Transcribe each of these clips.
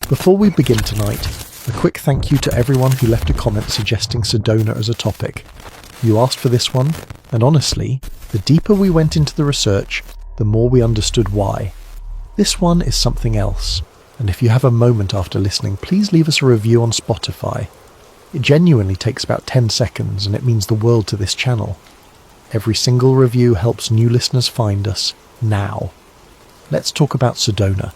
Before we begin tonight, a quick thank you to everyone who left a comment suggesting Sedona as a topic. You asked for this one, and honestly, the deeper we went into the research, the more we understood why. This one is something else, and if you have a moment after listening, please leave us a review on Spotify. It genuinely takes about 10 seconds, and it means the world to this channel. Every single review helps new listeners find us, now. Let's talk about Sedona.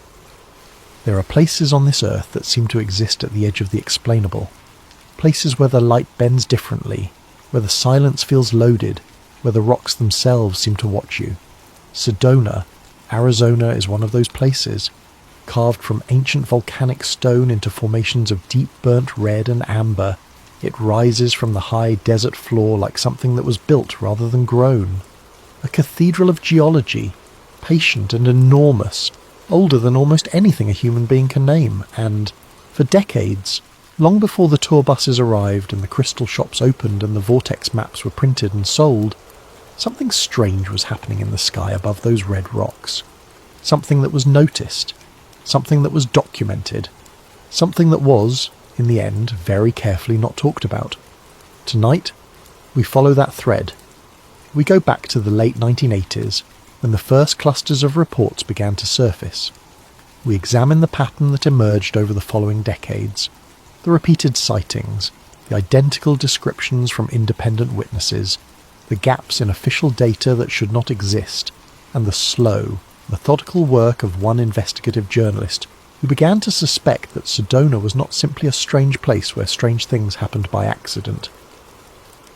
There are places on this earth that seem to exist at the edge of the explainable. Places where the light bends differently, where the silence feels loaded, where the rocks themselves seem to watch you. Sedona, Arizona is one of those places, carved from ancient volcanic stone into formations of deep burnt red and amber. It rises from the high desert floor like something that was built rather than grown. A cathedral of geology, patient and enormous, older than almost anything a human being can name, and, for decades, long before the tour buses arrived and the crystal shops opened and the vortex maps were printed and sold, something strange was happening in the sky above those red rocks. Something that was noticed, something that was documented, something that was, in the end, very carefully not talked about. Tonight, we follow that thread. We go back to the late 1980s, when the first clusters of reports began to surface. We examine the pattern that emerged over the following decades, the repeated sightings, the identical descriptions from independent witnesses, the gaps in official data that should not exist, and the slow, methodical work of one investigative journalist who began to suspect that Sedona was not simply a strange place where strange things happened by accident.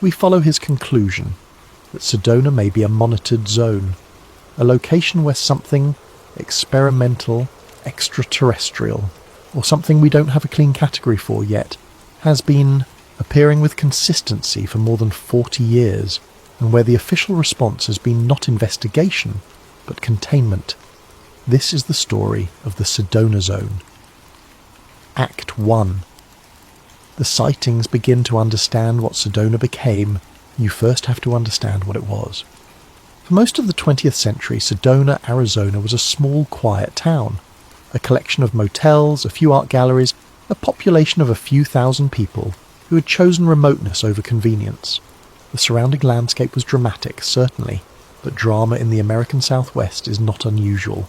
We follow his conclusion that Sedona may be a monitored zone, a location where something experimental, extraterrestrial, or something we don't have a clean category for yet, has been appearing with consistency for more than 40 years, and where the official response has been not investigation, but containment. This is the story of the Sedona Zone. Act 1. The sightings begin to understand what Sedona became. You first have to understand what it was. For most of the 20th century, Sedona, Arizona was a small, quiet town. A collection of motels, a few art galleries, a population of a few thousand people who had chosen remoteness over convenience. The surrounding landscape was dramatic, certainly, but drama in the American Southwest is not unusual.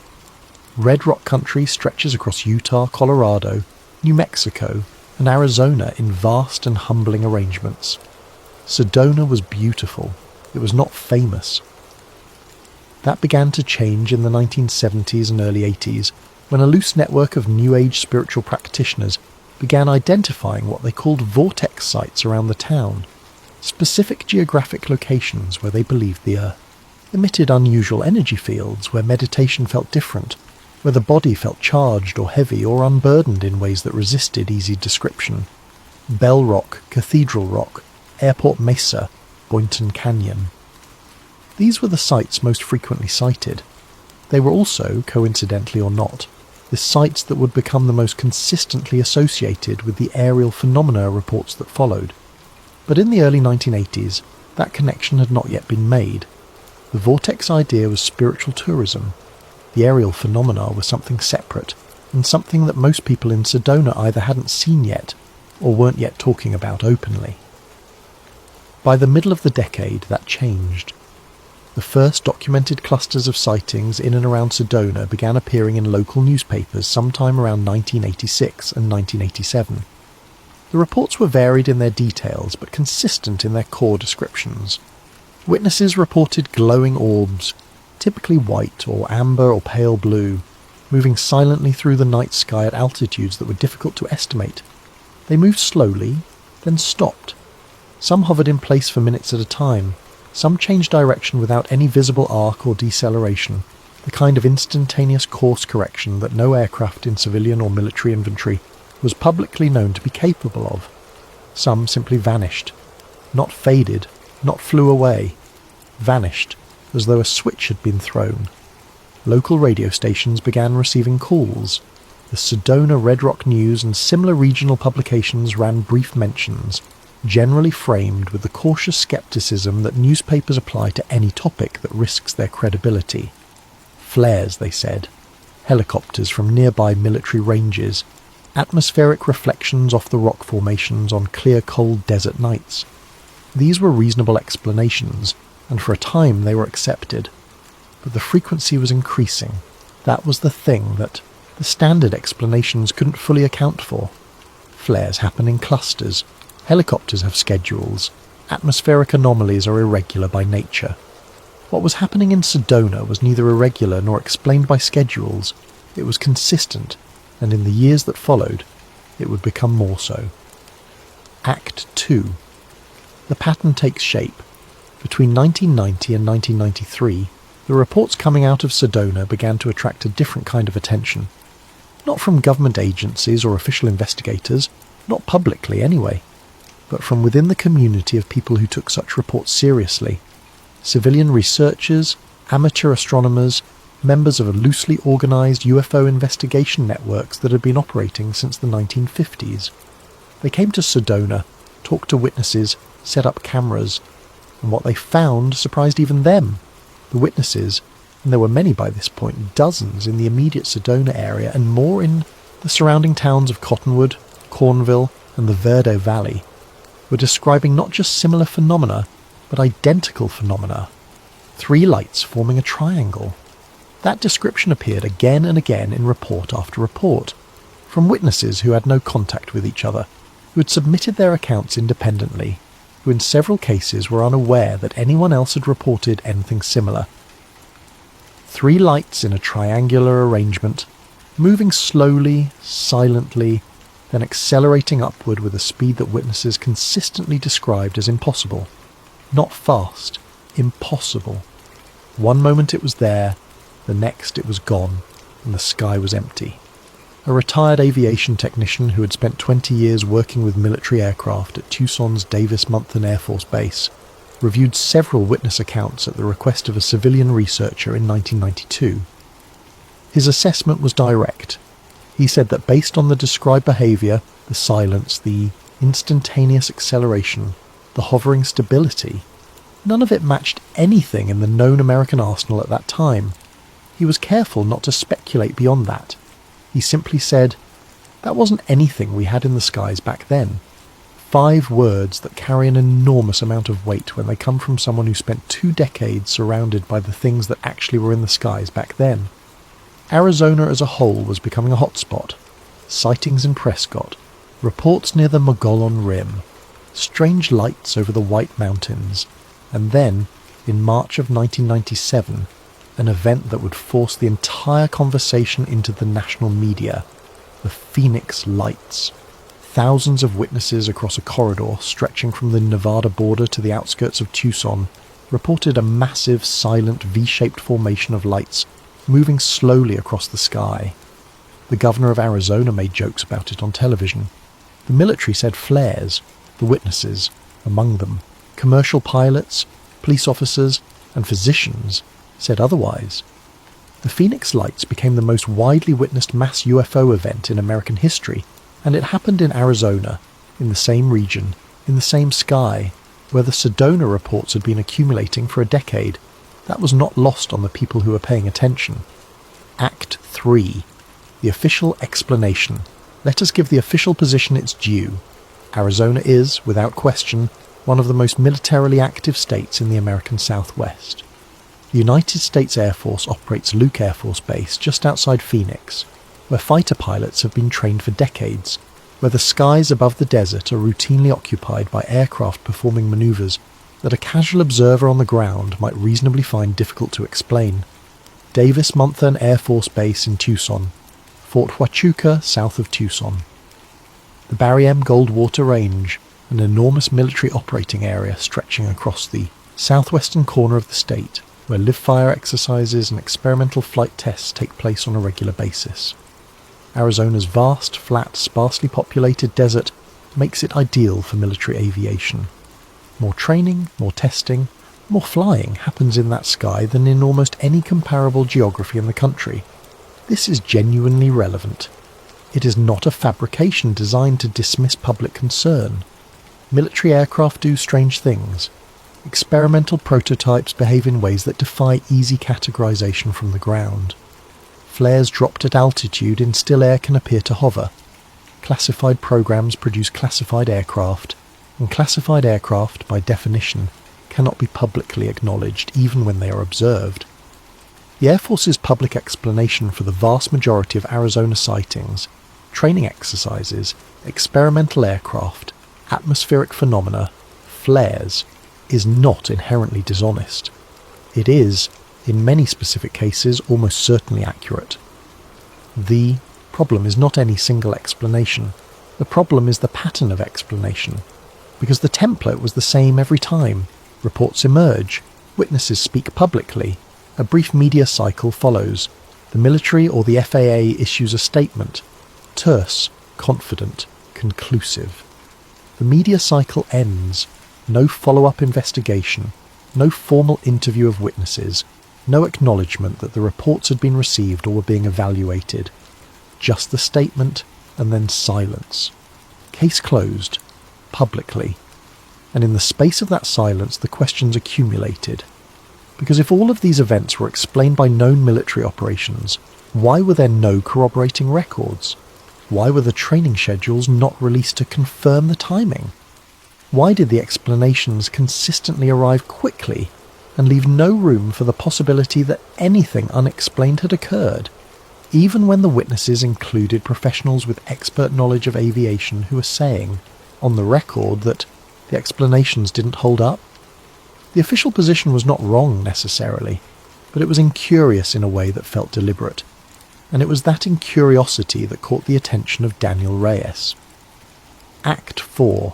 Red Rock country stretches across Utah, Colorado, New Mexico, and Arizona in vast and humbling arrangements. Sedona was beautiful. It was not famous. That began to change in the 1970s and early 80s, when a loose network of New Age spiritual practitioners began identifying what they called vortex sites around the town, specific geographic locations where they believed the Earth emitted unusual energy fields, where meditation felt different, where the body felt charged or heavy or unburdened in ways that resisted easy description. Bell Rock, Cathedral Rock, Airport Mesa, Boynton Canyon. These were the sites most frequently cited. They were also, coincidentally or not, the sites that would become the most consistently associated with the aerial phenomena reports that followed. But in the early 1980s, that connection had not yet been made. The vortex idea was spiritual tourism. The aerial phenomena were something separate, and something that most people in Sedona either hadn't seen yet, or weren't yet talking about openly. By the middle of the decade, that changed. The first documented clusters of sightings in and around Sedona began appearing in local newspapers sometime around 1986 and 1987. The reports were varied in their details, but consistent in their core descriptions. Witnesses reported glowing orbs, typically white or amber or pale blue, moving silently through the night sky at altitudes that were difficult to estimate. They moved slowly, then stopped. Some hovered in place for minutes at a time. Some changed direction without any visible arc or deceleration, the kind of instantaneous course correction that no aircraft in civilian or military inventory was publicly known to be capable of. Some simply vanished. Not faded, not flew away. Vanished, as though a switch had been thrown. Local radio stations began receiving calls. The Sedona Red Rock News and similar regional publications ran brief mentions, generally framed with the cautious skepticism that newspapers apply to any topic that risks their credibility. Flares, they said, helicopters from nearby military ranges, atmospheric reflections off the rock formations on clear, cold desert nights. These were reasonable explanations, and for a time they were accepted. But the frequency was increasing. That was the thing that the standard explanations couldn't fully account for. Flares happen in clusters. Helicopters have schedules. Atmospheric anomalies are irregular by nature. What was happening in Sedona was neither irregular nor explained by schedules. It was consistent, and in the years that followed, it would become more so. Act 2. The pattern takes shape. Between 1990 and 1993, the reports coming out of Sedona began to attract a different kind of attention. Not from government agencies or official investigators, not publicly anyway, but from within the community of people who took such reports seriously. Civilian researchers, amateur astronomers, members of a loosely organised UFO investigation networks that had been operating since the 1950s. They came to Sedona, talked to witnesses, set up cameras, and what they found surprised even them. The witnesses, and there were many by this point, dozens in the immediate Sedona area and more in the surrounding towns of Cottonwood, Cornville, and the Verde Valley, were describing not just similar phenomena, but identical phenomena. 3 lights forming a triangle. That description appeared again and again in report after report, from witnesses who had no contact with each other, who had submitted their accounts independently, who in several cases were unaware that anyone else had reported anything similar. 3 lights in a triangular arrangement, moving slowly, silently, then accelerating upward with a speed that witnesses consistently described as impossible. Not fast, impossible. One moment it was there, the next it was gone, and the sky was empty. A retired aviation technician who had spent 20 years working with military aircraft at Tucson's Davis-Monthan Air Force Base reviewed several witness accounts at the request of a civilian researcher in 1992. His assessment was direct. He said that based on the described behaviour, the silence, the instantaneous acceleration, the hovering stability, none of it matched anything in the known American arsenal at that time. He was careful not to speculate beyond that. He simply said, that wasn't anything we had in the skies back then. 5 words that carry an enormous amount of weight when they come from someone who spent 2 decades surrounded by the things that actually were in the skies back then. Arizona as a whole was becoming a hotspot. Sightings in Prescott, reports near the Mogollon Rim, strange lights over the White Mountains, and then, in March of 1997, an event that would force the entire conversation into the national media, the Phoenix Lights. Thousands of witnesses across a corridor stretching from the Nevada border to the outskirts of Tucson reported a massive, silent V-shaped formation of lights moving slowly across the sky. The governor of Arizona made jokes about it on television. The military said flares. The witnesses, among them, commercial pilots, police officers, and physicians, said otherwise. The Phoenix Lights became the most widely witnessed mass UFO event in American history, and it happened in Arizona, in the same region, in the same sky, where the Sedona reports had been accumulating for a decade. That was not lost on the people who were paying attention. Act 3. The official explanation. Let us give the official position its due. Arizona is, without question, one of the most militarily active states in the American Southwest. The United States Air Force operates Luke Air Force Base just outside Phoenix, where fighter pilots have been trained for decades, where the skies above the desert are routinely occupied by aircraft performing maneuvers that a casual observer on the ground might reasonably find difficult to explain. Davis-Monthan Air Force Base in Tucson, Fort Huachuca south of Tucson. The Barry M. Goldwater Range, an enormous military operating area stretching across the southwestern corner of the state, where live-fire exercises and experimental flight tests take place on a regular basis. Arizona's vast, flat, sparsely populated desert makes it ideal for military aviation. More training, more testing, more flying happens in that sky than in almost any comparable geography in the country. This is genuinely relevant. It is not a fabrication designed to dismiss public concern. Military aircraft do strange things. Experimental prototypes behave in ways that defy easy categorization from the ground. Flares dropped at altitude in still air can appear to hover. classified programs produce classified aircraft, and classified aircraft, by definition, cannot be publicly acknowledged even when they are observed. The Air Force's public explanation for the vast majority of Arizona sightings, training exercises, experimental aircraft, atmospheric phenomena, flares, is not inherently dishonest. It is, in many specific cases, almost certainly accurate. The problem is not any single explanation. The problem is the pattern of explanation, because the template was the same every time. Reports emerge, witnesses speak publicly, a brief media cycle follows, the military or the FAA issues a statement, terse, confident, conclusive. The media cycle ends, no follow-up investigation, no formal interview of witnesses, no acknowledgement that the reports had been received or were being evaluated. Just the statement, and then silence. Case closed, publicly. And in the space of that silence, the questions accumulated. Because if all of these events were explained by known military operations, why were there no corroborating records? Why were the training schedules not released to confirm the timing? Why did the explanations consistently arrive quickly and leave no room for the possibility that anything unexplained had occurred, even when the witnesses included professionals with expert knowledge of aviation who were saying, on the record, that the explanations didn't hold up? The official position was not wrong necessarily, but it was incurious in a way that felt deliberate, and it was that incuriosity that caught the attention of Daniel Reyes. Act 4.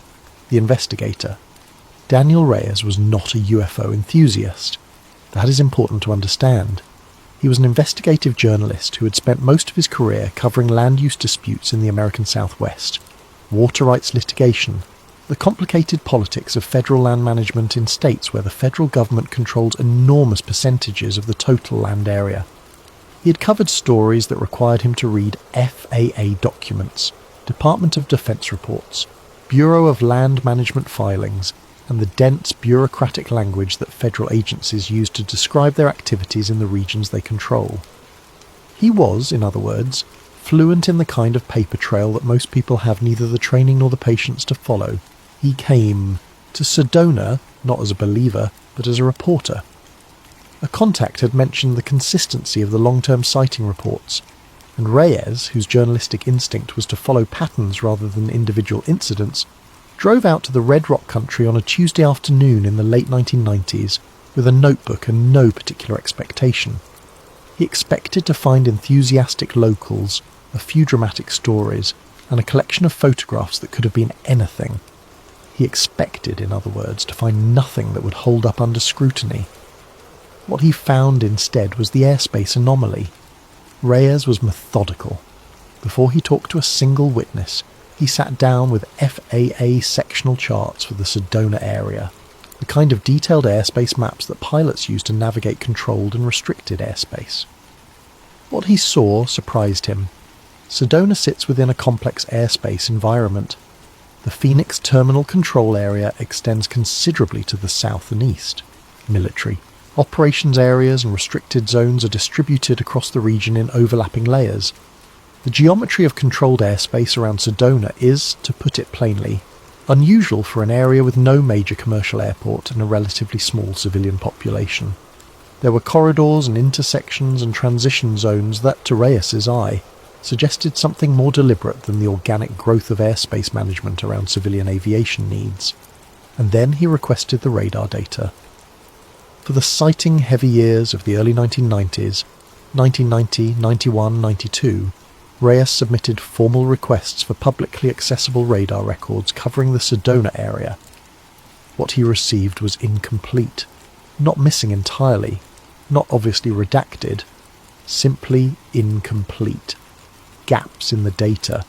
The Investigator. Daniel Reyes was not a UFO enthusiast. That is important to understand. He was an investigative journalist who had spent most of his career covering land use disputes in the American Southwest, water rights litigation, the complicated politics of federal land management in states where the federal government controls enormous percentages of the total land area. He had covered stories that required him to read FAA documents, Department of Defense reports, Bureau of Land Management filings, and the dense bureaucratic language that federal agencies use to describe their activities in the regions they control. He was, in other words, fluent in the kind of paper trail that most people have neither the training nor the patience to follow. He came to Sedona not as a believer, but as a reporter. A contact had mentioned the consistency of the long-term sighting reports, and Reyes, whose journalistic instinct was to follow patterns rather than individual incidents, drove out to the Red Rock country on a Tuesday afternoon in the late 1990s with a notebook and no particular expectation. He expected to find enthusiastic locals, a few dramatic stories, and a collection of photographs that could have been anything. He expected, in other words, to find nothing that would hold up under scrutiny. What he found instead was the airspace anomaly. Reyes was methodical. Before he talked to a single witness, he sat down with FAA sectional charts for the Sedona area, the kind of detailed airspace maps that pilots use to navigate controlled and restricted airspace. What he saw surprised him. Sedona sits within a complex airspace environment. The Phoenix Terminal Control Area extends considerably to the south and east. Military. Operations areas and restricted zones are distributed across the region in overlapping layers. The geometry of controlled airspace around Sedona is, to put it plainly, unusual for an area with no major commercial airport and a relatively small civilian population. There were corridors and intersections and transition zones that, to Reyes's eye, suggested something more deliberate than the organic growth of airspace management around civilian aviation needs. And then he requested the radar data. For the sighting-heavy years of the early 1990s, 1990, 91, 92, Reyes submitted formal requests for publicly accessible radar records covering the Sedona area. What he received was incomplete, not missing entirely, not obviously redacted, simply incomplete. Gaps in the data.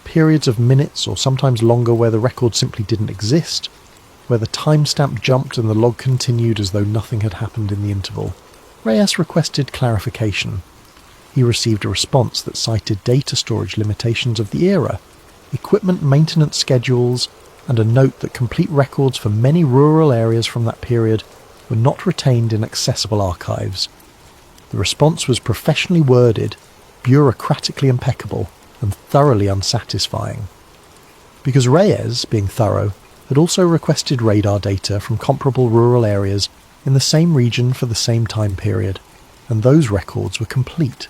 Periods of minutes or sometimes longer where the record simply didn't exist, where the timestamp jumped and the log continued as though nothing had happened in the interval. Reyes requested clarification. He received a response that cited data storage limitations of the era, equipment maintenance schedules, and a note that complete records for many rural areas from that period were not retained in accessible archives. The response was professionally worded, bureaucratically impeccable, and thoroughly unsatisfying. Because Reyes, being thorough, had also requested radar data from comparable rural areas in the same region for the same time period, and those records were complete.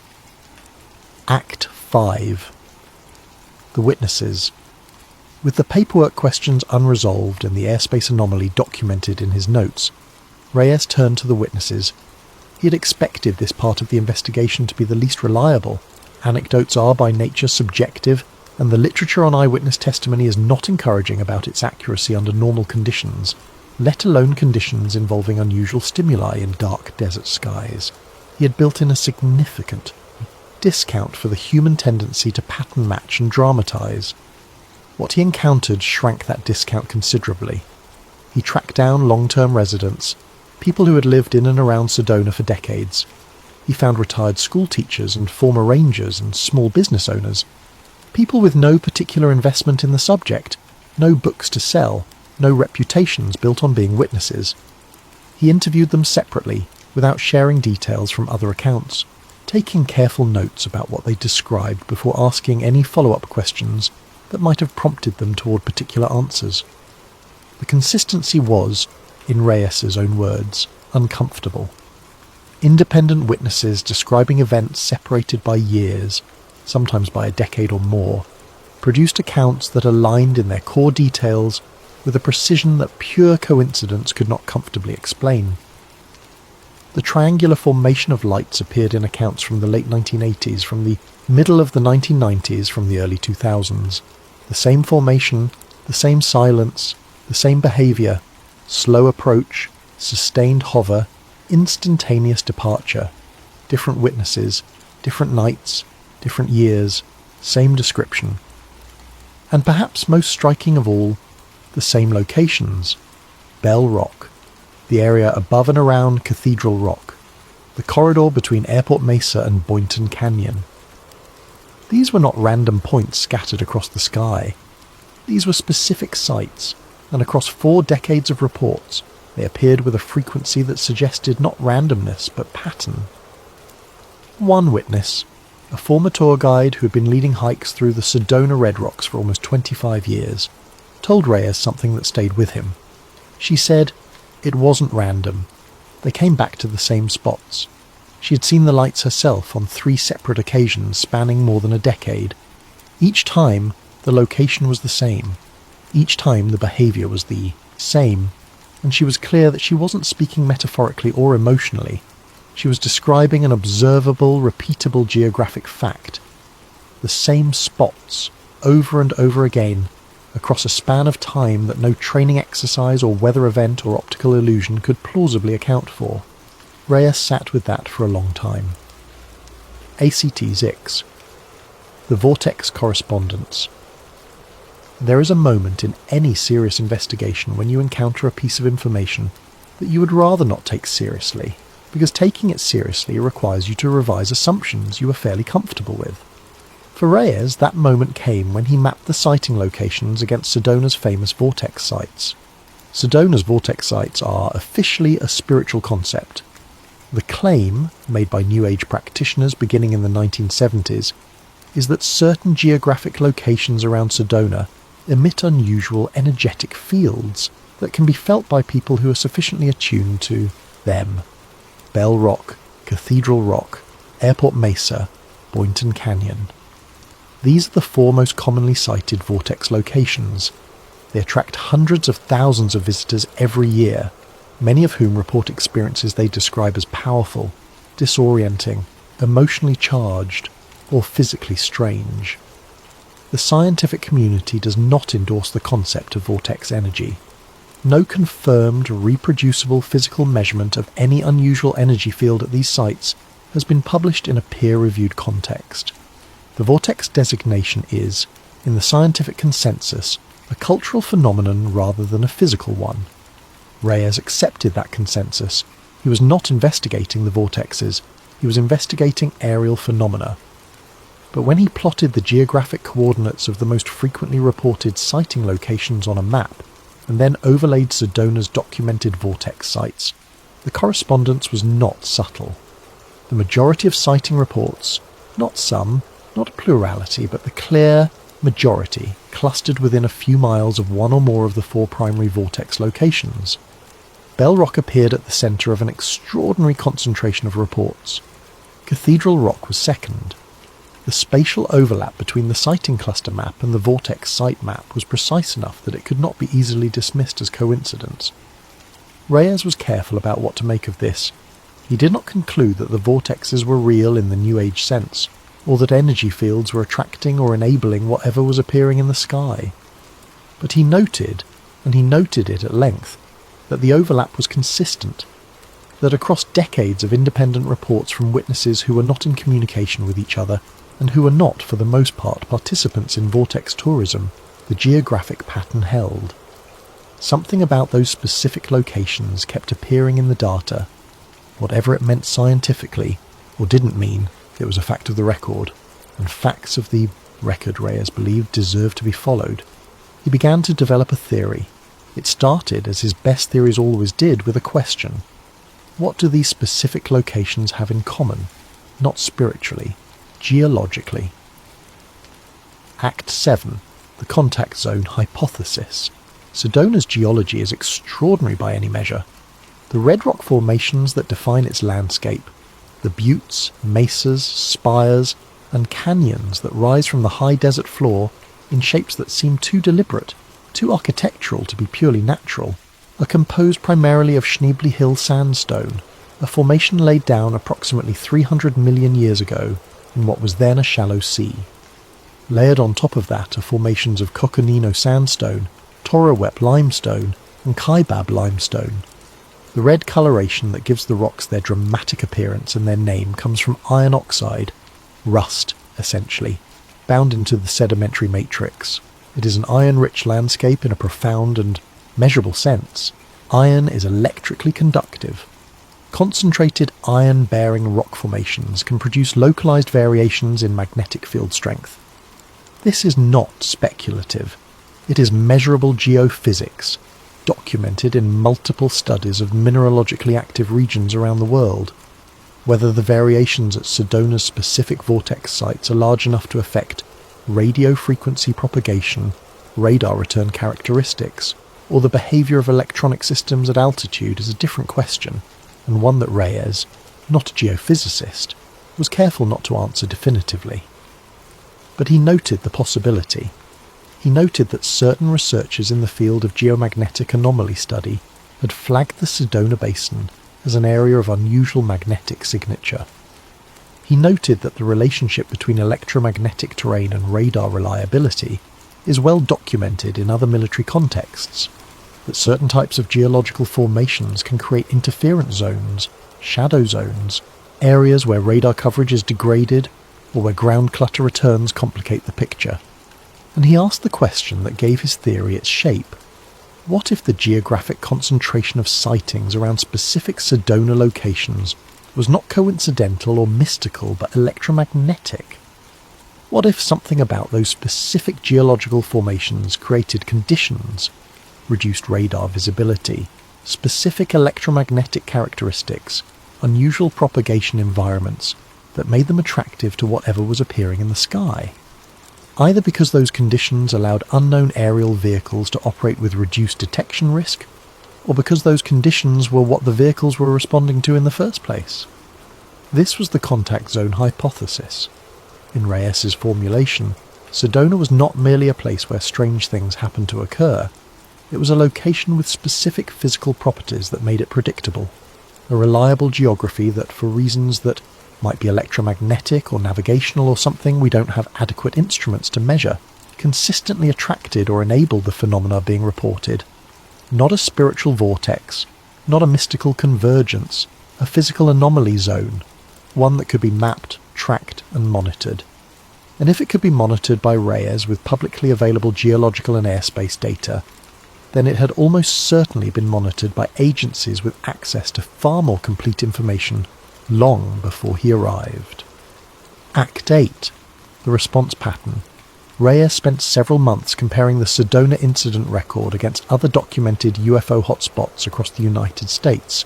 Act 5. The witnesses. With the paperwork questions unresolved and the airspace anomaly documented in his notes, Reyes turned to the witnesses. He had expected this part of the investigation to be the least reliable. Anecdotes are by nature subjective, and the literature on eyewitness testimony is not encouraging about its accuracy under normal conditions, let alone conditions involving unusual stimuli in dark desert skies. He had built in a significant discount for the human tendency to pattern match and dramatise. What he encountered shrank that discount considerably. He tracked down long-term residents, people who had lived in and around Sedona for decades. He found retired school teachers and former rangers and small business owners, people with no particular investment in the subject, no books to sell, no reputations built on being witnesses. He interviewed them separately, without sharing details from other accounts, taking careful notes about what they described before asking any follow-up questions that might have prompted them toward particular answers. The consistency was, in Reyes's own words, uncomfortable. Independent witnesses describing events separated by years, sometimes by a decade or more, produced accounts that aligned in their core details with a precision that pure coincidence could not comfortably explain. The triangular formation of lights appeared in accounts from the late 1980s, from the middle of the 1990s, from the early 2000s. The same formation, the same silence, the same behaviour, slow approach, sustained hover, instantaneous departure, different witnesses, different nights, different years, same description. And perhaps most striking of all, the same locations. Bell Rock, the area above and around Cathedral Rock, the corridor between Airport Mesa and Boynton Canyon. These were not random points scattered across the sky. These were specific sites, and across 4 decades of reports, they appeared with a frequency that suggested not randomness, but pattern. One witness, a former tour guide who had been leading hikes through the Sedona Red Rocks for almost 25 years, told Reyes something that stayed with him. She said, it wasn't random. They came back to the same spots. She had seen the lights herself on 3 separate occasions spanning more than a decade. Each time, the location was the same. Each time, the behaviour was the same. And she was clear that she wasn't speaking metaphorically or emotionally. She was describing an observable, repeatable geographic fact. The same spots, over and over again, across a span of time that no training exercise or weather event or optical illusion could plausibly account for. Reyes sat with that for a long time. ACT-6. The Vortex Correspondence. There is a moment in any serious investigation when you encounter a piece of information that you would rather not take seriously, because taking it seriously requires you to revise assumptions you are fairly comfortable with. For Reyes, that moment came when he mapped the sighting locations against Sedona's famous vortex sites. Sedona's vortex sites are officially a spiritual concept. The claim, made by New Age practitioners beginning in the 1970s, is that certain geographic locations around Sedona emit unusual energetic fields that can be felt by people who are sufficiently attuned to them. Bell Rock, Cathedral Rock, Airport Mesa, Boynton Canyon. These are the 4 most commonly cited vortex locations. They attract hundreds of thousands of visitors every year, many of whom report experiences they describe as powerful, disorienting, emotionally charged, or physically strange. The scientific community does not endorse the concept of vortex energy. No confirmed, reproducible physical measurement of any unusual energy field at these sites has been published in a peer-reviewed context. The vortex designation is, in the scientific consensus, a cultural phenomenon rather than a physical one. Reyes accepted that consensus. He was not investigating the vortexes, he was investigating aerial phenomena. But when he plotted the geographic coordinates of the most frequently reported sighting locations on a map, and then overlaid Sedona's documented vortex sites, the correspondence was not subtle. The majority of sighting reports, not some, Not a plurality, but the clear majority clustered within a few miles of one or more of the 4 primary vortex locations. Bell Rock appeared at the centre of an extraordinary concentration of reports. Cathedral Rock was second. The spatial overlap between the sighting cluster map and the vortex site map was precise enough that it could not be easily dismissed as coincidence. Reyes was careful about what to make of this. He did not conclude that the vortexes were real in the New Age sense, or that energy fields were attracting or enabling whatever was appearing in the sky. But he noted, and he noted it at length, that the overlap was consistent, that across decades of independent reports from witnesses who were not in communication with each other, and who were not, for the most part, participants in vortex tourism, the geographic pattern held. Something about those specific locations kept appearing in the data. Whatever it meant scientifically, or didn't mean, it was a fact of the record, and facts of the record Reyes believed deserved to be followed. He began to develop a theory. It started, as his best theories always did, with a question. What do these specific locations have in common? Not spiritually, geologically. Act 7. The Contact Zone Hypothesis. Sedona's geology is extraordinary by any measure. The red rock formations that define its landscape, the buttes, mesas, spires, and canyons that rise from the high desert floor in shapes that seem too deliberate, too architectural to be purely natural, are composed primarily of Schneebly Hill sandstone, a formation laid down approximately 300 million years ago in what was then a shallow sea. Layered on top of that are formations of Coconino sandstone, Torowep limestone, and Kaibab limestone. The red coloration that gives the rocks their dramatic appearance and their name comes from iron oxide, rust, essentially, bound into the sedimentary matrix. It is an iron-rich landscape in a profound and measurable sense. Iron is electrically conductive. Concentrated iron-bearing rock formations can produce localized variations in magnetic field strength. This is not speculative. It is measurable geophysics, documented in multiple studies of mineralogically active regions around the world. Whether the variations at Sedona's specific vortex sites are large enough to affect radio frequency propagation, radar return characteristics, or the behaviour of electronic systems at altitude is a different question, and one that Reyes, not a geophysicist, was careful not to answer definitively. But he noted the possibility. He noted that certain researchers in the field of geomagnetic anomaly study had flagged the Sedona Basin as an area of unusual magnetic signature. He noted that the relationship between electromagnetic terrain and radar reliability is well documented in other military contexts, that certain types of geological formations can create interference zones, shadow zones, areas where radar coverage is degraded or where ground clutter returns complicate the picture. And he asked the question that gave his theory its shape. What if the geographic concentration of sightings around specific Sedona locations was not coincidental or mystical but electromagnetic? What if something about those specific geological formations created conditions, reduced radar visibility, specific electromagnetic characteristics, unusual propagation environments that made them attractive to whatever was appearing in the sky? Either because those conditions allowed unknown aerial vehicles to operate with reduced detection risk, or because those conditions were what the vehicles were responding to in the first place. This was the contact zone hypothesis. In Reyes's formulation, Sedona was not merely a place where strange things happened to occur. It was a location with specific physical properties that made it predictable, a reliable geography that, for reasons that might be electromagnetic or navigational or something we don't have adequate instruments to measure, consistently attracted or enabled the phenomena being reported. Not a spiritual vortex, not a mystical convergence, a physical anomaly zone, one that could be mapped, tracked and monitored. And if it could be monitored by Reyes with publicly available geological and airspace data, then it had almost certainly been monitored by agencies with access to far more complete information long before he arrived. Act 8. The response pattern. Reyes spent several months comparing the Sedona incident record against other documented UFO hotspots across the United States.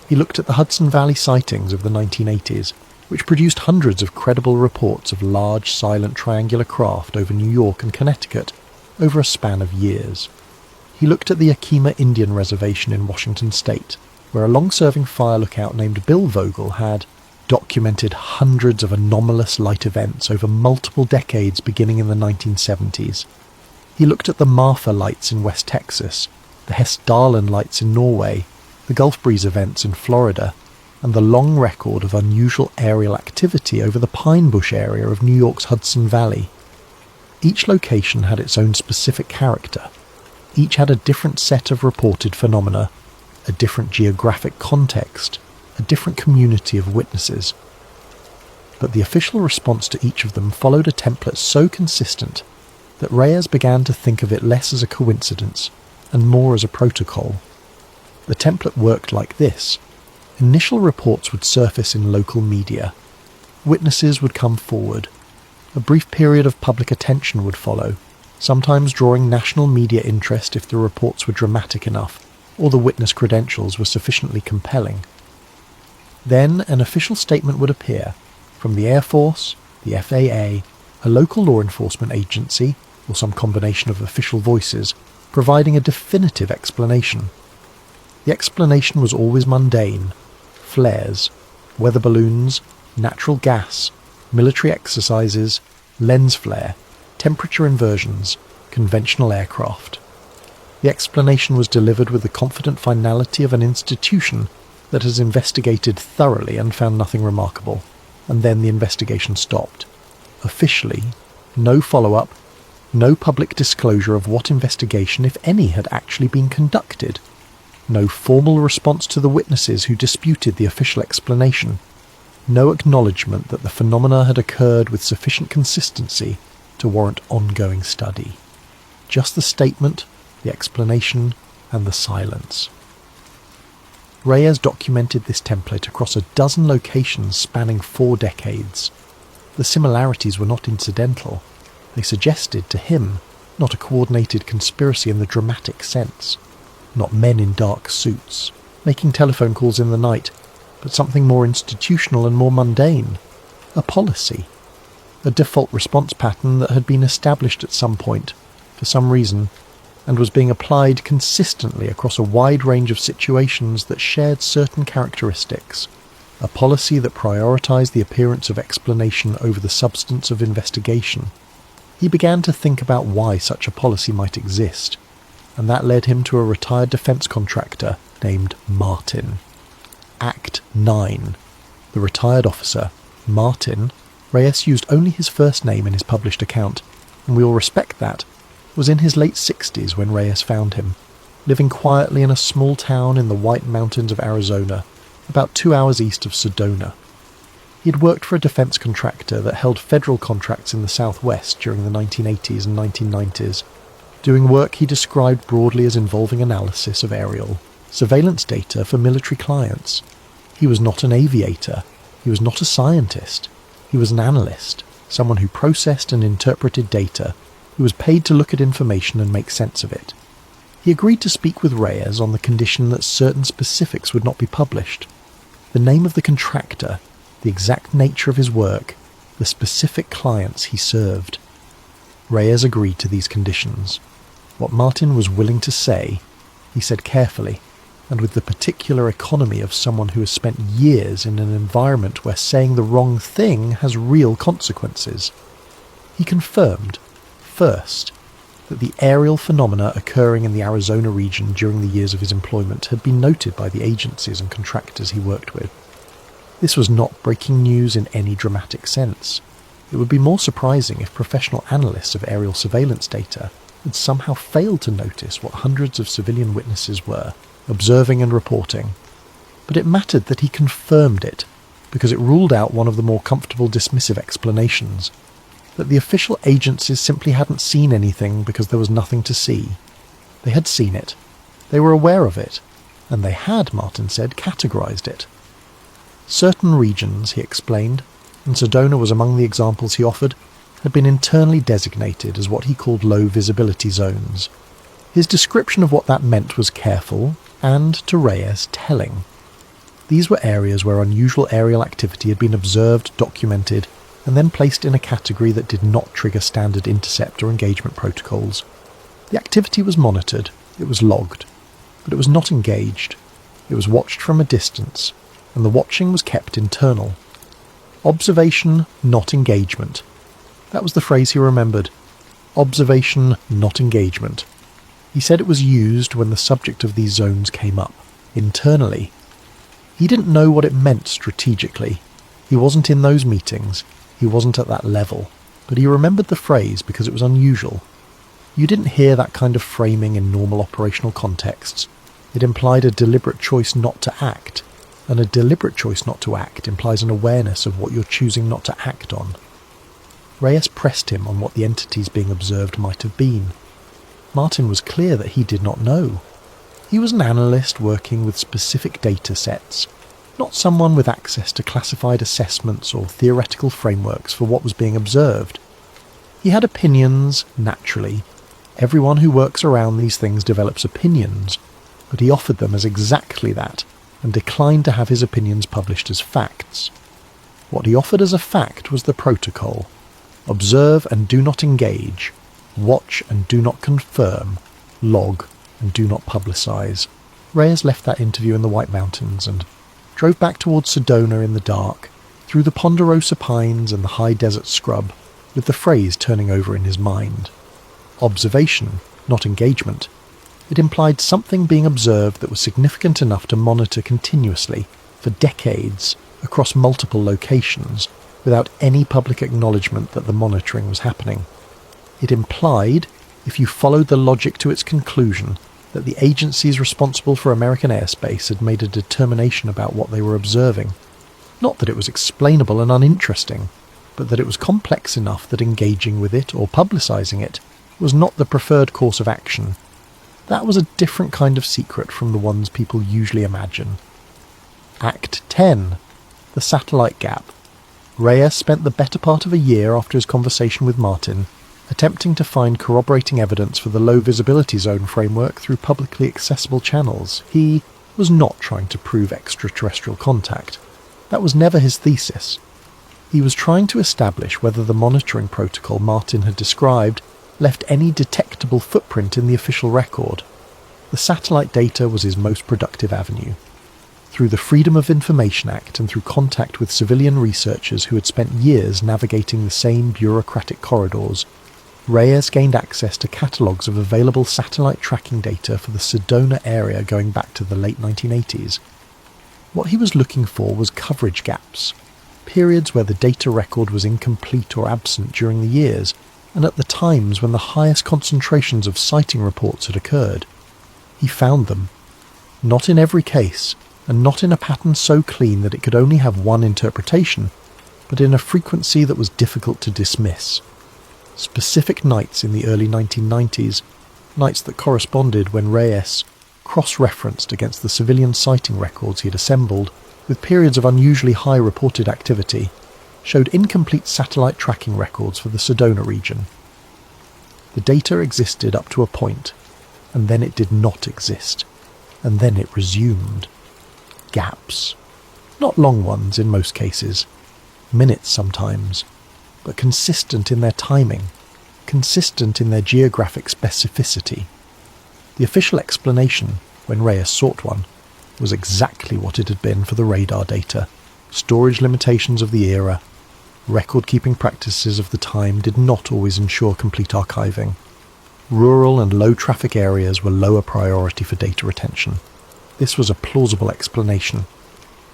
He looked at the Hudson Valley sightings of the 1980s, which produced hundreds of credible reports of large, silent triangular craft over New York and Connecticut over a span of years. He looked at the Yakima Indian Reservation in Washington state, where a long-serving fire lookout named Bill Vogel had documented hundreds of anomalous light events over multiple decades beginning in the 1970s. He looked at the Marfa lights in West Texas, the Hessdalen lights in Norway, the Gulf Breeze events in Florida, and the long record of unusual aerial activity over the Pine Bush area of New York's Hudson Valley. Each location had its own specific character. Each had a different set of reported phenomena, a different geographic context, a different community of witnesses. But the official response to each of them followed a template so consistent that Reyes began to think of it less as a coincidence and more as a protocol. The template worked like this. Initial reports would surface in local media. Witnesses would come forward. A brief period of public attention would follow, sometimes drawing national media interest if the reports were dramatic enough or the witness credentials were sufficiently compelling. Then an official statement would appear from the Air Force, the FAA, a local law enforcement agency, or some combination of official voices, providing a definitive explanation. The explanation was always mundane: flares, weather balloons, natural gas, military exercises, lens flare, temperature inversions, conventional aircraft. The explanation was delivered with the confident finality of an institution that has investigated thoroughly and found nothing remarkable, and then the investigation stopped. Officially, no follow-up, no public disclosure of what investigation, if any, had actually been conducted. No formal response to the witnesses who disputed the official explanation. No acknowledgement that the phenomena had occurred with sufficient consistency to warrant ongoing study. Just the statement, the explanation, and the silence. Reyes documented this template across a dozen locations spanning 4 decades. The similarities were not incidental. They suggested, to him, not a coordinated conspiracy in the dramatic sense. Not men in dark suits, making telephone calls in the night, but something more institutional and more mundane. A policy. A default response pattern that had been established at some point, for some reason, and was being applied consistently across a wide range of situations that shared certain characteristics. A policy that prioritized the appearance of explanation over the substance of investigation. He began to think about why such a policy might exist, and that led him to a retired defense contractor named Martin. Act 9. The retired officer, Martin, Reyes used only his first name in his published account, and we will respect that, was in his late 60s when Reyes found him, living quietly in a small town in the White Mountains of Arizona, about 2 hours east of Sedona. He had worked for a defense contractor that held federal contracts in the Southwest during the 1980s and 1990s, doing work he described broadly as involving analysis of aerial surveillance data for military clients. He was not an aviator. He was not a scientist. He was an analyst, someone who processed and interpreted data, who was paid to look at information and make sense of it. He agreed to speak with Reyes on the condition that certain specifics would not be published. The name of the contractor, the exact nature of his work, the specific clients he served. Reyes agreed to these conditions. What Martin was willing to say, he said carefully, and with the particular economy of someone who has spent years in an environment where saying the wrong thing has real consequences. He confirmed, first, that the aerial phenomena occurring in the Arizona region during the years of his employment had been noted by the agencies and contractors he worked with. This was not breaking news in any dramatic sense. It would be more surprising if professional analysts of aerial surveillance data had somehow failed to notice what hundreds of civilian witnesses were, observing and reporting. But it mattered that he confirmed it, because it ruled out one of the more comfortable dismissive explanations, that the official agencies simply hadn't seen anything because there was nothing to see. They had seen it, they were aware of it, and they had, Martin said, categorized it. Certain regions, he explained, and Sedona was among the examples he offered, had been internally designated as what he called low visibility zones. His description of what that meant was careful, and, to Reyes, telling. These were areas where unusual aerial activity had been observed, documented, and then placed in a category that did not trigger standard intercept or engagement protocols. The activity was monitored, it was logged, but it was not engaged. It was watched from a distance, and the watching was kept internal. Observation, not engagement. That was the phrase he remembered. Observation, not engagement. He said it was used when the subject of these zones came up, internally. He didn't know what it meant strategically. He wasn't in those meetings. He wasn't at that level. But he remembered the phrase because it was unusual. You didn't hear that kind of framing in normal operational contexts. It implied a deliberate choice not to act, and a deliberate choice not to act implies an awareness of what you're choosing not to act on. Reyes pressed him on what the entities being observed might have been. Martin was clear that he did not know. He was an analyst working with specific data sets, not someone with access to classified assessments or theoretical frameworks for what was being observed. He had opinions, naturally. Everyone who works around these things develops opinions, but he offered them as exactly that, and declined to have his opinions published as facts. What he offered as a fact was the protocol. Observe and do not engage. Watch and do not confirm. Log and do not publicise. Reyes left that interview in the White Mountains and drove back towards Sedona in the dark, through the ponderosa pines and the high desert scrub, with the phrase turning over in his mind. Observation, not engagement. It implied something being observed that was significant enough to monitor continuously, for decades, across multiple locations, without any public acknowledgement that the monitoring was happening. It implied, if you followed the logic to its conclusion, that the agencies responsible for American airspace had made a determination about what they were observing. Not that it was explainable and uninteresting, but that it was complex enough that engaging with it or publicising it was not the preferred course of action. That was a different kind of secret from the ones people usually imagine. Act 10. The Satellite Gap. Reyes spent the better part of a year after his conversation with Martin attempting to find corroborating evidence for the low visibility zone framework through publicly accessible channels. He was not trying to prove extraterrestrial contact. That was never his thesis. He was trying to establish whether the monitoring protocol Martin had described left any detectable footprint in the official record. The satellite data was his most productive avenue. Through the Freedom of Information Act and through contact with civilian researchers who had spent years navigating the same bureaucratic corridors, Reyes gained access to catalogues of available satellite tracking data for the Sedona area going back to the late 1980s. What he was looking for was coverage gaps, periods where the data record was incomplete or absent during the years, and at the times when the highest concentrations of sighting reports had occurred. He found them. Not in every case, and not in a pattern so clean that it could only have one interpretation, but in a frequency that was difficult to dismiss. Specific nights in the early 1990s, nights that corresponded when Reyes cross-referenced against the civilian sighting records he had assembled, with periods of unusually high reported activity, showed incomplete satellite tracking records for the Sedona region. The data existed up to a point, and then it did not exist, and then it resumed. Gaps. Not long ones in most cases, minutes sometimes, but consistent in their timing, consistent in their geographic specificity. The official explanation, when Reyes sought one, was exactly what it had been for the radar data. Storage limitations of the era, record-keeping practices of the time did not always ensure complete archiving. Rural and low-traffic areas were lower priority for data retention. This was a plausible explanation.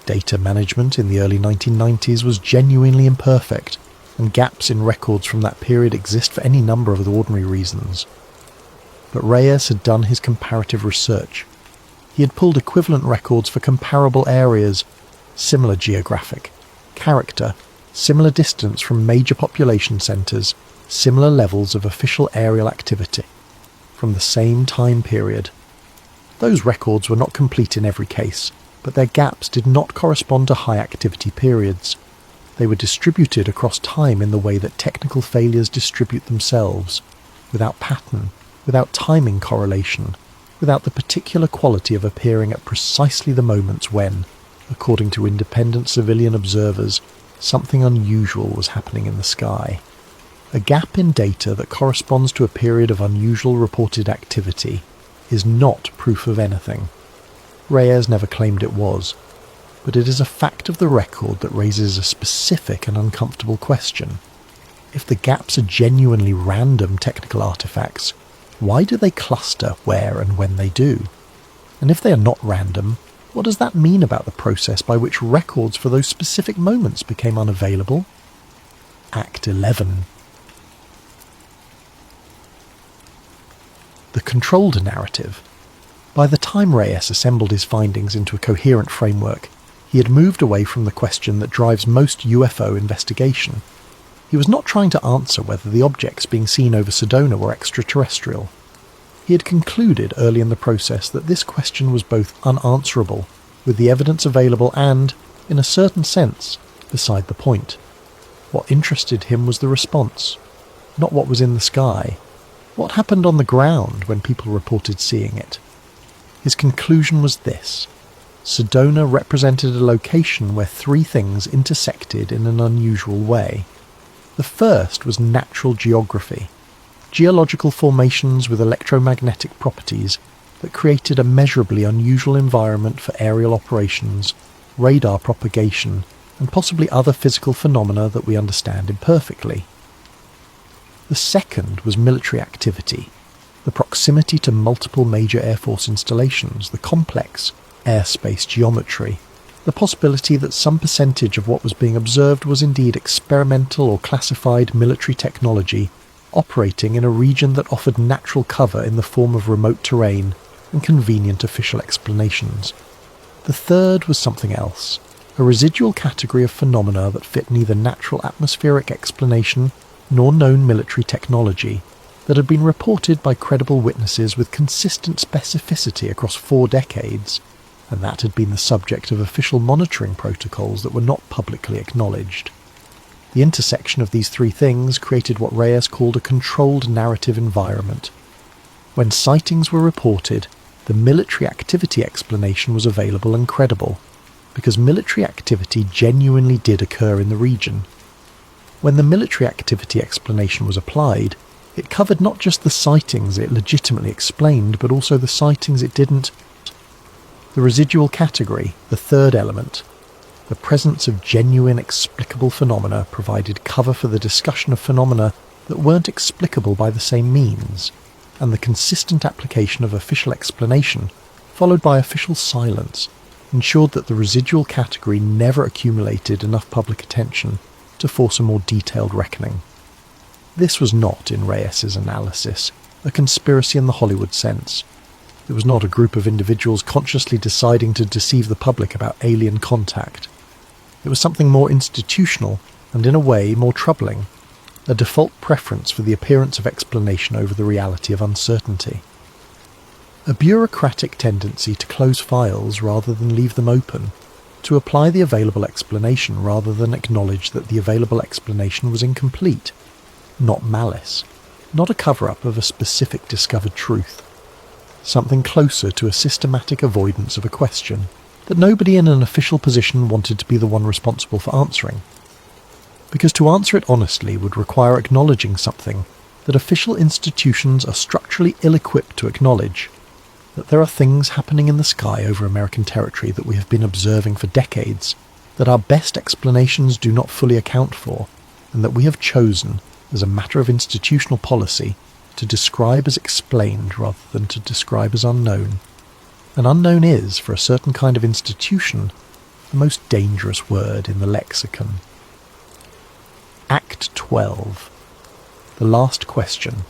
Data management in the early 1990s was genuinely imperfect, and gaps in records from that period exist for any number of ordinary reasons. But Reyes had done his comparative research. He had pulled equivalent records for comparable areas, similar geographic, character, similar distance from major population centres, similar levels of official aerial activity, from the same time period. Those records were not complete in every case, but their gaps did not correspond to high activity periods. They were distributed across time in the way that technical failures distribute themselves, without pattern, without timing correlation, without the particular quality of appearing at precisely the moments when, according to independent civilian observers, something unusual was happening in the sky. A gap in data that corresponds to a period of unusual reported activity is not proof of anything. Reyes never claimed it was, but it is a fact of the record that raises a specific and uncomfortable question. If the gaps are genuinely random technical artifacts, why do they cluster where and when they do? And if they are not random, what does that mean about the process by which records for those specific moments became unavailable? Act 11. The controlled narrative. By the time Reyes assembled his findings into a coherent framework, he had moved away from the question that drives most UFO investigation. He was not trying to answer whether the objects being seen over Sedona were extraterrestrial. He had concluded early in the process that this question was both unanswerable, with the evidence available, and, in a certain sense, beside the point. What interested him was the response, not what was in the sky. What happened on the ground when people reported seeing it? His conclusion was this: Sedona represented a location where three things intersected in an unusual way. The first was natural geography, geological formations with electromagnetic properties that created a measurably unusual environment for aerial operations, radar propagation, and possibly other physical phenomena that we understand imperfectly. The second was military activity, the proximity to multiple major Air Force installations, the complex airspace geometry, the possibility that some percentage of what was being observed was indeed experimental or classified military technology operating in a region that offered natural cover in the form of remote terrain and convenient official explanations. The third was something else, a residual category of phenomena that fit neither natural atmospheric explanation nor known military technology, that had been reported by credible witnesses with consistent specificity across 4 decades, and that had been the subject of official monitoring protocols that were not publicly acknowledged. The intersection of these three things created what Reyes called a controlled narrative environment. When sightings were reported, the military activity explanation was available and credible, because military activity genuinely did occur in the region. When the military activity explanation was applied, it covered not just the sightings it legitimately explained, but also the sightings it didn't. The residual category, the third element, the presence of genuine explicable phenomena, provided cover for the discussion of phenomena that weren't explicable by the same means, and the consistent application of official explanation, followed by official silence, ensured that the residual category never accumulated enough public attention to force a more detailed reckoning. This was not, in Reyes's analysis, a conspiracy in the Hollywood sense. It was not a group of individuals consciously deciding to deceive the public about alien contact. It was something more institutional and, in a way, more troubling, a default preference for the appearance of explanation over the reality of uncertainty. A bureaucratic tendency to close files rather than leave them open, to apply the available explanation rather than acknowledge that the available explanation was incomplete, not malice, not a cover-up of a specific discovered truth. Something closer to a systematic avoidance of a question that nobody in an official position wanted to be the one responsible for answering. Because to answer it honestly would require acknowledging something that official institutions are structurally ill-equipped to acknowledge, that there are things happening in the sky over American territory that we have been observing for decades, that our best explanations do not fully account for, and that we have chosen, as a matter of institutional policy, to describe as explained rather than to describe as unknown. An unknown is, for a certain kind of institution, the most dangerous word in the lexicon. Act 12. The last question.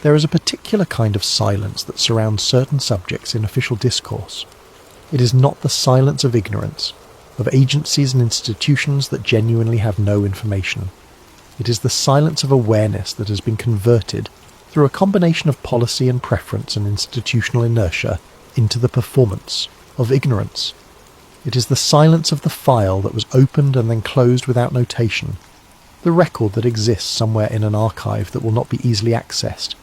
There is a particular kind of silence that surrounds certain subjects in official discourse. It is not the silence of ignorance, of agencies and institutions that genuinely have no information. It is the silence of awareness that has been converted, through a combination of policy and preference and institutional inertia, into the performance of ignorance. It is the silence of the file that was opened and then closed without notation, the record that exists somewhere in an archive that will not be easily accessed,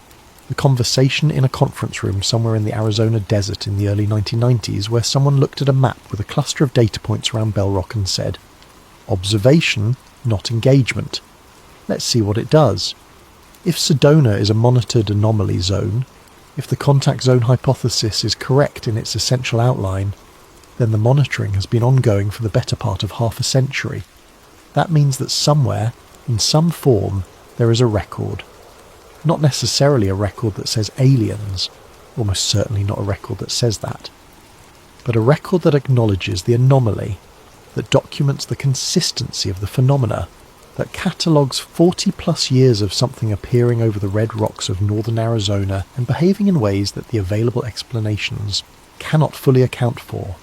The conversation in a conference room somewhere in the Arizona desert in the early 1990s where someone looked at a map with a cluster of data points around Bell Rock and said, "Observation, not engagement. Let's see what it does." If Sedona is a monitored anomaly zone, if the contact zone hypothesis is correct in its essential outline, then the monitoring has been ongoing for the better part of half a century. That means that somewhere, in some form, there is a record. Not necessarily a record that says aliens, almost certainly not a record that says that, but a record that acknowledges the anomaly, that documents the consistency of the phenomena, that catalogues 40 plus years of something appearing over the red rocks of northern Arizona and behaving in ways that the available explanations cannot fully account for.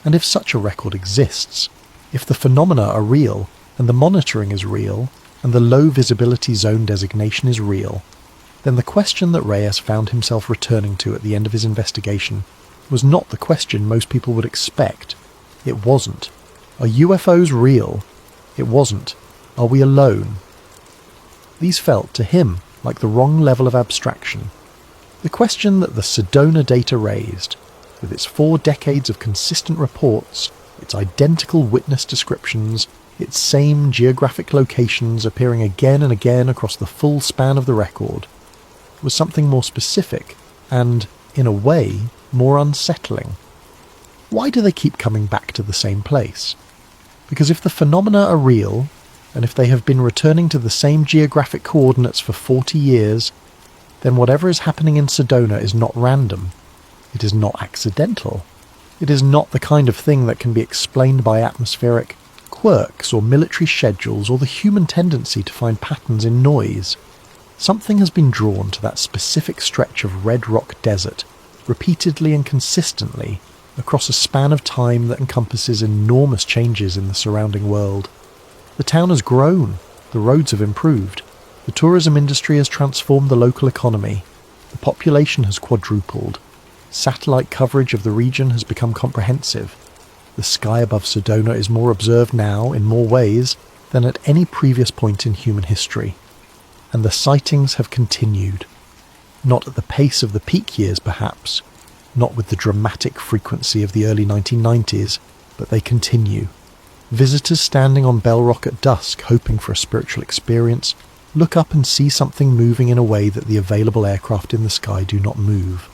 And if such a record exists, if the phenomena are real, and the monitoring is real, and the low visibility zone designation is real, then the question that Reyes found himself returning to at the end of his investigation was not the question most people would expect. It wasn't, "Are UFOs real?" It wasn't, "Are we alone?" These felt, to him, like the wrong level of abstraction. The question that the Sedona data raised, with its 4 decades of consistent reports, its identical witness descriptions, its same geographic locations appearing again and again across the full span of the record, was something more specific and, in a way, more unsettling. Why do they keep coming back to the same place? Because if the phenomena are real, and if they have been returning to the same geographic coordinates for 40 years, then whatever is happening in Sedona is not random. It is not accidental. It is not the kind of thing that can be explained by atmospheric quirks or military schedules or the human tendency to find patterns in noise. Something has been drawn to that specific stretch of red rock desert, repeatedly and consistently, across a span of time that encompasses enormous changes in the surrounding world. The town has grown, the roads have improved, the tourism industry has transformed the local economy, the population has quadrupled, satellite coverage of the region has become comprehensive, the sky above Sedona is more observed now, in more ways, than at any previous point in human history. And the sightings have continued. Not at the pace of the peak years, perhaps, not with the dramatic frequency of the early 1990s, but they continue. Visitors standing on Bell Rock at dusk, hoping for a spiritual experience, look up and see something moving in a way that the available aircraft in the sky do not move.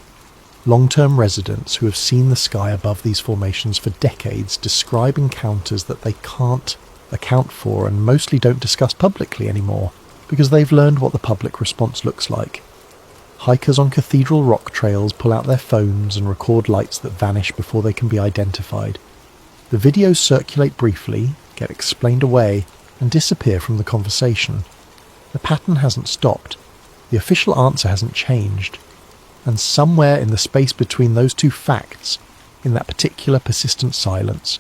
Long-term residents who have seen the sky above these formations for decades describe encounters that they can't account for and mostly don't discuss publicly anymore, because they've learned what the public response looks like. Hikers on Cathedral Rock trails pull out their phones and record lights that vanish before they can be identified. The videos circulate briefly, get explained away, and disappear from the conversation. The pattern hasn't stopped. The official answer hasn't changed. And somewhere in the space between those two facts, in that particular persistent silence,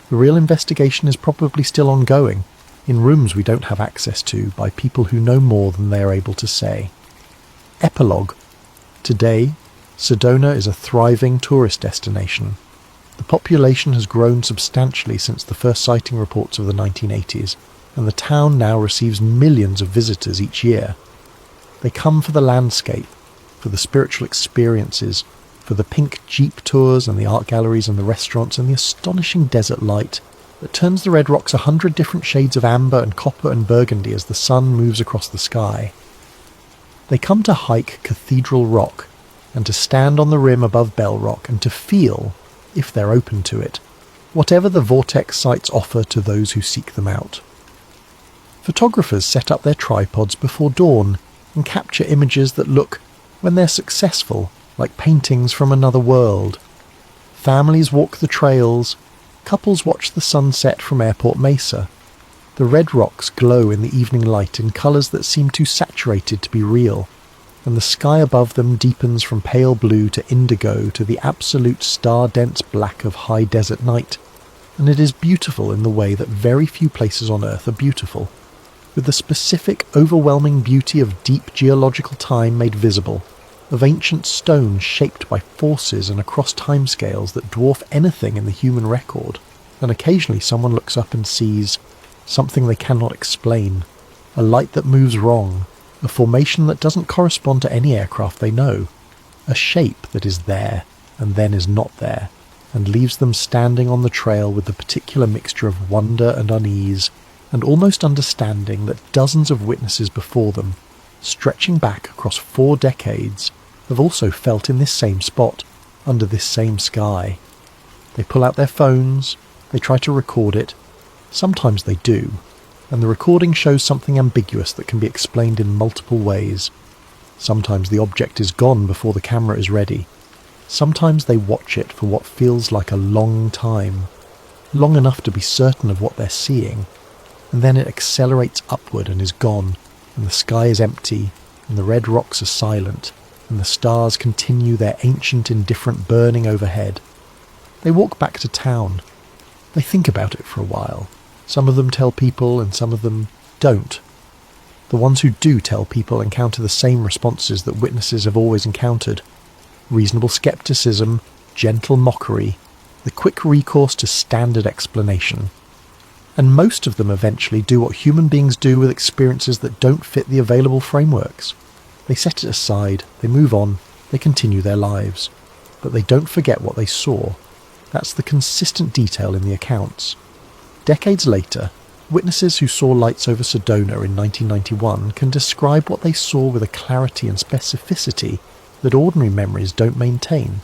the real investigation is probably still ongoing, in rooms we don't have access to, by people who know more than they are able to say. Epilogue. Today, Sedona is a thriving tourist destination. The population has grown substantially since the first sighting reports of the 1980s, and the town now receives millions of visitors each year. They come for the landscape, for the spiritual experiences, for the pink jeep tours and the art galleries and the restaurants and the astonishing desert light that turns the red rocks 100 different shades of amber and copper and burgundy as the sun moves across the sky. They come to hike Cathedral Rock and to stand on the rim above Bell Rock and to feel, if they're open to it, whatever the vortex sites offer to those who seek them out. Photographers set up their tripods before dawn and capture images that look, when they're successful, like paintings from another world. Families walk the trails, couples watch the sunset from Airport Mesa. The red rocks glow in the evening light in colours that seem too saturated to be real, and the sky above them deepens from pale blue to indigo to the absolute star-dense black of high desert night, and it is beautiful in the way that very few places on Earth are beautiful, with the specific, overwhelming beauty of deep geological time made visible, of ancient stone shaped by forces and across timescales that dwarf anything in the human record, and occasionally someone looks up and sees something they cannot explain, a light that moves wrong, a formation that doesn't correspond to any aircraft they know, a shape that is there and then is not there, and leaves them standing on the trail with the particular mixture of wonder and unease, and almost understanding that dozens of witnesses before them, stretching back across 4 decades, have also felt in this same spot, under this same sky. They pull out their phones, they try to record it. Sometimes they do, and the recording shows something ambiguous that can be explained in multiple ways. Sometimes the object is gone before the camera is ready. Sometimes they watch it for what feels like a long time, long enough to be certain of what they're seeing, and then it accelerates upward and is gone, and the sky is empty, and the red rocks are silent, and the stars continue their ancient indifferent burning overhead. They walk back to town. They think about it for a while. Some of them tell people and some of them don't. The ones who do tell people encounter the same responses that witnesses have always encountered. Reasonable skepticism, gentle mockery, the quick recourse to standard explanation. And most of them eventually do what human beings do with experiences that don't fit the available frameworks. They set it aside, they move on, they continue their lives. But they don't forget what they saw. That's the consistent detail in the accounts. Decades later, witnesses who saw lights over Sedona in 1991 can describe what they saw with a clarity and specificity that ordinary memories don't maintain.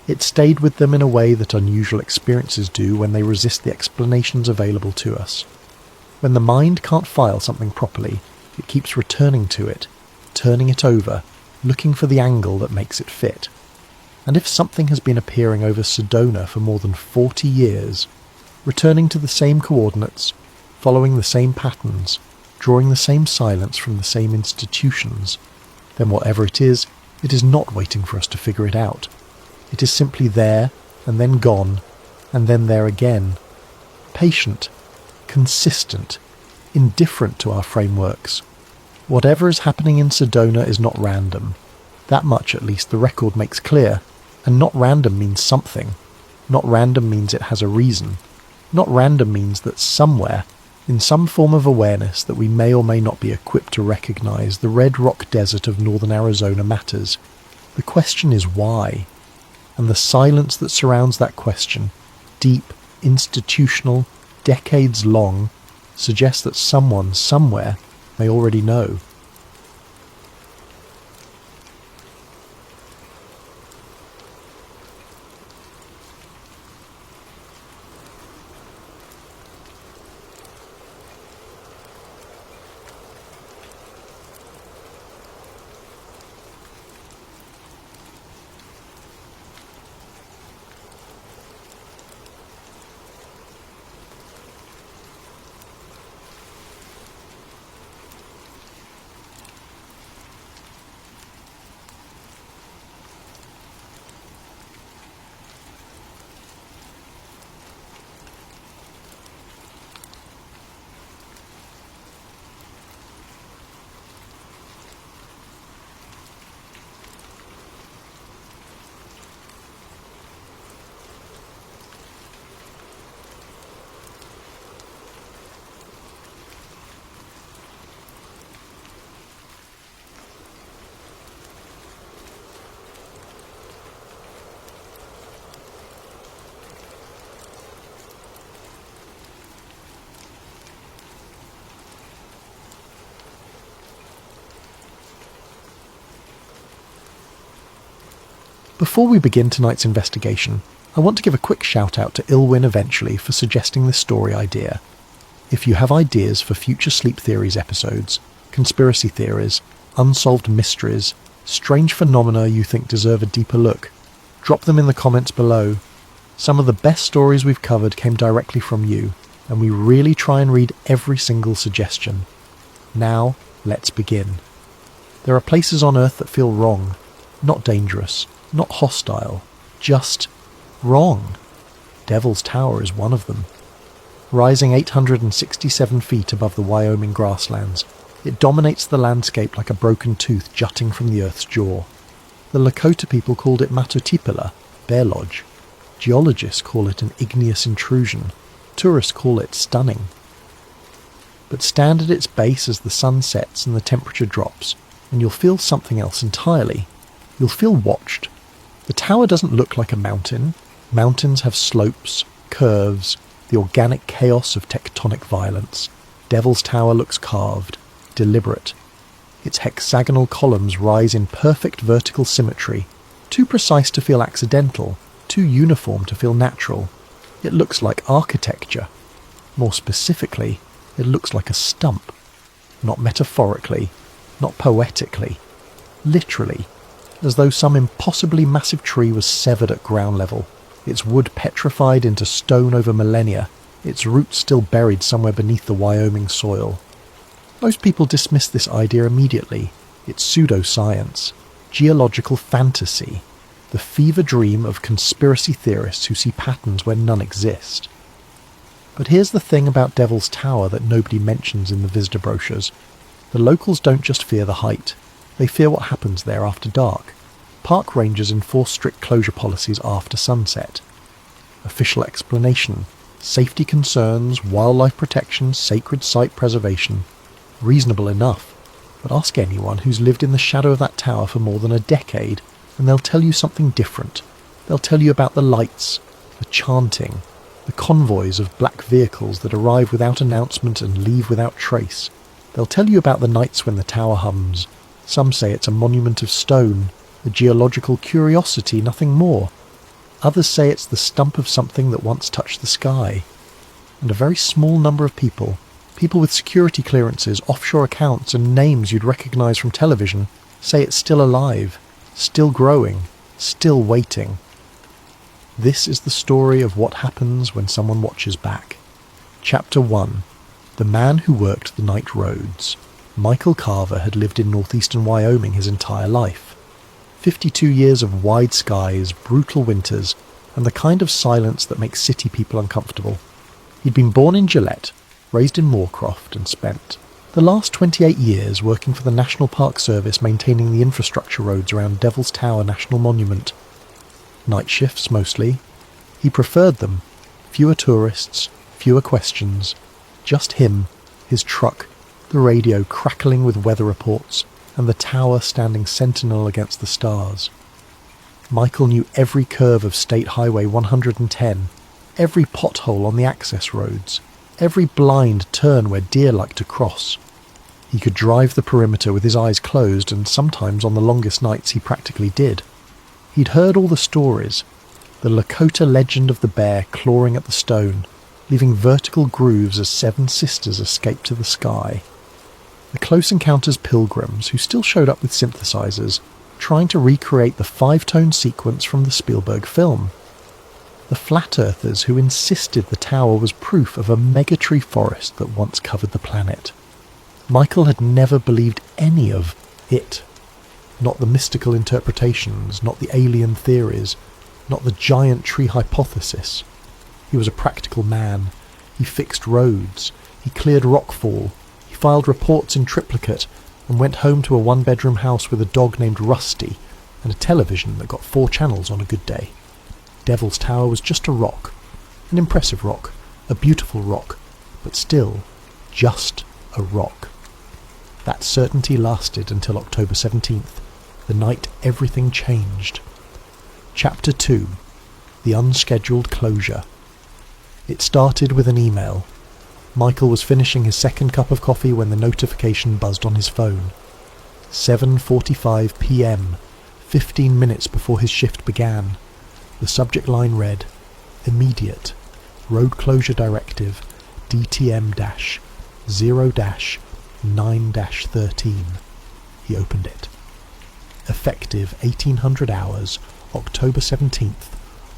It stayed with them in a way that unusual experiences do when they resist the explanations available to us. When the mind can't file something properly, it keeps returning to it, turning it over, looking for the angle that makes it fit. And if something has been appearing over Sedona for more than 40 years, returning to the same coordinates, following the same patterns, drawing the same silence from the same institutions, then whatever it is not waiting for us to figure it out. It is simply there, and then gone, and then there again. Patient, consistent, indifferent to our frameworks. Whatever is happening in Sedona is not random. That much at least the record makes clear. And not random means something. Not random means it has a reason. Not random means that somewhere, in some form of awareness that we may or may not be equipped to recognise, the red rock desert of northern Arizona matters. The question is why? And the silence that surrounds that question, deep, institutional, decades long, suggests that someone, somewhere, may already know. Before we begin tonight's investigation, I want to give a quick shout out to Ilwyn Eventually for suggesting this story idea. If you have ideas for future Sleep Theories episodes, conspiracy theories, unsolved mysteries, strange phenomena you think deserve a deeper look, drop them in the comments below. Some of the best stories we've covered came directly from you, and we really try and read every single suggestion. Now, let's begin. There are places on Earth that feel wrong, not dangerous, not hostile, just wrong. Devil's Tower is one of them. Rising 867 feet above the Wyoming grasslands, it dominates the landscape like a broken tooth jutting from the Earth's jaw. The Lakota people called it Matotipila, Bear Lodge. Geologists call it an igneous intrusion. Tourists call it stunning. but stand at its base as the sun sets and the temperature drops, and you'll feel something else entirely. You'll feel watched. The tower doesn't look like a mountain. Mountains have slopes, curves, the organic chaos of tectonic violence. Devil's Tower looks carved, deliberate. Its hexagonal columns rise in perfect vertical symmetry, too precise to feel accidental, too uniform to feel natural. It looks like architecture. More specifically, it looks like a stump. Not metaphorically, not poetically. Literally, as though some impossibly massive tree was severed at ground level, its wood petrified into stone over millennia, its roots still buried somewhere beneath the Wyoming soil. Most people dismiss this idea immediately. It's pseudoscience, geological fantasy, the fever dream of conspiracy theorists who see patterns where none exist. But here's the thing about Devil's Tower that nobody mentions in the visitor brochures. The locals don't just fear the height, they fear what happens there after dark. Park rangers enforce strict closure policies after sunset. Official explanation: safety concerns, wildlife protection, sacred site preservation. Reasonable enough, but ask anyone who's lived in the shadow of that tower for more than a decade, and they'll tell you something different. They'll tell you about the lights, the chanting, the convoys of black vehicles that arrive without announcement and leave without trace. They'll tell you about the nights when the tower hums. Some say it's a monument of stone, a geological curiosity, nothing more. Others say it's the stump of something that once touched the sky. And a very small number of people with security clearances, offshore accounts and names you'd recognise from television, say it's still alive, still growing, still waiting. This is the story of what happens when someone watches back. Chapter 1. The Man Who Worked the Night Roads. Michael Carver had lived in northeastern Wyoming his entire life. 52 years of wide skies, brutal winters, and the kind of silence that makes city people uncomfortable. He'd been born in Gillette, raised in Moorcroft, and spent the last 28 years working for the National Park Service maintaining the infrastructure roads around Devil's Tower National Monument. Night shifts mostly. He preferred them. Fewer tourists, fewer questions. Just him, his truck, the radio crackling with weather reports, and the tower standing sentinel against the stars. Michael knew every curve of State Highway 110, every pothole on the access roads, every blind turn where deer like to cross. He could drive the perimeter with his eyes closed, and sometimes on the longest nights he practically did. He'd heard all the stories, the Lakota legend of the bear clawing at the stone, leaving vertical grooves as 7 sisters escaped to the sky. The Close Encounters pilgrims who still showed up with synthesizers, trying to recreate the 5-tone sequence from the Spielberg film. The flat earthers who insisted the tower was proof of a megatree forest that once covered the planet. Michael had never believed any of it. Not the mystical interpretations, not the alien theories, not the giant tree hypothesis. He was a practical man. He fixed roads. He cleared rockfall. He filed reports in triplicate and went home to a 1-bedroom house with a dog named Rusty and a television that got 4 channels on a good day. Devil's Tower was just a rock. An impressive rock. A beautiful rock. But still, just a rock. That certainty lasted until October 17th, the night everything changed. Chapter 2. The Unscheduled Closure. It started with an email. Michael was finishing his second cup of coffee when the notification buzzed on his phone. 7:45 p.m, 15 minutes before his shift began. The subject line read, Immediate, Road Closure Directive, DTM-0-9-13. He opened it. Effective 1800 hours, October 17th.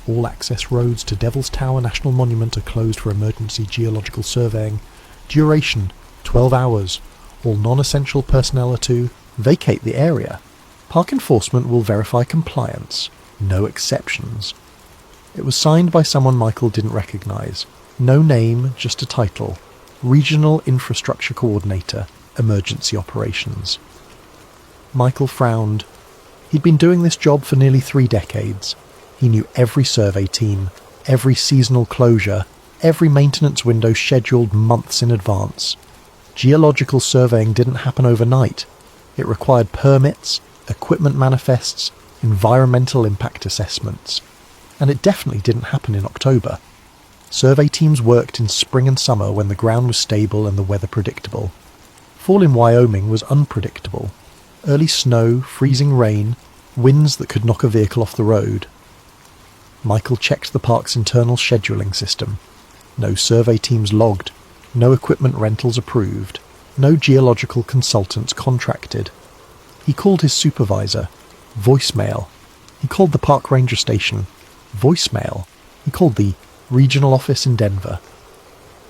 All access roads to Devil's Tower National Monument are closed for emergency geological surveying. Duration, 12 hours. All non-essential personnel are to vacate the area. Park enforcement will verify compliance. No exceptions. It was signed by someone Michael didn't recognise. No name, just a title. Regional Infrastructure Coordinator, Emergency Operations. Michael frowned. He'd been doing this job for nearly 3 decades. He knew every survey team, every seasonal closure, every maintenance window scheduled months in advance. Geological surveying didn't happen overnight. It required permits, equipment manifests, environmental impact assessments. And it definitely didn't happen in October. Survey teams worked in spring and summer when the ground was stable and the weather predictable. Fall in Wyoming was unpredictable. Early snow, freezing rain, winds that could knock a vehicle off the road. Michael checked the park's internal scheduling system. No survey teams logged, no equipment rentals approved, no geological consultants contracted. He called his supervisor. Voicemail. He called the park ranger station. Voicemail. He called the regional office in Denver.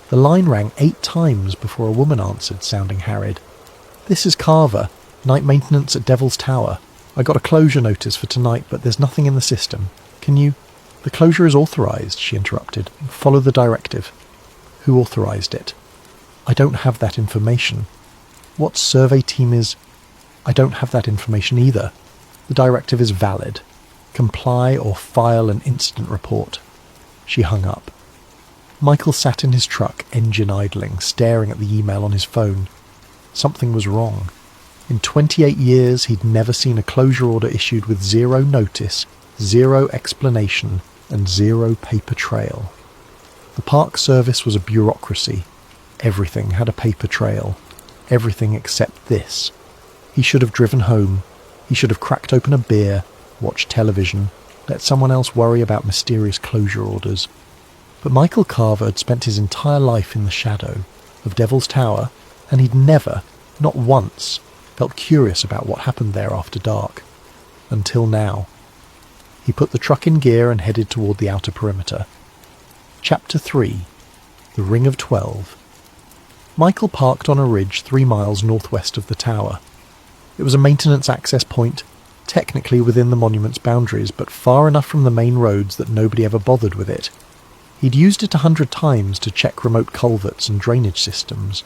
The line rang 8 times before a woman answered, sounding harried. "This is Carver. Night maintenance at Devil's Tower. I got a closure notice for tonight, but there's nothing in the system. Can you—" "The closure is authorized," she interrupted. "Follow the directive." "Who authorized it?" "I don't have that information." "What survey team is—" "I don't have that information either. The directive is valid. Comply or file an incident report." She hung up. Michael sat in his truck, engine idling, staring at the email on his phone. Something was wrong. In 28 years, he'd never seen a closure order issued with 0 notice, 0 explanation, and 0 paper trail. The Park Service was a bureaucracy. Everything had a paper trail. Everything except this. He should have driven home. He should have cracked open a beer, watched television, let someone else worry about mysterious closure orders. But Michael Carver had spent his entire life in the shadow of Devil's Tower, and he'd never, not once, felt curious about what happened there after dark. Until now. He put the truck in gear and headed toward the outer perimeter. Chapter 3. The Ring of 12. Michael parked on a ridge 3 miles northwest of the tower. It was a maintenance access point, technically within the monument's boundaries, but far enough from the main roads that nobody ever bothered with it. He'd used it 100 times to check remote culverts and drainage systems.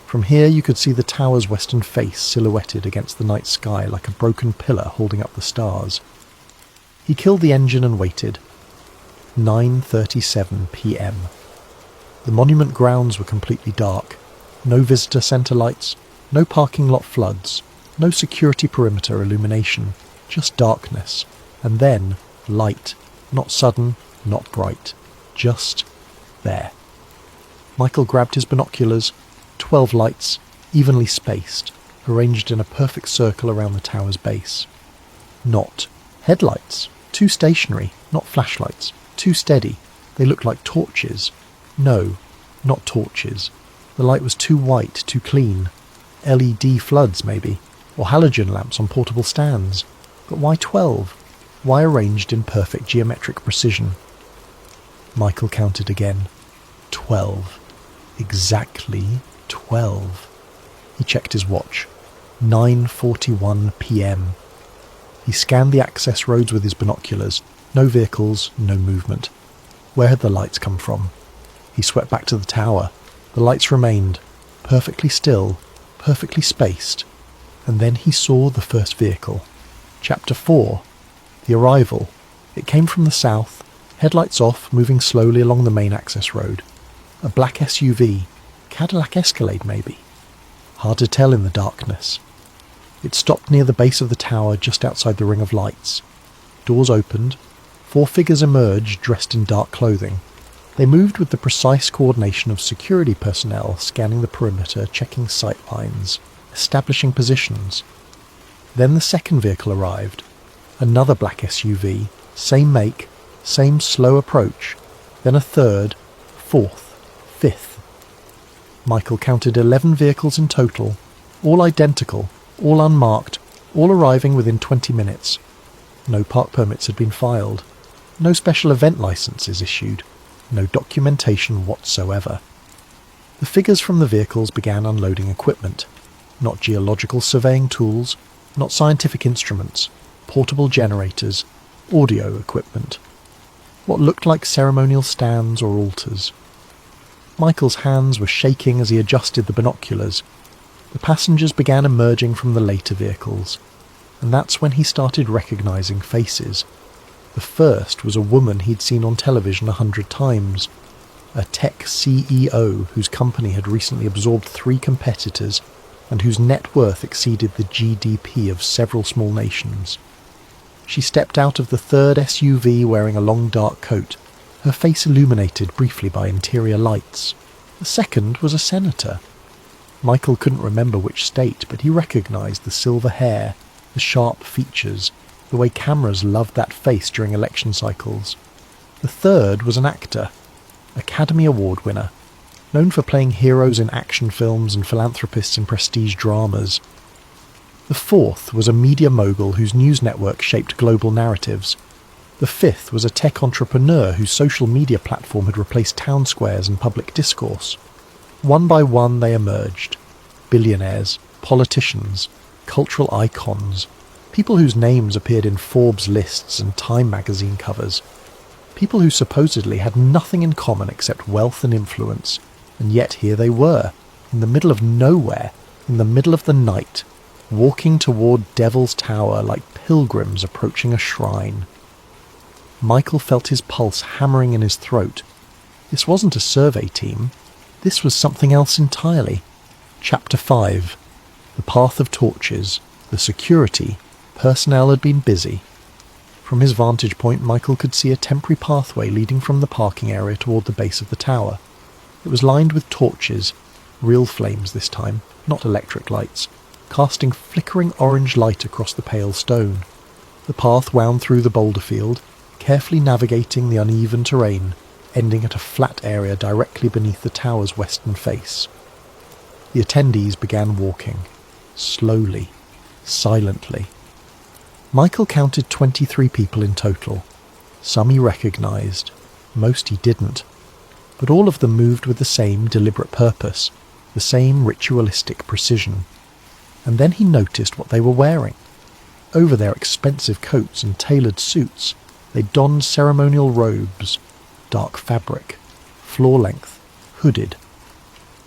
From here you could see the tower's western face silhouetted against the night sky like a broken pillar holding up the stars. He killed the engine and waited. 9:37 p.m. The monument grounds were completely dark. No visitor centre lights, no parking lot floods, no security perimeter illumination, just darkness, and then light, not sudden, not bright, just there. Michael grabbed his binoculars, 12 lights, evenly spaced, arranged in a perfect circle around the tower's base. Not headlights, too stationary, not flashlights, too steady, they looked like torches. No, not torches. The light was too white, too clean. LED floods, maybe, or halogen lamps on portable stands. But why 12? Why arranged in perfect geometric precision? Michael counted again. 12. Exactly 12. He checked his watch. 9:41 p.m. He scanned the access roads with his binoculars. No vehicles, no movement. Where had the lights come from? He swept back to the tower. The lights remained, perfectly still, perfectly spaced. And then he saw the first vehicle. Chapter 4. The arrival. It came from the south, headlights off, moving slowly along the main access road. A black SUV. Cadillac Escalade, maybe. Hard to tell in the darkness. It stopped near the base of the tower just outside the ring of lights. Doors opened. 4 figures emerged dressed in dark clothing. They moved with the precise coordination of security personnel scanning the perimeter, checking sight lines, establishing positions. Then the second vehicle arrived. Another black SUV, same make, same slow approach. Then a third, fourth, fifth. Michael counted 11 vehicles in total, all identical, all unmarked, all arriving within 20 minutes. No park permits had been filed. No special event licenses issued. No documentation whatsoever. The figures from the vehicles began unloading equipment. Not geological surveying tools, not scientific instruments, portable generators, audio equipment. What looked like ceremonial stands or altars. Michael's hands were shaking as he adjusted the binoculars. The passengers began emerging from the later vehicles, and that's when he started recognizing faces. The first was a woman he'd seen on television 100 times. a tech CEO whose company had recently absorbed 3 competitors and whose net worth exceeded the GDP of several small nations. She stepped out of the third SUV wearing a long dark coat, her face illuminated briefly by interior lights. The second was a senator. Michael couldn't remember which state, but he recognised the silver hair, the sharp features, the way cameras loved that face during election cycles. The third was an actor, Academy Award winner, known for playing heroes in action films and philanthropists in prestige dramas. The fourth was a media mogul whose news network shaped global narratives. The fifth was a tech entrepreneur whose social media platform had replaced town squares and public discourse. One by one they emerged. Billionaires, politicians, cultural icons, people whose names appeared in Forbes lists and Time magazine covers. People who supposedly had nothing in common except wealth and influence, and yet here they were, in the middle of nowhere, in the middle of the night, walking toward Devil's Tower like pilgrims approaching a shrine. Michael felt his pulse hammering in his throat. This wasn't a survey team. This was something else entirely. Chapter 5. The Path of Torches. The security. Personnel had been busy. From his vantage point, Michael could see a temporary pathway leading from the parking area toward the base of the tower. It was lined with torches, real flames this time, not electric lights, casting flickering orange light across the pale stone. The path wound through the boulder field, carefully navigating the uneven terrain, ending at a flat area directly beneath the tower's western face. The attendees began walking, slowly, silently. Michael counted 23 people in total. Some he recognised, most he didn't, but all of them moved with the same deliberate purpose, the same ritualistic precision. And then he noticed what they were wearing. Over their expensive coats and tailored suits, they donned ceremonial robes, dark fabric, floor-length, hooded.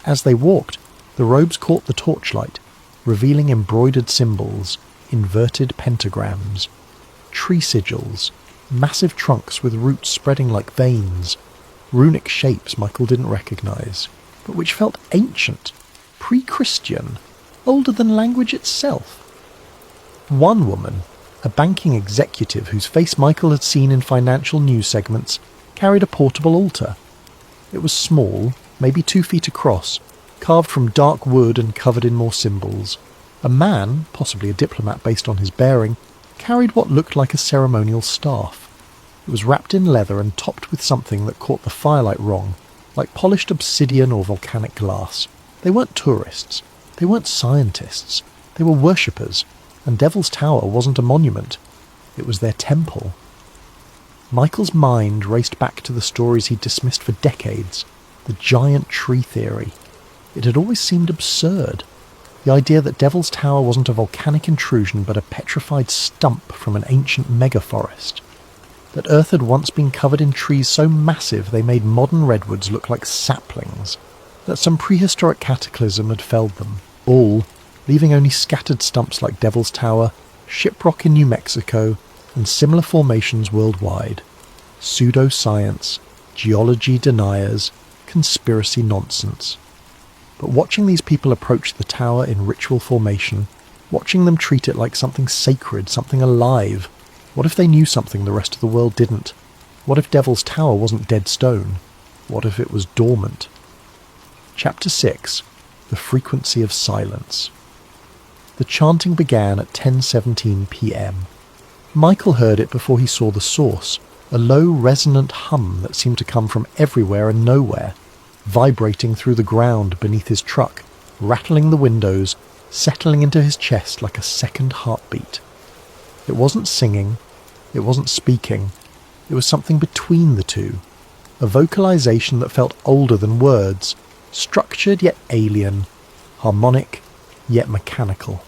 As they walked, the robes caught the torchlight, revealing embroidered symbols, inverted pentagrams, tree sigils, massive trunks with roots spreading like veins, runic shapes Michael didn't recognise, but which felt ancient, pre-Christian, older than language itself. One woman, a banking executive whose face Michael had seen in financial news segments, carried a portable altar. It was small, maybe 2 feet across, carved from dark wood and covered in more symbols. A man, possibly a diplomat based on his bearing, carried what looked like a ceremonial staff. It was wrapped in leather and topped with something that caught the firelight wrong, like polished obsidian or volcanic glass. They weren't tourists. They weren't scientists. They were worshippers, and Devil's Tower wasn't a monument. It was their temple. Michael's mind raced back to the stories he'd dismissed for decades, the giant tree theory. It had always seemed absurd. The idea that Devil's Tower wasn't a volcanic intrusion but a petrified stump from an ancient megaforest. That Earth had once been covered in trees so massive they made modern redwoods look like saplings. That some prehistoric cataclysm had felled them, all, leaving only scattered stumps like Devil's Tower, Shiprock in New Mexico, and similar formations worldwide. Pseudoscience, geology deniers, conspiracy nonsense. But watching these people approach the tower in ritual formation, watching them treat it like something sacred, something alive, what if they knew something the rest of the world didn't? What if Devil's Tower wasn't dead stone? What if it was dormant? Chapter 6. The Frequency of Silence. The chanting began at 10:17 p.m. Michael heard it before he saw the source, a low resonant hum that seemed to come from everywhere and nowhere, vibrating through the ground beneath his truck, rattling the windows, settling into his chest like a second heartbeat. It wasn't singing, it wasn't speaking, it was something between the two, a vocalization that felt older than words, structured yet alien, harmonic yet mechanical.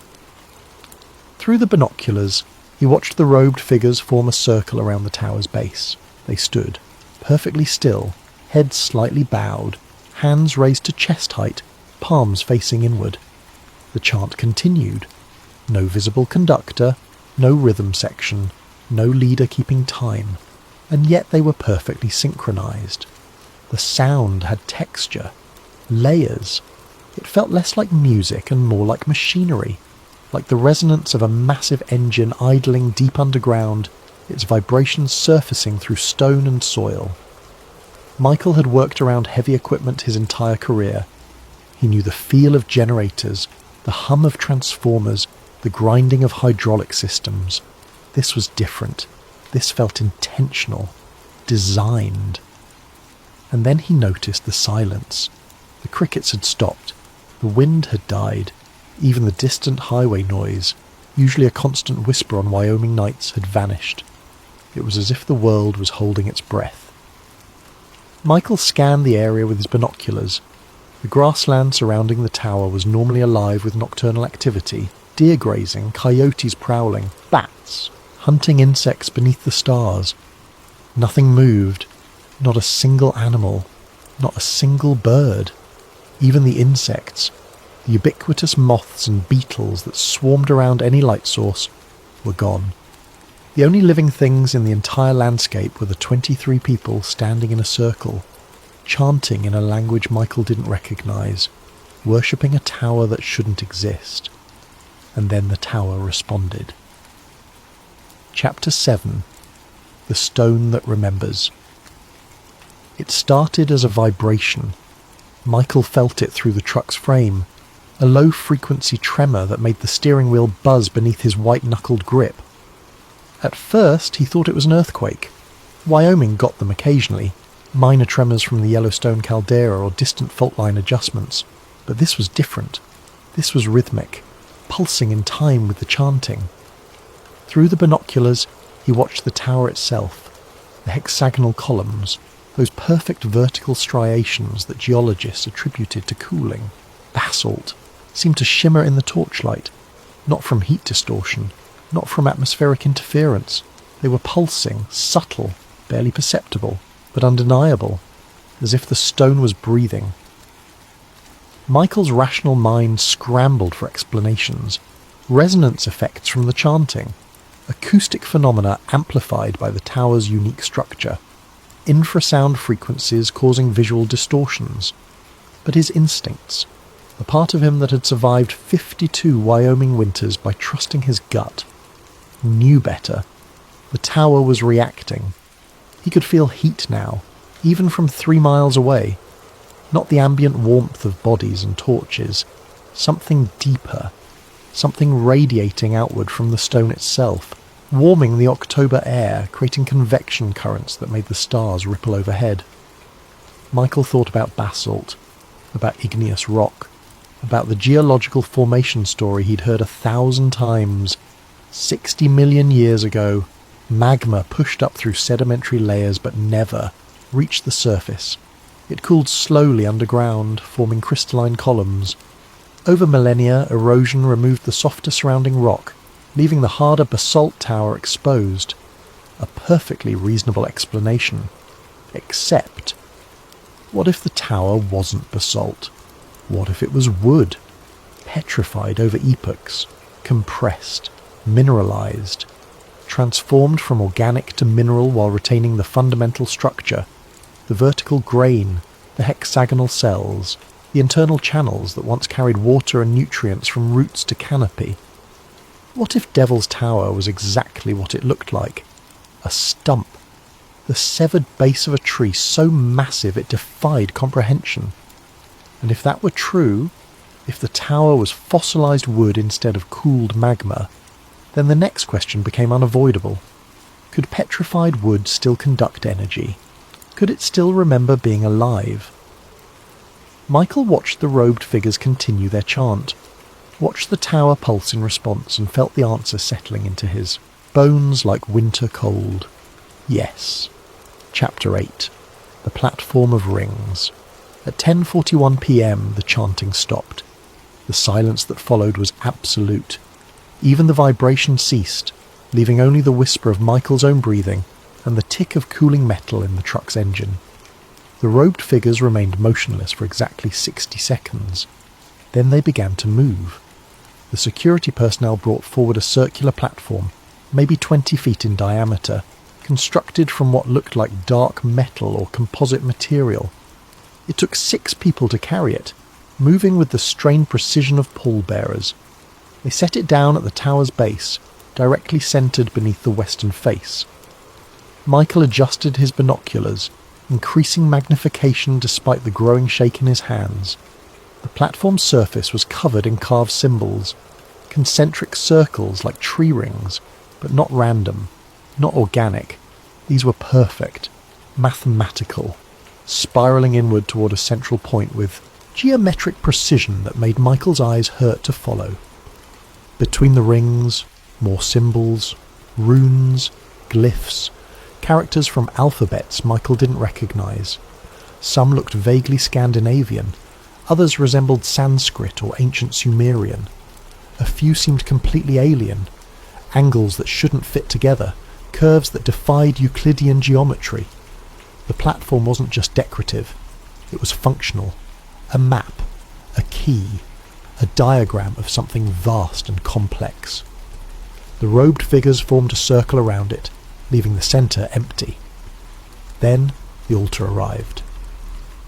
Through the binoculars, he watched the robed figures form a circle around the tower's base. They stood, perfectly still, heads slightly bowed, hands raised to chest height, palms facing inward. The chant continued. No visible conductor, no rhythm section, no leader keeping time, and yet they were perfectly synchronized. The sound had texture, layers. It felt less like music and more like machinery, like the resonance of a massive engine idling deep underground, its vibrations surfacing through stone and soil. Michael had worked around heavy equipment his entire career. He knew the feel of generators, the hum of transformers, the grinding of hydraulic systems. This was different. This felt intentional, designed. And then he noticed the silence. The crickets had stopped. The wind had died. Even the distant highway noise, usually a constant whisper on Wyoming nights, had vanished. It was as if the world was holding its breath. Michael scanned the area with his binoculars. The grassland surrounding the tower was normally alive with nocturnal activity, deer grazing, coyotes prowling, bats, hunting insects beneath the stars. Nothing moved, not a single animal, not a single bird. Even the insects, the ubiquitous moths and beetles that swarmed around any light source, were gone. The only living things in the entire landscape were the 23 people standing in a circle, chanting in a language Michael didn't recognise, worshipping a tower that shouldn't exist. And then the tower responded. Chapter 7. The Stone That Remembers. It started as a vibration. Michael felt it through the truck's frame, a low-frequency tremor that made the steering wheel buzz beneath his white-knuckled grip. At first, he thought it was an earthquake. Wyoming got them occasionally, minor tremors from the Yellowstone caldera or distant fault line adjustments. But this was different. This was rhythmic, pulsing in time with the chanting. Through the binoculars, he watched the tower itself, the hexagonal columns, those perfect vertical striations that geologists attributed to cooling. Basalt seemed to shimmer in the torchlight, not from heat distortion, not from atmospheric interference. They were pulsing, subtle, barely perceptible, but undeniable, as if the stone was breathing. Michael's rational mind scrambled for explanations. Resonance effects from the chanting, acoustic phenomena amplified by the tower's unique structure, infrasound frequencies causing visual distortions. But his instincts, the part of him that had survived 52 Wyoming winters by trusting his gut, knew better. The tower was reacting. He could feel heat now, even from 3 miles away. Not the ambient warmth of bodies and torches, something deeper, something radiating outward from the stone itself, warming the October air, creating convection currents that made the stars ripple overhead. Michael thought about basalt, about igneous rock, about the geological formation story he'd heard 1,000 times. 60 million years ago, magma pushed up through sedimentary layers but never reached the surface. It cooled slowly underground, forming crystalline columns. Over millennia, erosion removed the softer surrounding rock, leaving the harder basalt tower exposed. A perfectly reasonable explanation. Except, what if the tower wasn't basalt? What if it was wood? Petrified over epochs, compressed, mineralized, transformed from organic to mineral while retaining the fundamental structure, the vertical grain, the hexagonal cells, the internal channels that once carried water and nutrients from roots to canopy. What if Devil's Tower was exactly what it looked like? A stump, the severed base of a tree so massive it defied comprehension. And if that were true, if the tower was fossilized wood instead of cooled magma, then the next question became unavoidable. Could petrified wood still conduct energy? Could it still remember being alive? Michael watched the robed figures continue their chant, watched the tower pulse in response, and felt the answer settling into his bones like winter cold. Yes. Chapter 8. The Platform of Rings. At 10:41 p.m. the chanting stopped. The silence that followed was absolute. Even the vibration ceased, leaving only the whisper of Michael's own breathing and the tick of cooling metal in the truck's engine. The robed figures remained motionless for exactly 60 seconds. Then they began to move. The security personnel brought forward a circular platform, maybe 20 feet in diameter, constructed from what looked like dark metal or composite material, It took 6 people to carry it, moving with the strained precision of pallbearers. They set it down at the tower's base, directly centred beneath the western face. Michael adjusted his binoculars, increasing magnification despite the growing shake in his hands. The platform's surface was covered in carved symbols, concentric circles like tree rings, but not random, not organic. These were perfect, mathematical, spiralling inward toward a central point with geometric precision that made Michael's eyes hurt to follow. Between the rings, more symbols, runes, glyphs, characters from alphabets Michael didn't recognise. Some looked vaguely Scandinavian, others resembled Sanskrit or ancient Sumerian. A few seemed completely alien, angles that shouldn't fit together, curves that defied Euclidean geometry. The platform wasn't just decorative, it was functional. A map, a key, a diagram of something vast and complex. The robed figures formed a circle around it, leaving the centre empty. Then the altar arrived.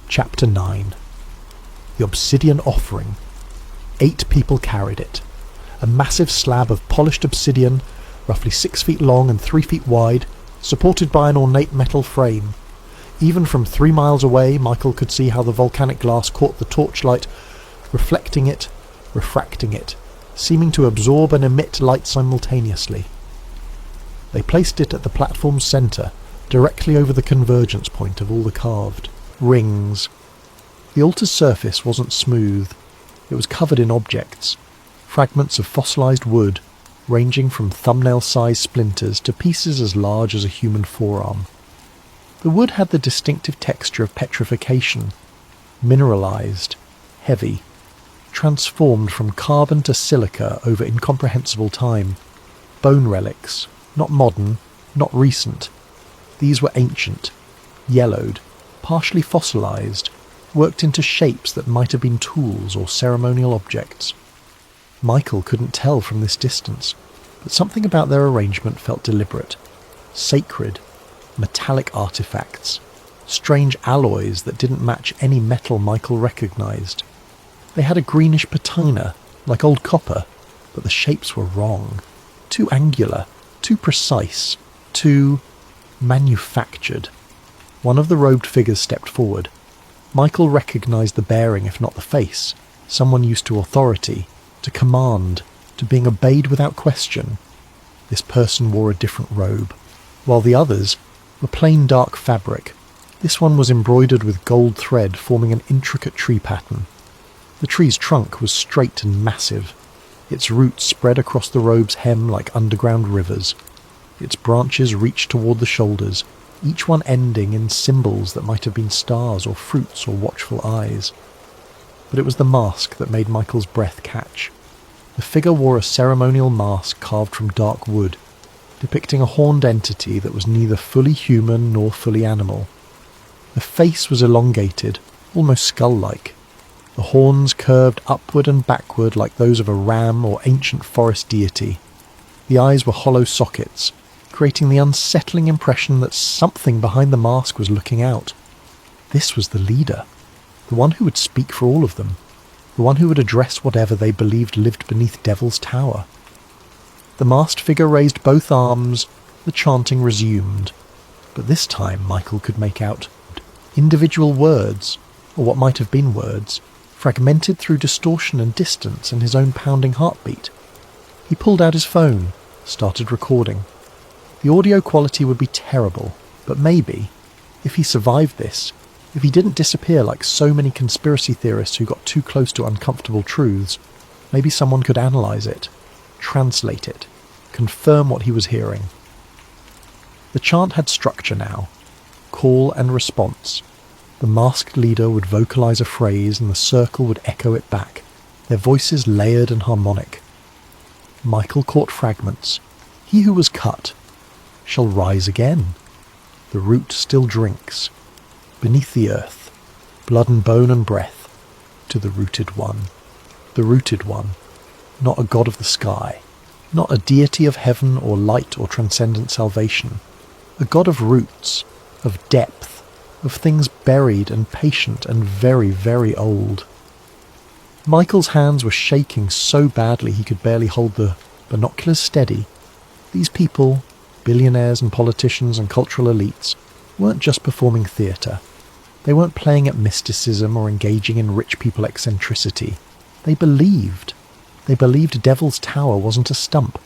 Chapter 9. The Obsidian Offering. 8 people carried it. A massive slab of polished obsidian, roughly 6 feet long and 3 feet wide, supported by an ornate metal frame. Even from 3 miles away, Michael could see how the volcanic glass caught the torchlight, reflecting it, refracting it, seeming to absorb and emit light simultaneously. They placed it at the platform's centre, directly over the convergence point of all the carved rings. The altar's surface wasn't smooth. It was covered in objects, fragments of fossilised wood, ranging from thumbnail-sized splinters to pieces as large as a human forearm. The wood had the distinctive texture of petrification, mineralised, heavy, transformed from carbon to silica over incomprehensible time. Bone relics, not modern, not recent. These were ancient, yellowed, partially fossilised, worked into shapes that might have been tools or ceremonial objects. Michael couldn't tell from this distance, but something about their arrangement felt deliberate, sacred, metallic artefacts, strange alloys that didn't match any metal Michael recognised. They had a greenish patina, like old copper, but the shapes were wrong. Too angular, too precise, too manufactured. One of the robed figures stepped forward. Michael recognised the bearing, if not the face. Someone used to authority, to command, to being obeyed without question. This person wore a different robe, while the others were plain dark fabric. This one was embroidered with gold thread forming an intricate tree pattern. The tree's trunk was straight and massive. Its roots spread across the robe's hem like underground rivers. Its branches reached toward the shoulders, each one ending in symbols that might have been stars or fruits or watchful eyes. But it was the mask that made Michael's breath catch. The figure wore a ceremonial mask carved from dark wood, depicting a horned entity that was neither fully human nor fully animal. The face was elongated, almost skull-like. The horns curved upward and backward like those of a ram or ancient forest deity. The eyes were hollow sockets, creating the unsettling impression that something behind the mask was looking out. This was the leader, the one who would speak for all of them, the one who would address whatever they believed lived beneath Devil's Tower. The masked figure raised both arms, the chanting resumed, but this time Michael could make out individual words, or what might have been words, fragmented through distortion and distance and his own pounding heartbeat. He pulled out his phone, started recording. The audio quality would be terrible, but maybe, if he survived this, if he didn't disappear like so many conspiracy theorists who got too close to uncomfortable truths, maybe someone could analyse it, translate it, confirm what he was hearing. The chant had structure now, call and response. The masked leader would vocalise a phrase and the circle would echo it back, their voices layered and harmonic. Michael caught fragments. He who was cut shall rise again. The root still drinks. Beneath the earth, blood and bone and breath, to the rooted one. The rooted one, not a god of the sky, not a deity of heaven or light or transcendent salvation, a god of roots, of depth, of things buried and patient and very, very old. Michael's hands were shaking so badly he could barely hold the binoculars steady. These people, billionaires and politicians and cultural elites, weren't just performing theatre. They weren't playing at mysticism or engaging in rich people eccentricity. They believed. They believed Devil's Tower wasn't a stump.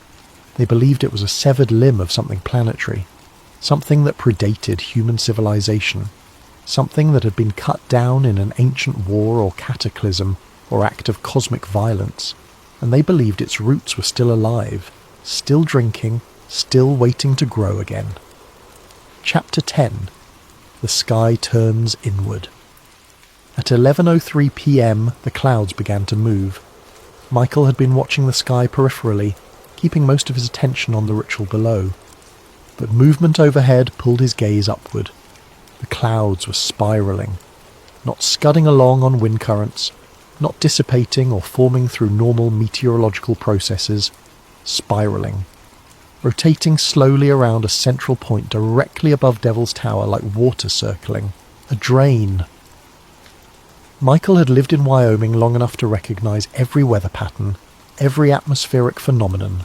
They believed it was a severed limb of something planetary, something that predated human civilization, something that had been cut down in an ancient war or cataclysm or act of cosmic violence, and they believed its roots were still alive, still drinking, still waiting to grow again. Chapter 10. The Sky Turns Inward. At 11:03 p.m. the clouds began to move. Michael had been watching the sky peripherally, keeping most of his attention on the ritual below. But movement overhead pulled his gaze upward. The clouds were spiralling, not scudding along on wind currents, not dissipating or forming through normal meteorological processes, spiralling, rotating slowly around a central point directly above Devil's Tower like water circling, a drain. Michael had lived in Wyoming long enough to recognise every weather pattern, every atmospheric phenomenon.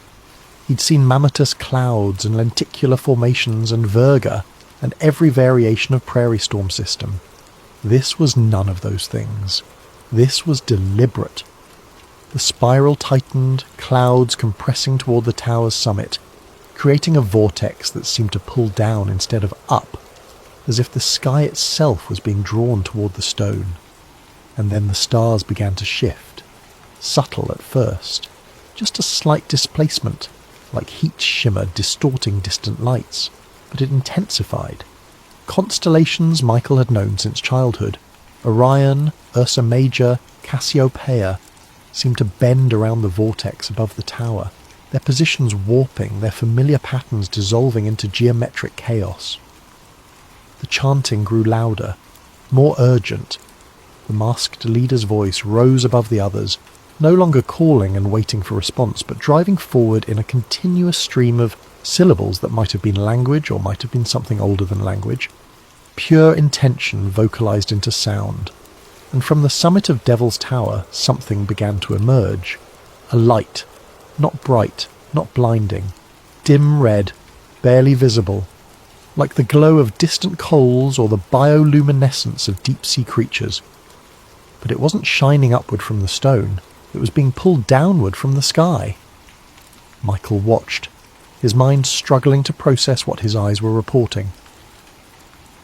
He'd seen mammatus clouds and lenticular formations and virga, and every variation of prairie storm system. This was none of those things. This was deliberate. The spiral tightened, clouds compressing toward the tower's summit, creating a vortex that seemed to pull down instead of up, as if the sky itself was being drawn toward the stone. And then the stars began to shift, subtle at first, just a slight displacement, like heat shimmer distorting distant lights, but it intensified. Constellations Michael had known since childhood, Orion, Ursa Major, Cassiopeia, seemed to bend around the vortex above the tower, their positions warping, their familiar patterns dissolving into geometric chaos. The chanting grew louder, more urgent. The masked leader's voice rose above the others, no longer calling and waiting for response, but driving forward in a continuous stream of syllables that might have been language or might have been something older than language. Pure intention vocalized into sound. And from the summit of Devil's Tower, something began to emerge. A light. Not bright, not blinding. Dim red, barely visible. Like the glow of distant coals or the bioluminescence of deep-sea creatures. But it wasn't shining upward from the stone. It was being pulled downward from the sky. Michael watched, his mind struggling to process what his eyes were reporting.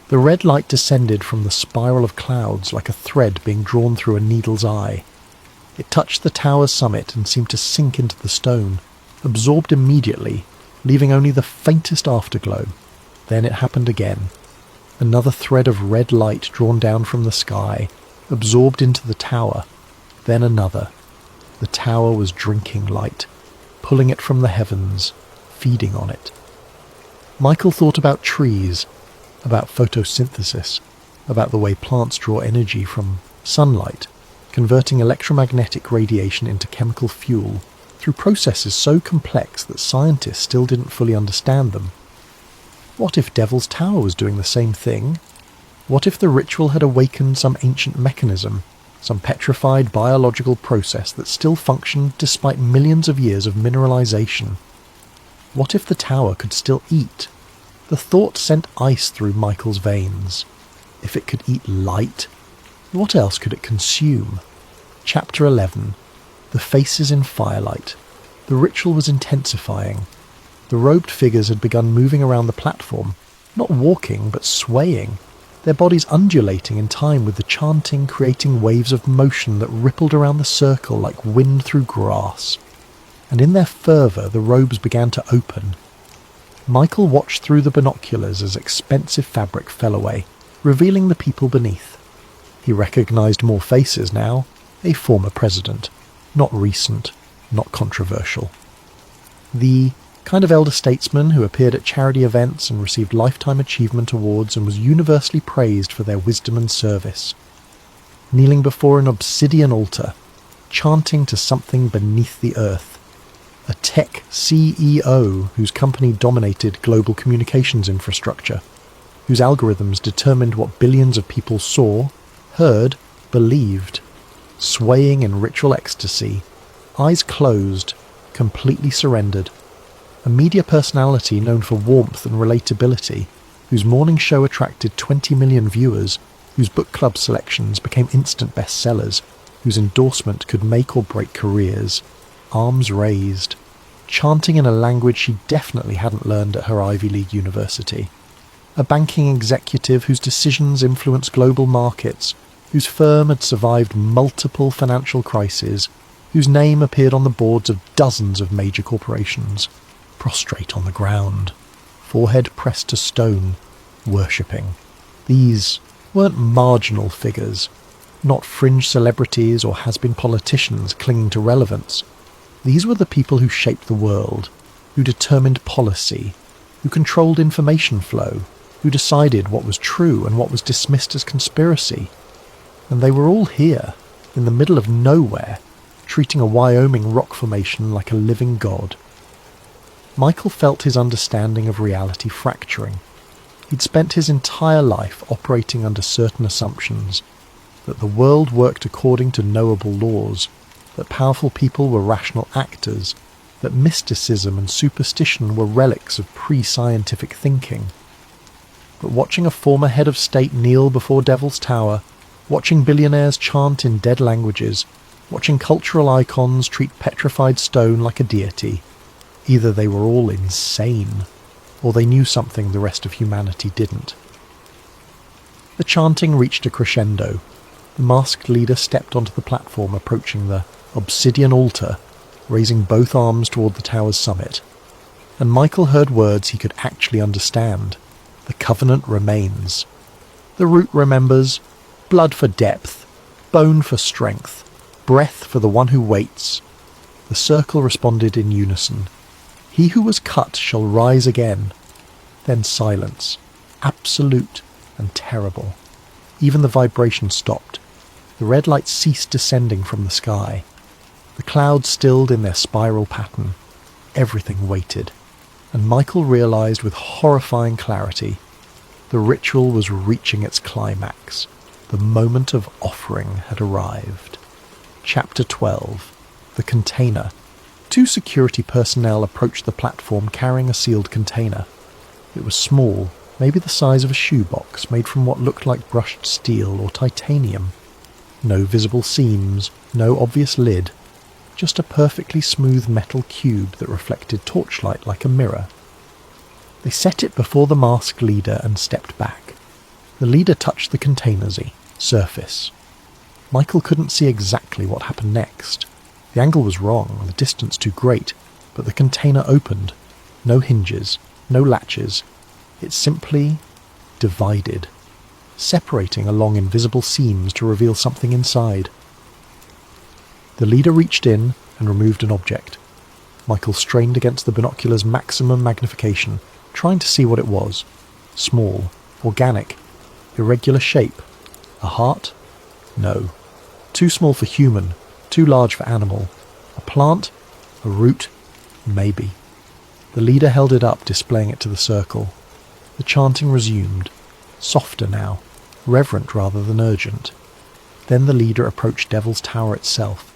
The red light descended from the spiral of clouds like a thread being drawn through a needle's eye. It touched the tower's summit and seemed to sink into the stone, absorbed immediately, leaving only the faintest afterglow. Then it happened again. Another thread of red light drawn down from the sky, absorbed into the tower. Then another. The tower was drinking light, pulling it from the heavens, feeding on it. Michael thought about trees, about photosynthesis, about the way plants draw energy from sunlight, converting electromagnetic radiation into chemical fuel through processes so complex that scientists still didn't fully understand them. What if Devil's Tower was doing the same thing? What if the ritual had awakened some ancient mechanism, some petrified biological process that still functioned despite millions of years of mineralization? What if the tower could still eat? The thought sent ice through Michael's veins. If it could eat light, what else could it consume? Chapter 11. The Faces in Firelight. The ritual was intensifying. The robed figures had begun moving around the platform, not walking, but swaying, their bodies undulating in time with the chanting, creating waves of motion that rippled around the circle like wind through grass. And in their fervour, the robes began to open. Michael watched through the binoculars as expensive fabric fell away, revealing the people beneath. He recognised more faces now. A former president. Not recent, not controversial. The kind of elder statesman who appeared at charity events and received lifetime achievement awards and was universally praised for their wisdom and service. Kneeling before an obsidian altar, chanting to something beneath the earth. A tech CEO whose company dominated global communications infrastructure. whose algorithms determined what billions of people saw, heard, believed, swaying in ritual ecstasy, eyes closed, completely surrendered. A media personality known for warmth and relatability, whose morning show attracted 20 million viewers, whose book club selections became instant bestsellers, whose endorsement could make or break careers, arms raised, chanting in a language she definitely hadn't learned at her Ivy League university. A banking executive whose decisions influenced global markets, whose firm had survived multiple financial crises, whose name appeared on the boards of dozens of major corporations, prostrate on the ground, forehead pressed to stone, worshipping. These weren't marginal figures, not fringe celebrities or has-been politicians clinging to relevance. These were the people who shaped the world, who determined policy, who controlled information flow, who decided what was true and what was dismissed as conspiracy. And they were all here, in the middle of nowhere, treating a Wyoming rock formation like a living god. Michael felt his understanding of reality fracturing. He'd spent his entire life operating under certain assumptions, that the world worked according to knowable laws, that powerful people were rational actors, that mysticism and superstition were relics of pre-scientific thinking. But watching a former head of state kneel before Devil's Tower, watching billionaires chant in dead languages, watching cultural icons treat petrified stone like a deity, either they were all insane, or they knew something the rest of humanity didn't. The chanting reached a crescendo. The masked leader stepped onto the platform approaching the obsidian altar, raising both arms toward the tower's summit. And Michael heard words he could actually understand. The covenant remains. The root remembers, blood for depth, bone for strength, breath for the one who waits. The circle responded in unison. He who was cut shall rise again. Then silence, absolute and terrible. Even the vibration stopped. The red light ceased descending from the sky. The clouds stilled in their spiral pattern. Everything waited. And Michael realized with horrifying clarity, the ritual was reaching its climax. The moment of offering had arrived. Chapter 12. The Container. 2 security personnel approached the platform carrying a sealed container. It was small, maybe the size of a shoebox, made from what looked like brushed steel or titanium. No visible seams, no obvious lid, just a perfectly smooth metal cube that reflected torchlight like a mirror. They set it before the masked leader and stepped back. The leader touched the container's surface. Michael couldn't see exactly what happened next. The angle was wrong, the distance too great, but the container opened. No hinges, no latches. It simply divided, separating along invisible seams to reveal something inside. The leader reached in and removed an object. Michael strained against the binocular's maximum magnification, trying to see what it was. Small, organic, irregular shape. A heart? No. Too small for human, too large for animal. A plant? A root? Maybe. The leader held it up, displaying it to the circle. The chanting resumed, softer now, reverent rather than urgent. Then the leader approached Devil's Tower itself.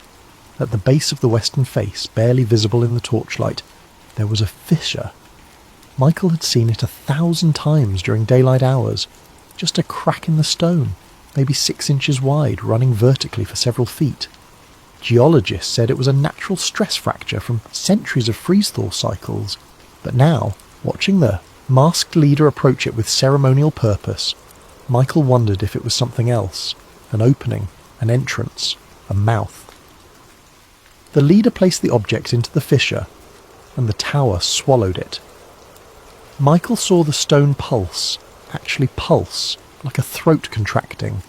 At the base of the western face, barely visible in the torchlight, there was a fissure. Michael had seen it 1,000 times during daylight hours. Just a crack in the stone, maybe 6 inches wide, running vertically for several feet. Geologists said it was a natural stress fracture from centuries of freeze-thaw cycles. But now, watching the masked leader approach it with ceremonial purpose, Michael wondered if it was something else. An opening, an entrance, a mouth. The leader placed the object into the fissure, and the tower swallowed it. Michael saw the stone pulse, actually pulse, like a throat contracting,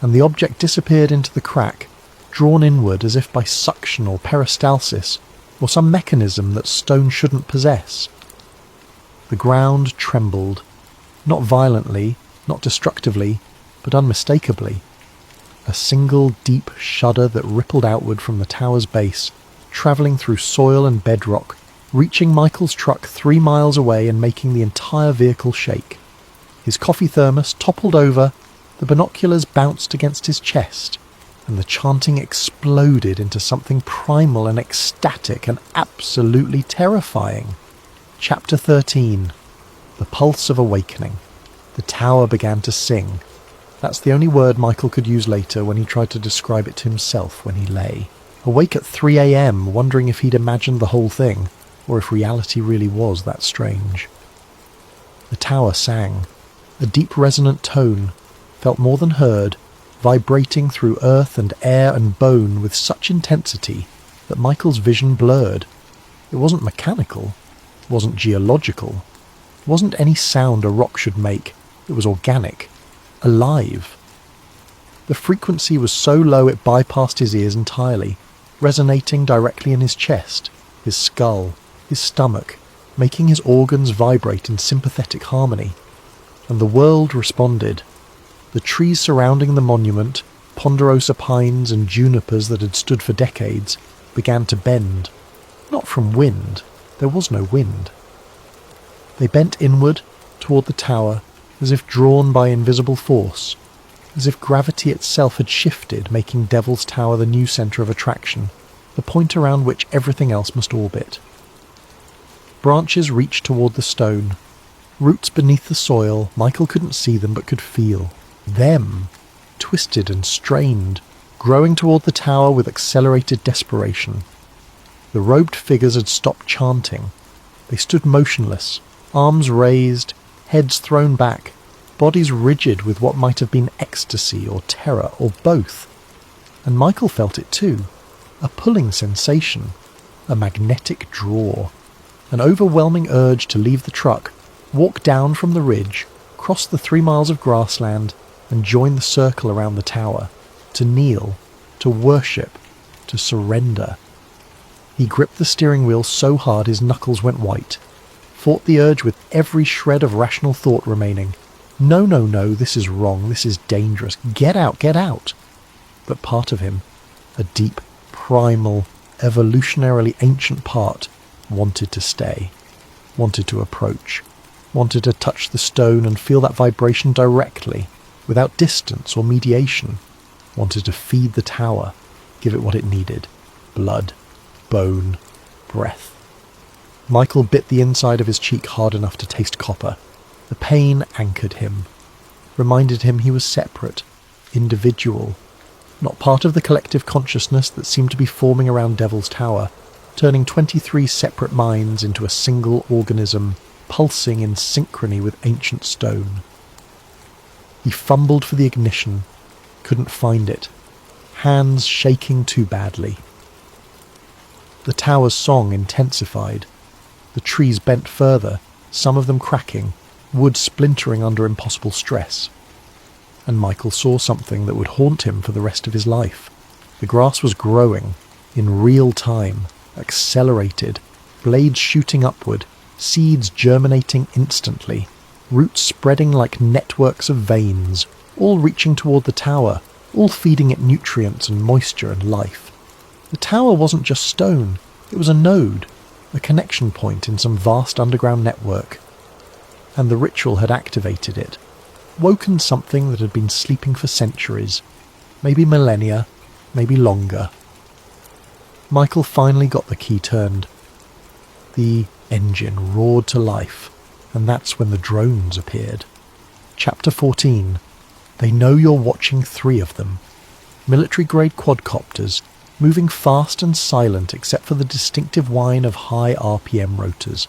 and the object disappeared into the crack, drawn inward as if by suction or peristalsis, or some mechanism that stone shouldn't possess. The ground trembled, not violently, not destructively, but unmistakably. A single deep shudder that rippled outward from the tower's base, travelling through soil and bedrock, reaching Michael's truck 3 miles away and making the entire vehicle shake. His coffee thermos toppled over, the binoculars bounced against his chest, and the chanting exploded into something primal and ecstatic and absolutely terrifying. Chapter 13. The Pulse of Awakening. The tower began to sing. That's the only word Michael could use later when he tried to describe it to himself when he lay. Awake at 3 a.m, wondering if he'd imagined the whole thing, or if reality really was that strange. The tower sang. A deep resonant tone, felt more than heard, vibrating through earth and air and bone with such intensity that Michael's vision blurred. It wasn't mechanical, it wasn't geological, it wasn't any sound a rock should make, it was organic, alive. The frequency was so low it bypassed his ears entirely, resonating directly in his chest, his skull, his stomach, making his organs vibrate in sympathetic harmony. And the world responded. The trees surrounding the monument, ponderosa pines and junipers that had stood for decades, began to bend. Not from wind. There was no wind. They bent inward, toward the tower, as if drawn by invisible force, as if gravity itself had shifted, making Devil's Tower the new centre of attraction, the point around which everything else must orbit. Branches reached toward the stone. Roots beneath the soil, Michael couldn't see them but could feel. Them, twisted and strained, growing toward the tower with accelerated desperation. The robed figures had stopped chanting. They stood motionless, arms raised, heads thrown back, bodies rigid with what might have been ecstasy or terror or both. And Michael felt it too. A pulling sensation, a magnetic draw, an overwhelming urge to leave the truck, walk down from the ridge, cross the 3 miles of grassland, and join the circle around the tower, to kneel, to worship, to surrender. He gripped the steering wheel so hard his knuckles went white, fought the urge with every shred of rational thought remaining. No, no, no, this is wrong, this is dangerous, get out, get out. But part of him, a deep, primal, evolutionarily ancient part, wanted to stay, wanted to approach, wanted to touch the stone and feel that vibration directly, without distance or mediation, wanted to feed the tower, give it what it needed, blood, bone, breath. Michael bit the inside of his cheek hard enough to taste copper. The pain anchored him, reminded him he was separate, individual, not part of the collective consciousness that seemed to be forming around Devil's Tower, turning 23 separate minds into a single organism, pulsing in synchrony with ancient stone. He fumbled for the ignition, couldn't find it, hands shaking too badly. The tower's song intensified. The trees bent further, some of them cracking, wood splintering under impossible stress. And Michael saw something that would haunt him for the rest of his life. The grass was growing, in real time, accelerated, blades shooting upward, seeds germinating instantly, roots spreading like networks of veins, all reaching toward the tower, all feeding it nutrients and moisture and life. The tower wasn't just stone, it was a node, a connection point in some vast underground network. And the ritual had activated it, woken something that had been sleeping for centuries, maybe millennia, maybe longer. Michael finally got the key turned. The engine roared to life, and that's when the drones appeared. Chapter 14. They know you're watching 3 of them. Military-grade quadcopters, moving fast and silent except for the distinctive whine of high RPM rotors.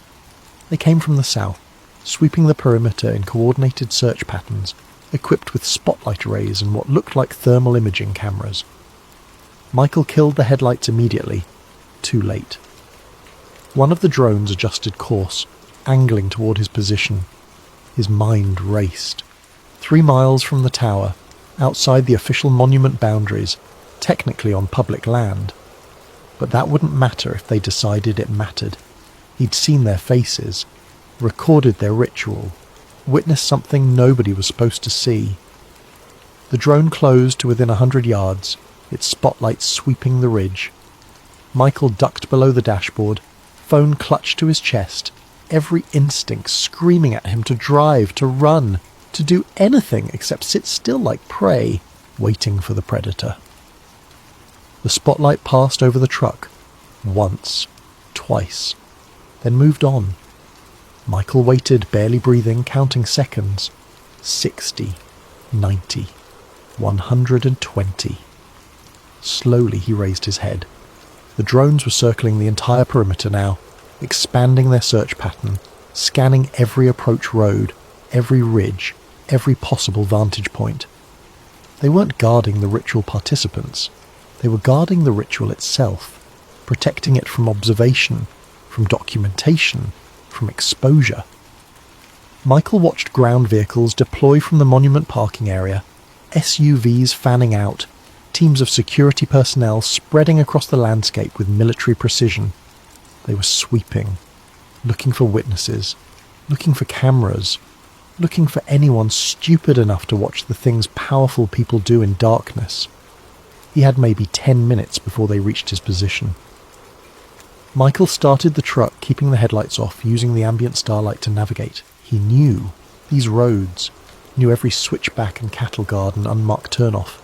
They came from the south, sweeping the perimeter in coordinated search patterns, equipped with spotlight arrays and what looked like thermal imaging cameras. Michael killed the headlights immediately. Too late. One of the drones adjusted course, angling toward his position. His mind raced. 3 miles from the tower, outside the official monument boundaries, technically on public land. But that wouldn't matter if they decided it mattered. He'd seen their faces, recorded their ritual, witnessed something nobody was supposed to see. The drone closed to within 100 yards, its spotlight sweeping the ridge. Michael ducked below the dashboard, phone clutched to his chest, every instinct screaming at him to drive, to run, to do anything except sit still like prey, waiting for the predator. The spotlight passed over the truck, once, twice, then moved on. Michael waited, barely breathing, counting seconds. 60, 90, 120. Slowly he raised his head. The drones were circling the entire perimeter now, expanding their search pattern, scanning every approach road, every ridge, every possible vantage point. They weren't guarding the ritual participants. They were guarding the ritual itself, protecting it from observation, from documentation, from exposure. Michael watched ground vehicles deploy from the monument parking area, SUVs fanning out, teams of security personnel spreading across the landscape with military precision. They were sweeping, looking for witnesses, looking for cameras, looking for anyone stupid enough to watch the things powerful people do in darkness. He had maybe 10 minutes before they reached his position. Michael started the truck, keeping the headlights off, using the ambient starlight to navigate. He knew these roads, knew every switchback and cattle guard and unmarked turnoff.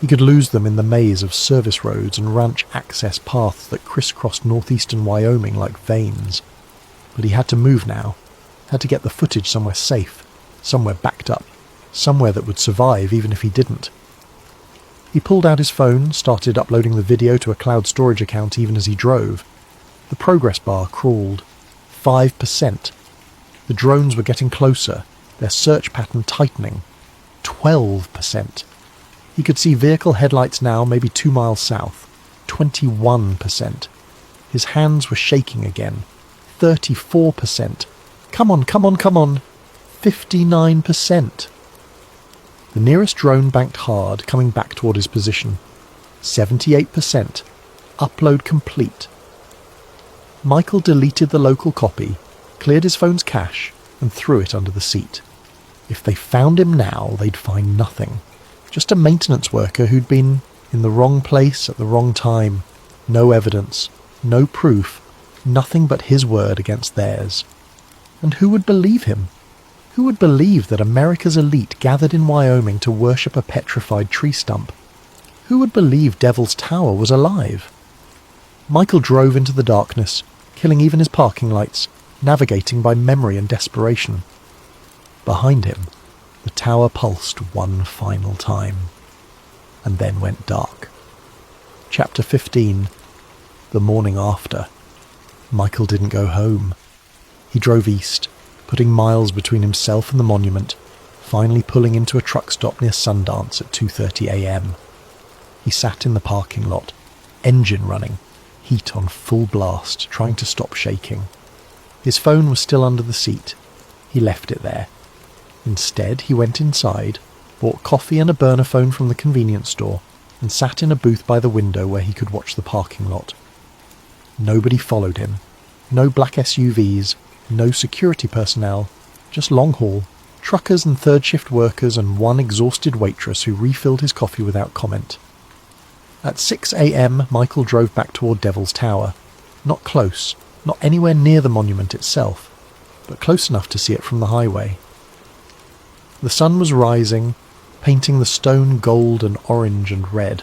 He could lose them in the maze of service roads and ranch access paths that crisscrossed northeastern Wyoming like veins. But he had to move now, had to get the footage somewhere safe, somewhere backed up, somewhere that would survive even if he didn't. He pulled out his phone, started uploading the video to a cloud storage account even as he drove. The progress bar crawled. 5%. The drones were getting closer, their search pattern tightening. 12%. He could see vehicle headlights now maybe 2 miles south. 21%. His hands were shaking again. 34%. Come on, come on, come on. 59%. The nearest drone banked hard, coming back toward his position. 78%. Upload complete. Michael deleted the local copy, cleared his phone's cache, and threw it under the seat. If they found him now, they'd find nothing. Just a maintenance worker who'd been in the wrong place at the wrong time. No evidence, no proof, nothing but his word against theirs. And who would believe him? Who would believe that America's elite gathered in Wyoming to worship a petrified tree stump? Who would believe Devil's Tower was alive? Michael drove into the darkness, killing even his parking lights, navigating by memory and desperation. Behind him, the tower pulsed one final time, and then went dark. Chapter 15. The morning after. Michael didn't go home. He drove east, putting miles between himself and the monument, finally pulling into a truck stop near Sundance at 2:30 a.m. He sat in the parking lot, engine running, heat on full blast, trying to stop shaking. His phone was still under the seat. He left it there. Instead, he went inside, bought coffee and a burner phone from the convenience store, and sat in a booth by the window where he could watch the parking lot. Nobody followed him. No black SUVs, no security personnel, just long haul, truckers and third shift workers and one exhausted waitress who refilled his coffee without comment. At 6 a.m, Michael drove back toward Devil's Tower. Not close, not anywhere near the monument itself, but close enough to see it from the highway. The sun was rising, painting the stone gold and orange and red.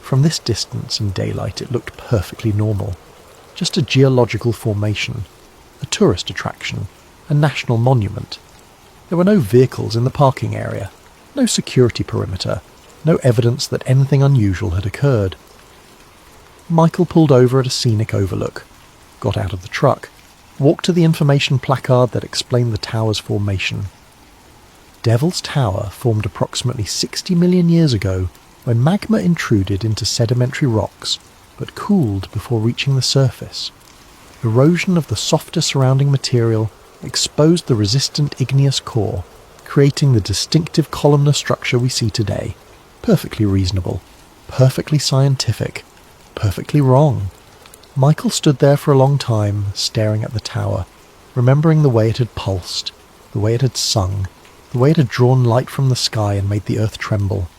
From this distance and daylight it looked perfectly normal. Just a geological formation, a tourist attraction, a national monument. There were no vehicles in the parking area, no security perimeter, no evidence that anything unusual had occurred. Michael pulled over at a scenic overlook, got out of the truck, walked to the information placard that explained the tower's formation. Devil's Tower formed approximately 60 million years ago when magma intruded into sedimentary rocks, but cooled before reaching the surface. Erosion of the softer surrounding material exposed the resistant igneous core, creating the distinctive columnar structure we see today. Perfectly reasonable, perfectly scientific, perfectly wrong. Michael stood there for a long time, staring at the tower, remembering the way it had pulsed, the way it had sung, the way it had drawn light from the sky and made the earth tremble.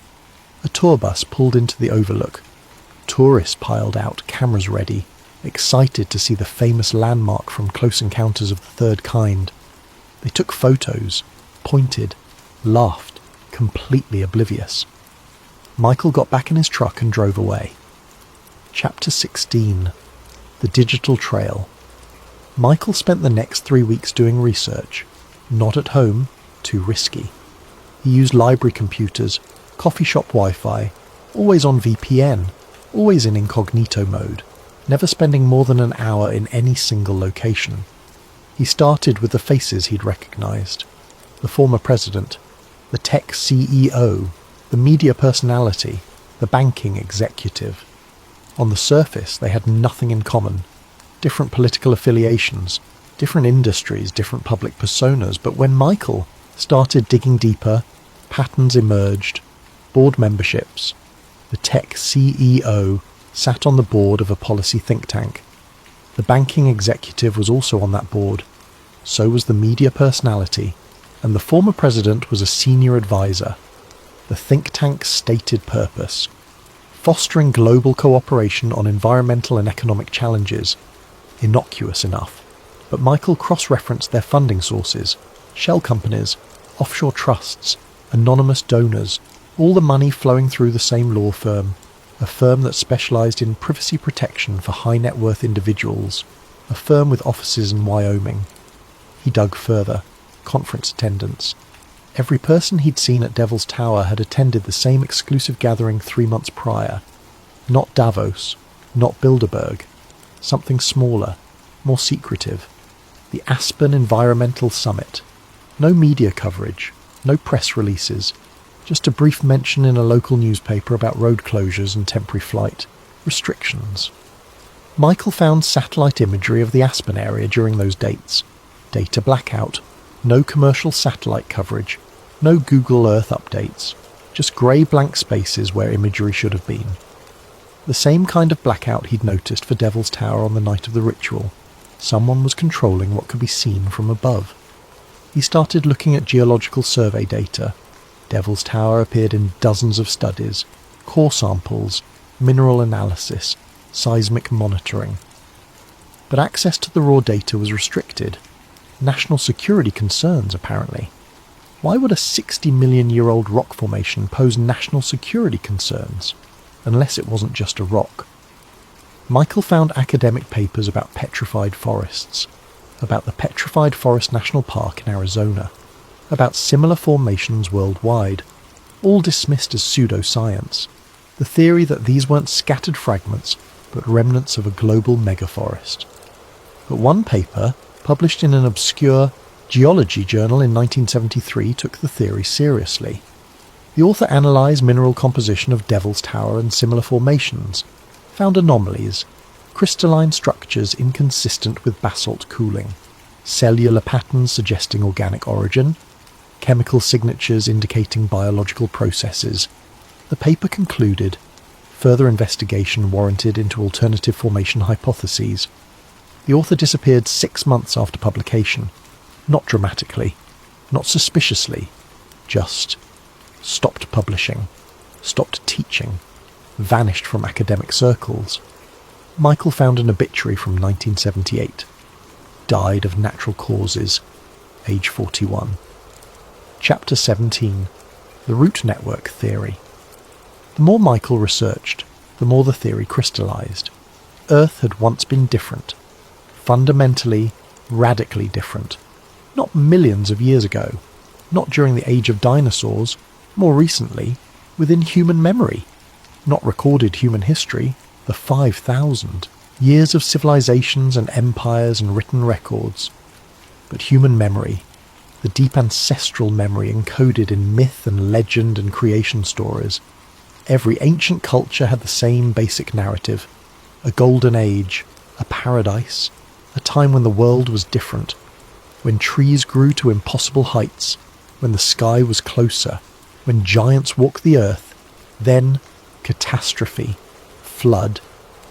A tour bus pulled into the overlook. Tourists piled out, cameras ready, excited to see the famous landmark from Close Encounters of the Third Kind. They took photos, pointed, laughed, completely oblivious. Michael got back in his truck and drove away. Chapter 16. The Digital Trail. Michael spent the next 3 weeks doing research. Not at home, too risky. He used library computers, coffee shop Wi-Fi, always on VPN, always in incognito mode, never spending more than an hour in any single location. He started with the faces he'd recognised. The former president, the tech CEO, the media personality, the banking executive. On the surface, they had nothing in common. Different political affiliations, different industries, different public personas, but when Michael started digging deeper, patterns emerged, board memberships. The tech CEO sat on the board of a policy think tank. The banking executive was also on that board. So was the media personality, and the former president was a senior advisor. The think tank's stated purpose: fostering global cooperation on environmental and economic challenges. Innocuous enough, but Michael cross-referenced their funding sources: shell companies, offshore trusts, anonymous donors, all the money flowing through the same law firm, a firm that specialised in privacy protection for high-net-worth individuals, a firm with offices in Wyoming. He dug further. Conference attendance. Every person he'd seen at Devil's Tower had attended the same exclusive gathering 3 months prior. Not Davos, not Bilderberg. Something smaller, more secretive. The Aspen Environmental Summit. No media coverage, no press releases, just a brief mention in a local newspaper about road closures and temporary flight restrictions. Michael found satellite imagery of the Aspen area during those dates. Data blackout, no commercial satellite coverage, no Google Earth updates, just grey blank spaces where imagery should have been. The same kind of blackout he'd noticed for Devil's Tower on the night of the ritual. Someone was controlling what could be seen from above. He started looking at geological survey data. Devil's Tower appeared in dozens of studies, core samples, mineral analysis, seismic monitoring. But access to the raw data was restricted. National security concerns, apparently. Why would a 60-million-year-old rock formation pose national security concerns? Unless it wasn't just a rock. Michael found academic papers about petrified forests, about the Petrified Forest National Park in Arizona, about similar formations worldwide, all dismissed as pseudoscience. The theory that these weren't scattered fragments, but remnants of a global megaforest. But one paper, published in an obscure geology journal in 1973, took the theory seriously. The author analysed mineral composition of Devil's Tower and similar formations, found anomalies, crystalline structures inconsistent with basalt cooling, cellular patterns suggesting organic origin, chemical signatures indicating biological processes. The paper concluded further investigation warranted into alternative formation hypotheses. The author disappeared 6 months after publication. Not dramatically, not suspiciously, just stopped publishing, stopped teaching, vanished from academic circles. Michael found an obituary from 1978. Died of natural causes, age 41. Chapter 17. The Root Network Theory. The more Michael researched, the more the theory crystallized. Earth had once been different. Fundamentally, radically different. Not millions of years ago, not during the age of dinosaurs, more recently, within human memory. Not recorded human history, the 5,000 years of civilizations and empires and written records. But human memory, the deep ancestral memory encoded in myth and legend and creation stories. Every ancient culture had the same basic narrative. A golden age, a paradise, a time when the world was different, when trees grew to impossible heights, when the sky was closer, when giants walked the earth, then catastrophe, flood,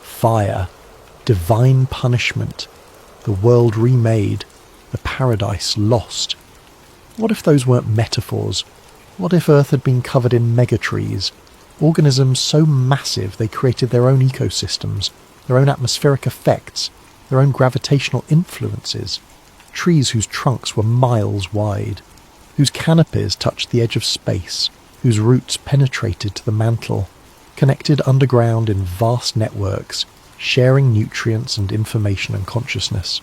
fire, divine punishment, the world remade, the paradise lost. What if those weren't metaphors? What if Earth had been covered in megatrees, organisms so massive they created their own ecosystems, their own atmospheric effects, their own gravitational influences, trees whose trunks were miles wide? whose canopies touched the edge of space, whose roots penetrated to the mantle, connected underground in vast networks, sharing nutrients and information and consciousness.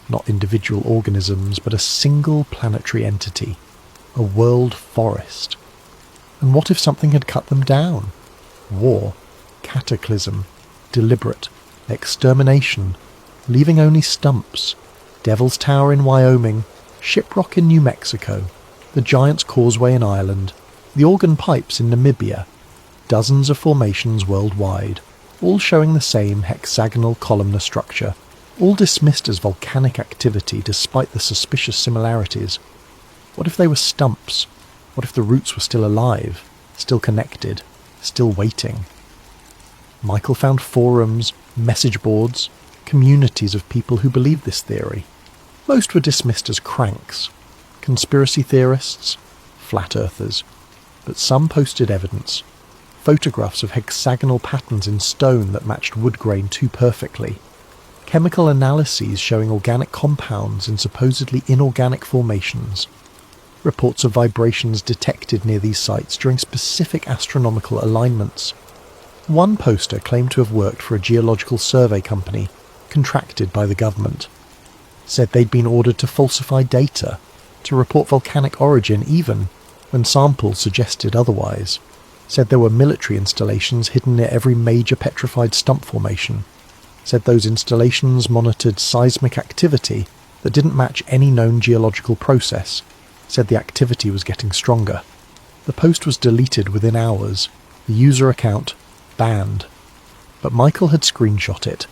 Not individual organisms, but a single planetary entity, a world forest. And what if something had cut them down? War, cataclysm, deliberate, extermination, leaving only stumps, Devil's Tower in Wyoming, Shiprock in New Mexico, the Giant's Causeway in Ireland, the Organ Pipes in Namibia, dozens of formations worldwide, all showing the same hexagonal columnar structure, all dismissed as volcanic activity despite the suspicious similarities. What if they were stumps? What if the roots were still alive, still connected, still waiting? Michael found forums, message boards, communities of people who believed this theory. Most were dismissed as cranks, conspiracy theorists, flat earthers, but some posted evidence, photographs of hexagonal patterns in stone that matched wood grain too perfectly, chemical analyses showing organic compounds in supposedly inorganic formations, reports of vibrations detected near these sites during specific astronomical alignments. One poster claimed to have worked for a geological survey company contracted by the government, said they'd been ordered to falsify data, to report volcanic origin even when samples suggested otherwise, said there were military installations hidden near every major petrified stump formation, said those installations monitored seismic activity that didn't match any known geological process, said the activity was getting stronger. The post was deleted within hours, the user account banned. But Michael had screenshot it,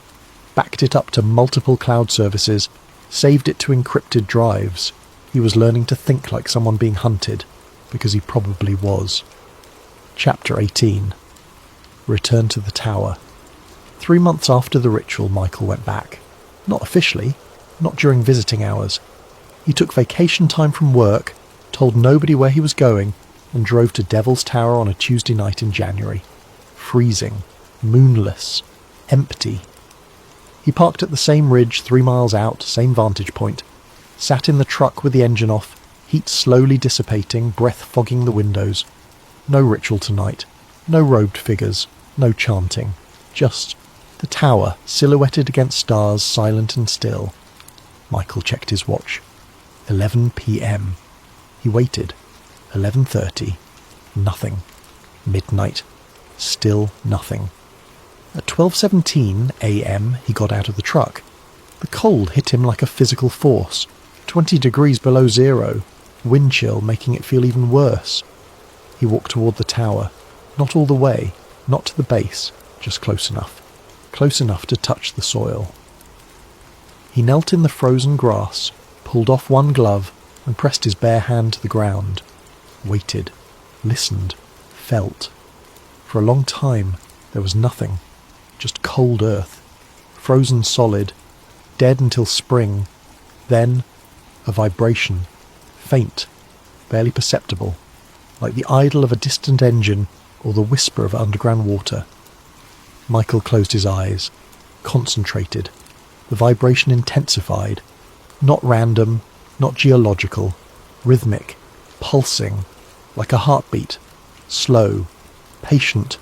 backed it up to multiple cloud services, saved it to encrypted drives. He was learning to think like someone being hunted, because he probably was. Chapter 18. Return to the tower. 3 months after the ritual, Michael went back. Not officially, not during visiting hours. He took vacation time from work, told nobody where he was going, and drove to Devil's Tower on a Tuesday night in January. Freezing, moonless, empty. He parked at the same ridge 3 miles out, same vantage point, sat in the truck with the engine off, heat slowly dissipating, breath fogging the windows. No ritual tonight, no robed figures, no chanting, just the tower silhouetted against stars, silent and still. Michael checked his watch. 11 p.m. He waited. 11:30. Nothing. Midnight. Still nothing. At 12:17 a.m. he got out of the truck. The cold hit him like a physical force. 20 degrees below zero. Wind chill making it feel even worse. He walked toward the tower. Not all the way. Not to the base. Just close enough. Close enough to touch the soil. He knelt in the frozen grass, pulled off one glove, and pressed his bare hand to the ground. Waited. Listened. Felt. For a long time, there was nothing. Just cold earth. Frozen solid. Dead until spring. Then, a vibration. Faint. Barely perceptible. Like the idle of a distant engine or the whisper of underground water. Michael closed his eyes. Concentrated. The vibration intensified. Not random, not geological. Rhythmic. Pulsing. Like a heartbeat. Slow. Patient.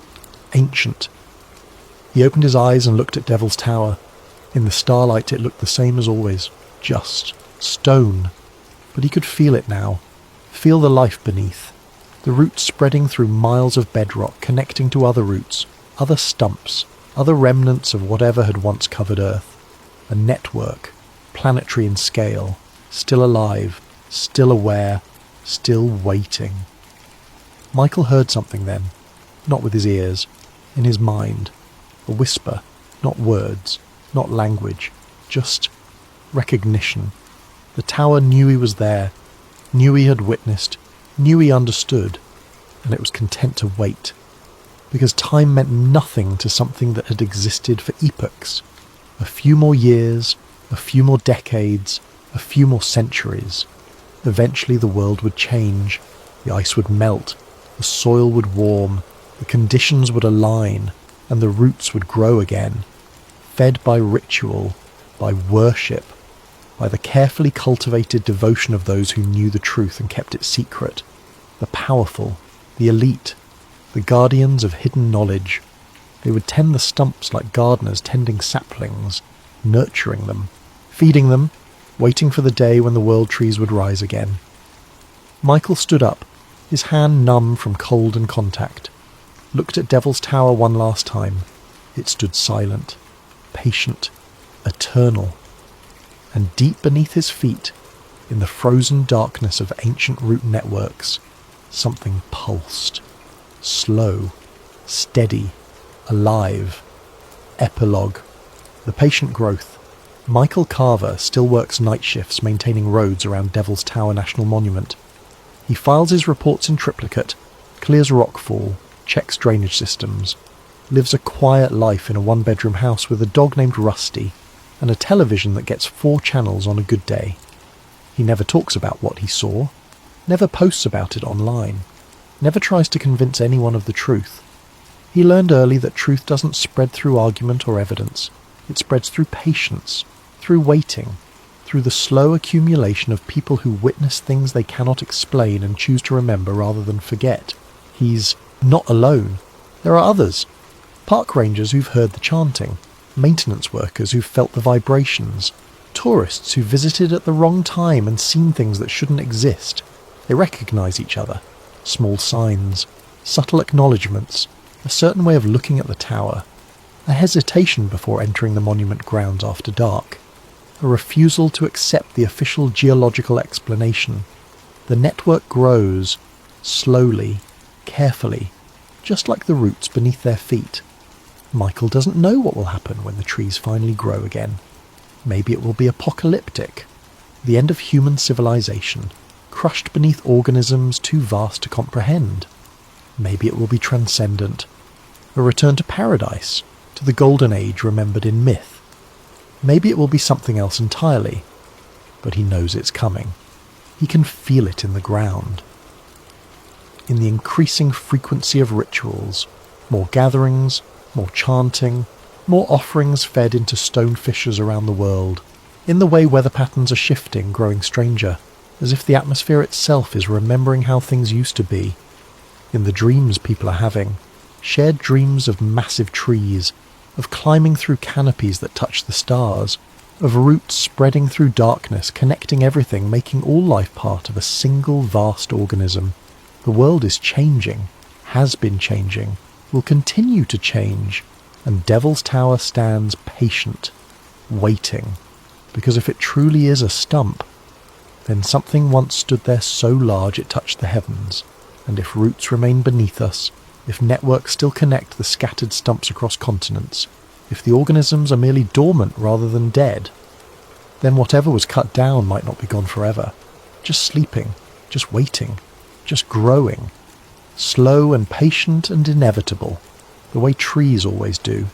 Ancient. He opened his eyes and looked at Devil's Tower. In the starlight it looked the same as always. Just stone. But he could feel it now. Feel the life beneath. The roots spreading through miles of bedrock, connecting to other roots, other stumps, other remnants of whatever had once covered Earth. A network, planetary in scale, still alive, still aware, still waiting. Michael heard something then, not with his ears, in his mind. A whisper, not words, not language, just recognition. The tower knew he was there, knew he had witnessed, knew he understood, and it was content to wait. Because time meant nothing to something that had existed for epochs. A few more years, a few more decades, a few more centuries. Eventually the world would change, the ice would melt, the soil would warm, the conditions would align, and the roots would grow again, fed by ritual, by worship, by the carefully cultivated devotion of those who knew the truth and kept it secret, the powerful, the elite, the guardians of hidden knowledge. They would tend the stumps like gardeners tending saplings, nurturing them, feeding them, waiting for the day when the world trees would rise again. Michael stood up, his hand numb from cold and contact, looked at Devil's Tower one last time. It stood silent, patient, eternal. And deep beneath his feet, in the frozen darkness of ancient root networks, something pulsed. Slow, steady, alive. Epilogue. The patient growth. Michael Carver still works night shifts maintaining roads around Devil's Tower National Monument. He files his reports in triplicate, clears rockfall, checks drainage systems, lives a quiet life in a one-bedroom house with a dog named Rusty and a television that gets 4 channels on a good day. He never talks about what he saw, never posts about it online, never tries to convince anyone of the truth. He learned early that truth doesn't spread through argument or evidence. It spreads through patience, through waiting, through the slow accumulation of people who witness things they cannot explain and choose to remember rather than forget. He's not alone. There are others. Park rangers who've heard the chanting, maintenance workers who've felt the vibrations, tourists who visited at the wrong time and seen things that shouldn't exist. They recognise each other. Small signs, subtle acknowledgements, a certain way of looking at the tower, a hesitation before entering the monument grounds after dark, a refusal to accept the official geological explanation. The network grows, slowly, carefully, just like the roots beneath their feet. Michael doesn't know what will happen when the trees finally grow again. Maybe it will be apocalyptic, the end of human civilization, crushed beneath organisms too vast to comprehend. Maybe it will be transcendent, a return to paradise, to the golden age remembered in myth. Maybe it will be something else entirely, but he knows it's coming. He can feel it in the ground. In the increasing frequency of rituals, more gatherings, more chanting, more offerings fed into stone fissures around the world, in the way weather patterns are shifting, growing stranger, as if the atmosphere itself is remembering how things used to be, in the dreams people are having, shared dreams of massive trees, of climbing through canopies that touch the stars, of roots spreading through darkness, connecting everything, making all life part of a single vast organism. The world is changing, has been changing, will continue to change, and Devil's Tower stands patient, waiting, because if it truly is a stump, then something once stood there so large it touched the heavens, and if roots remain beneath us, if networks still connect the scattered stumps across continents, if the organisms are merely dormant rather than dead, then whatever was cut down might not be gone forever, just sleeping, just waiting, just growing, slow and patient and inevitable, the way trees always do.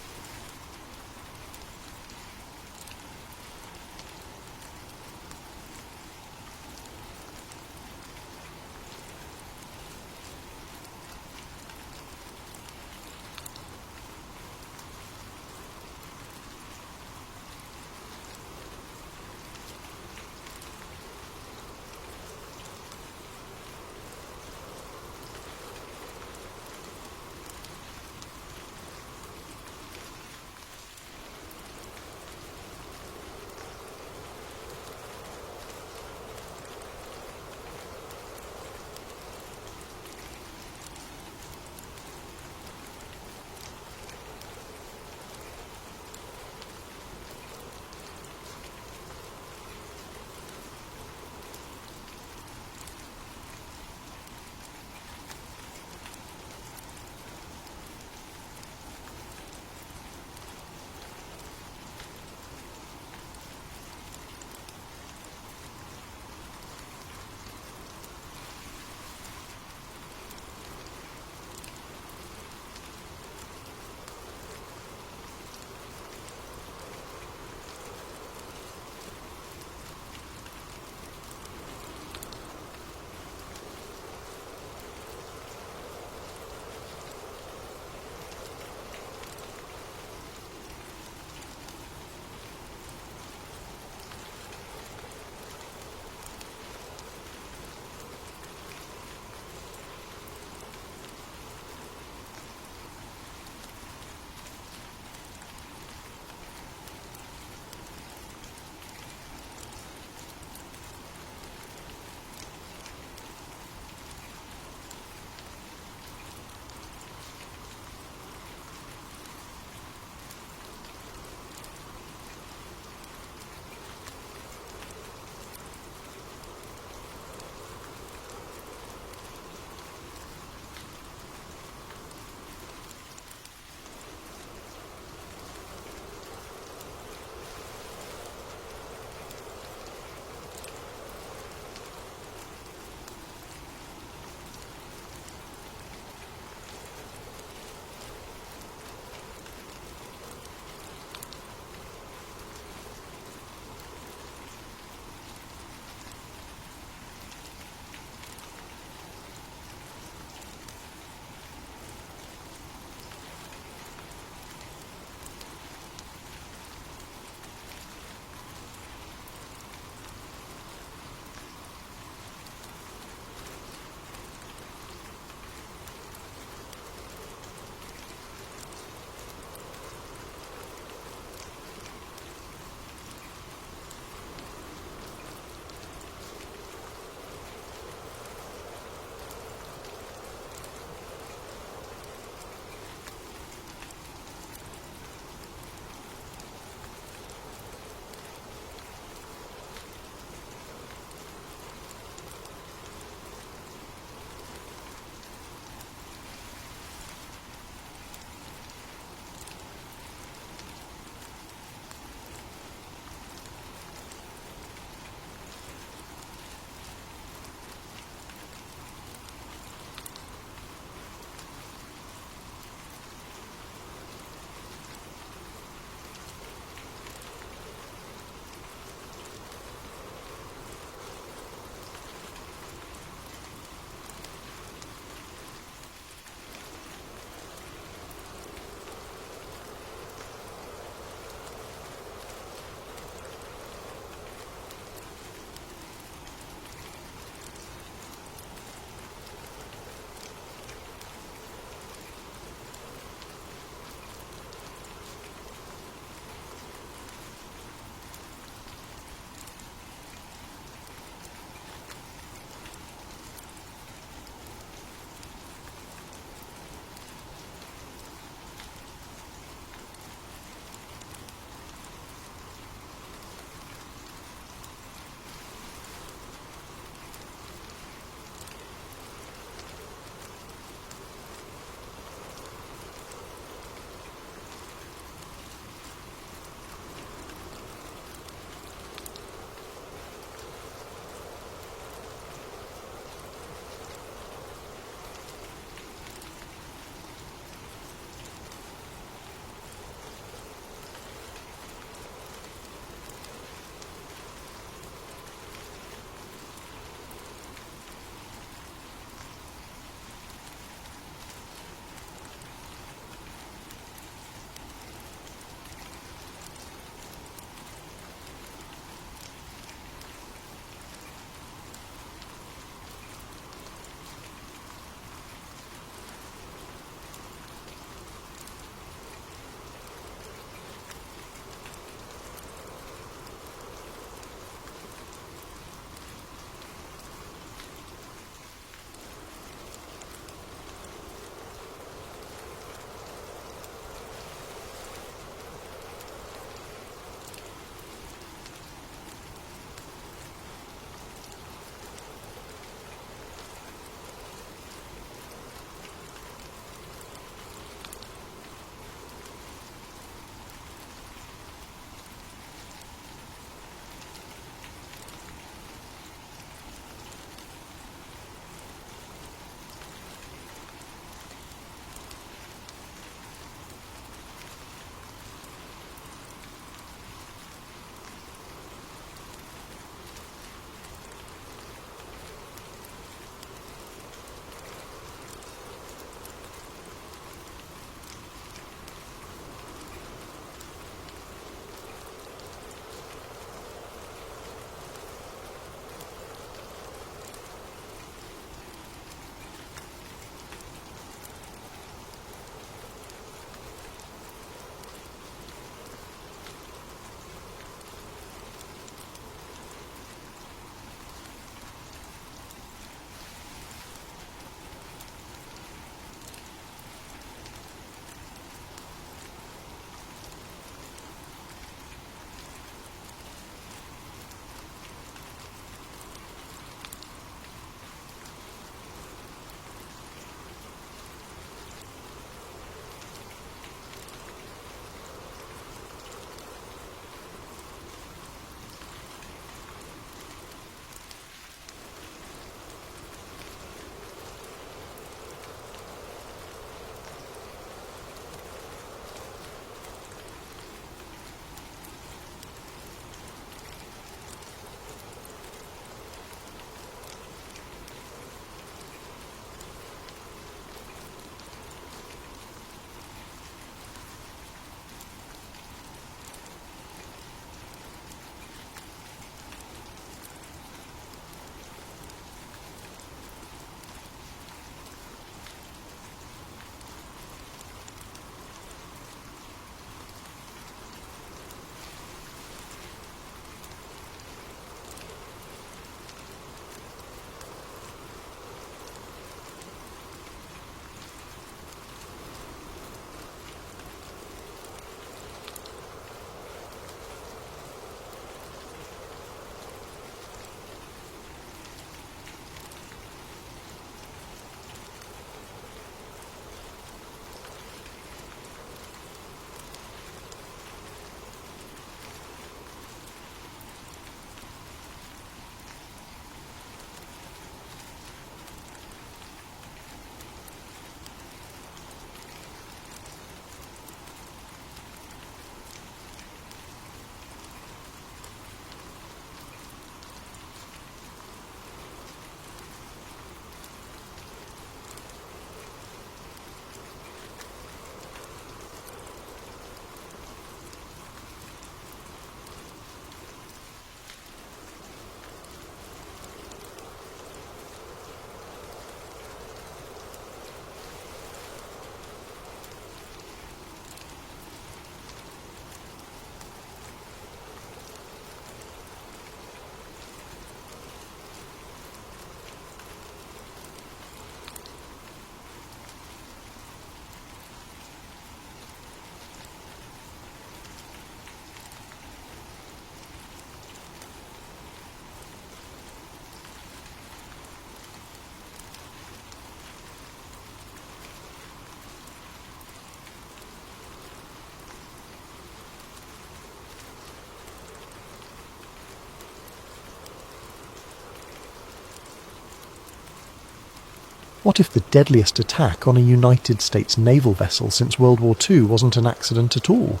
What if the deadliest attack on a United States naval vessel since World War II wasn't an accident at all?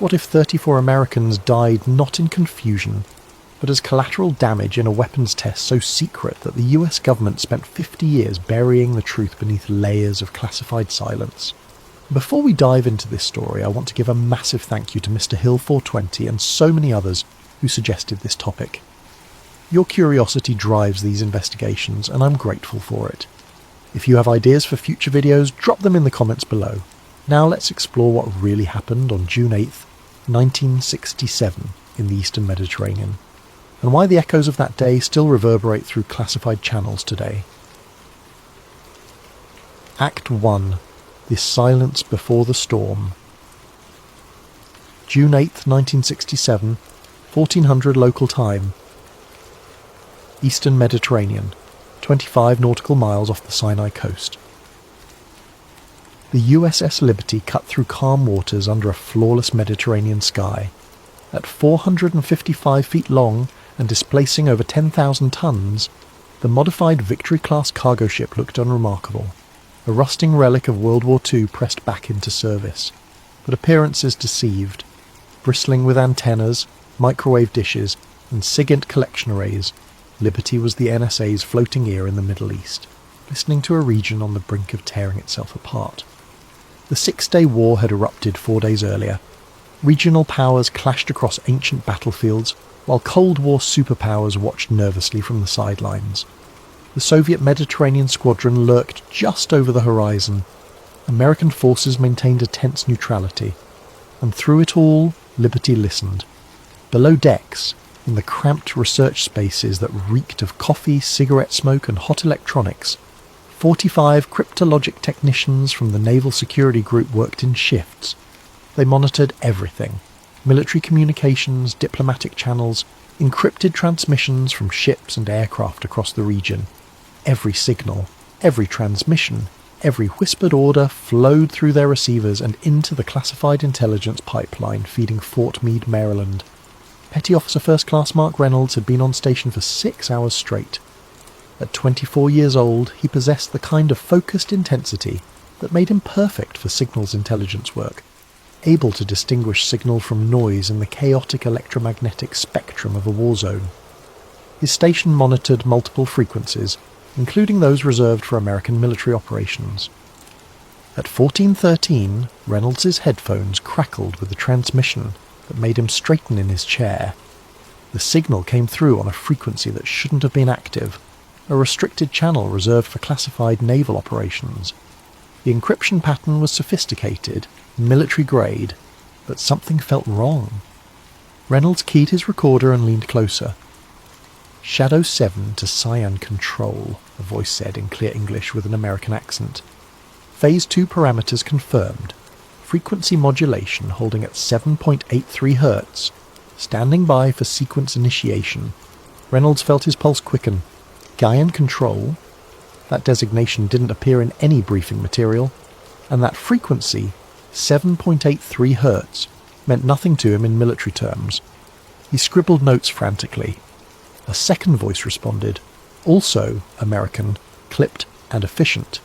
What if 34 Americans died not in confusion, but as collateral damage in a weapons test so secret that the US government spent 50 years burying the truth beneath layers of classified silence? Before we dive into this story, I want to give a massive thank you to Mr. Hill420 and so many others who suggested this topic. Your curiosity drives these investigations, and I'm grateful for it. If you have ideas for future videos, drop them in the comments below. Now let's explore what really happened on June 8th, 1967 in the Eastern Mediterranean, and why the echoes of that day still reverberate through classified channels today. Act 1. The Silence Before the Storm. June 8th, 1967, 1400 local time. Eastern Mediterranean, 25 nautical miles off the Sinai coast. The USS Liberty cut through calm waters under a flawless Mediterranean sky. At 455 feet long and displacing over 10,000 tons, the modified Victory-class cargo ship looked unremarkable, a rusting relic of World War II pressed back into service. But appearances deceived. Bristling with antennas, microwave dishes, and SIGINT collection arrays, Liberty was the NSA's floating ear in the Middle East, listening to a region on the brink of tearing itself apart. The Six-Day War had erupted 4 days earlier. Regional powers clashed across ancient battlefields, while Cold War superpowers watched nervously from the sidelines. The Soviet Mediterranean squadron lurked just over the horizon. American forces maintained a tense neutrality, and through it all, Liberty listened. Below decks, in the cramped research spaces that reeked of coffee, cigarette smoke and hot electronics, 45 cryptologic technicians from the Naval Security Group worked in shifts. They monitored everything: military communications, diplomatic channels, encrypted transmissions from ships and aircraft across the region. Every signal, every transmission, every whispered order flowed through their receivers and into the classified intelligence pipeline feeding Fort Meade, Maryland. Petty Officer First Class Mark Reynolds had been on station for 6 hours straight. At 24 years old, he possessed the kind of focused intensity that made him perfect for signals intelligence work, able to distinguish signal from noise in the chaotic electromagnetic spectrum of a war zone. His station monitored multiple frequencies, including those reserved for American military operations. At 14:13, Reynolds's headphones crackled with a transmission that made him straighten in his chair. The signal came through on a frequency that shouldn't have been active, a restricted channel reserved for classified naval operations. The encryption pattern was sophisticated, military grade, but something felt wrong. Reynolds keyed his recorder and leaned closer. "Shadow 7 to Cyan Control," a voice said in clear English with an American accent. "Phase 2 parameters confirmed. Frequency modulation holding at 7.83 Hz. Standing by for sequence initiation." Reynolds felt his pulse quicken. Cyan Control? That designation didn't appear in any briefing material, and that frequency, 7.83 Hz, meant nothing to him in military terms. He scribbled notes frantically. A second voice responded, also American, clipped and efficient.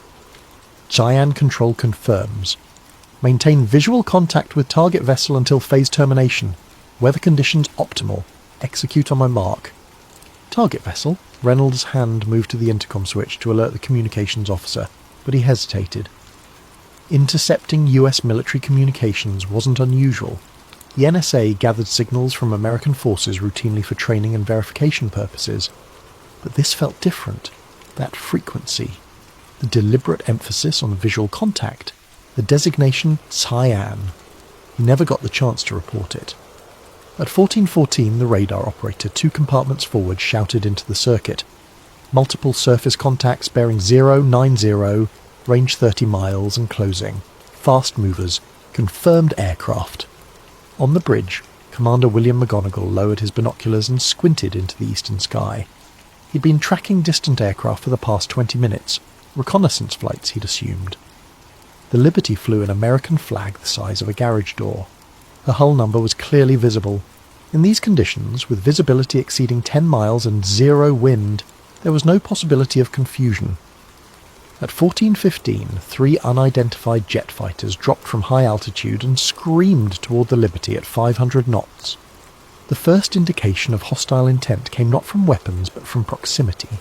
"Cyan Control confirms. Maintain visual contact with target vessel until phase termination. Weather conditions optimal. Execute on my mark." Target vessel? Reynolds' hand moved to the intercom switch to alert the communications officer, but he hesitated. Intercepting US military communications wasn't unusual. The NSA gathered signals from American forces routinely for training and verification purposes. But this felt different. That frequency, the deliberate emphasis on visual contact, the designation Cyan. He never got the chance to report it. At 14:14, the radar operator 2 compartments forward shouted into the circuit. "Multiple surface contacts bearing 090, range 30 miles and closing. Fast movers. Confirmed aircraft." On the bridge, Commander William McGonigal lowered his binoculars and squinted into the eastern sky. He'd been tracking distant aircraft for the past 20 minutes, reconnaissance flights he'd assumed. The Liberty flew an American flag the size of a garage door. Her hull number was clearly visible. In these conditions, with visibility exceeding 10 miles and zero wind, there was no possibility of confusion. At 14:15, 3 unidentified jet fighters dropped from high altitude and screamed toward the Liberty at 500 knots. The first indication of hostile intent came not from weapons but from proximity.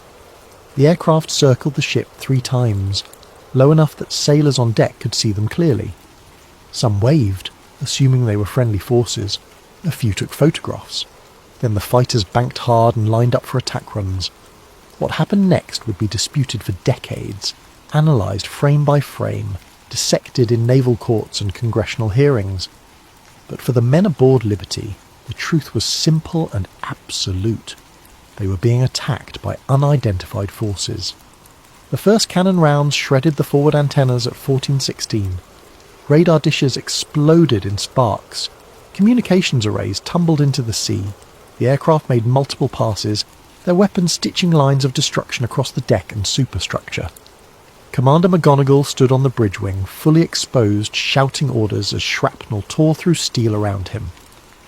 The aircraft circled the ship 3 times, low enough that sailors on deck could see them clearly. Some waved, assuming they were friendly forces. A few took photographs. Then the fighters banked hard and lined up for attack runs. What happened next would be disputed for decades, analysed frame by frame, dissected in naval courts and congressional hearings. But for the men aboard Liberty, the truth was simple and absolute. They were being attacked by unidentified forces. The first cannon rounds shredded the forward antennas at 14:16. Radar dishes exploded in sparks. Communications arrays tumbled into the sea. The aircraft made multiple passes, their weapons stitching lines of destruction across the deck and superstructure. Commander McGonagall stood on the bridge wing, fully exposed, shouting orders as shrapnel tore through steel around him.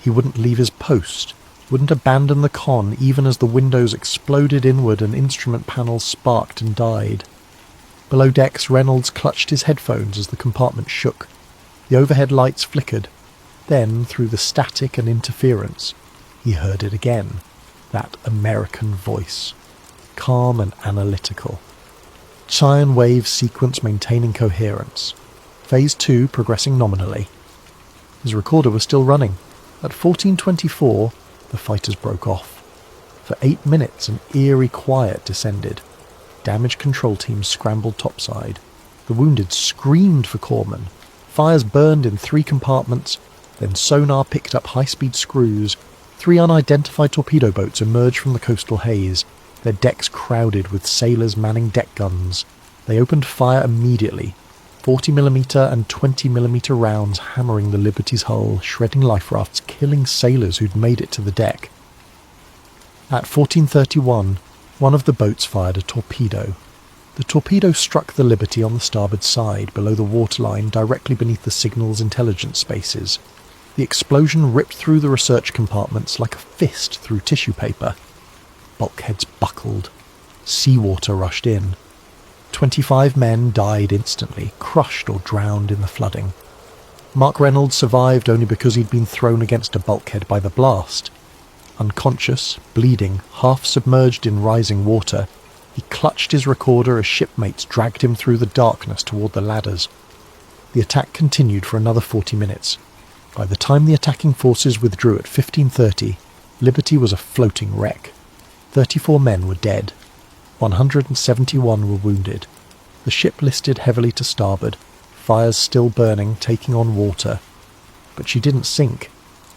He wouldn't leave his post, wouldn't abandon the con even as the windows exploded inward and instrument panels sparked and died. Below decks, Reynolds clutched his headphones as the compartment shook. The overhead lights flickered. Then, through the static and interference, he heard it again, that American voice, calm and analytical. Sine wave sequence maintaining coherence. Phase 2 progressing nominally. His recorder was still running. At 14:24, the fighters broke off. For 8 minutes, an eerie quiet descended. Damage control teams scrambled topside. The wounded screamed for corpsmen. Fires burned in 3 compartments. Then sonar picked up high-speed screws. 3 unidentified torpedo boats emerged from the coastal haze, their decks crowded with sailors manning deck guns. They opened fire immediately, 40mm and 20mm rounds hammering the Liberty's hull, shredding life rafts, killing sailors who'd made it to the deck. At 14:31, one of the boats fired a torpedo. The torpedo struck the Liberty on the starboard side, below the waterline, directly beneath the signal's intelligence spaces. The explosion ripped through the research compartments like a fist through tissue paper. Bulkheads buckled. Seawater rushed in. 25 men died instantly, crushed or drowned in the flooding. Mark Reynolds survived only because he'd been thrown against a bulkhead by the blast. Unconscious, bleeding, half submerged in rising water, he clutched his recorder as shipmates dragged him through the darkness toward the ladders. The attack continued for another 40 minutes. By the time the attacking forces withdrew at 15:30, Liberty was a floating wreck. 34 men were dead. 171 were wounded. The ship listed heavily to starboard, fires still burning, taking on water. But she didn't sink,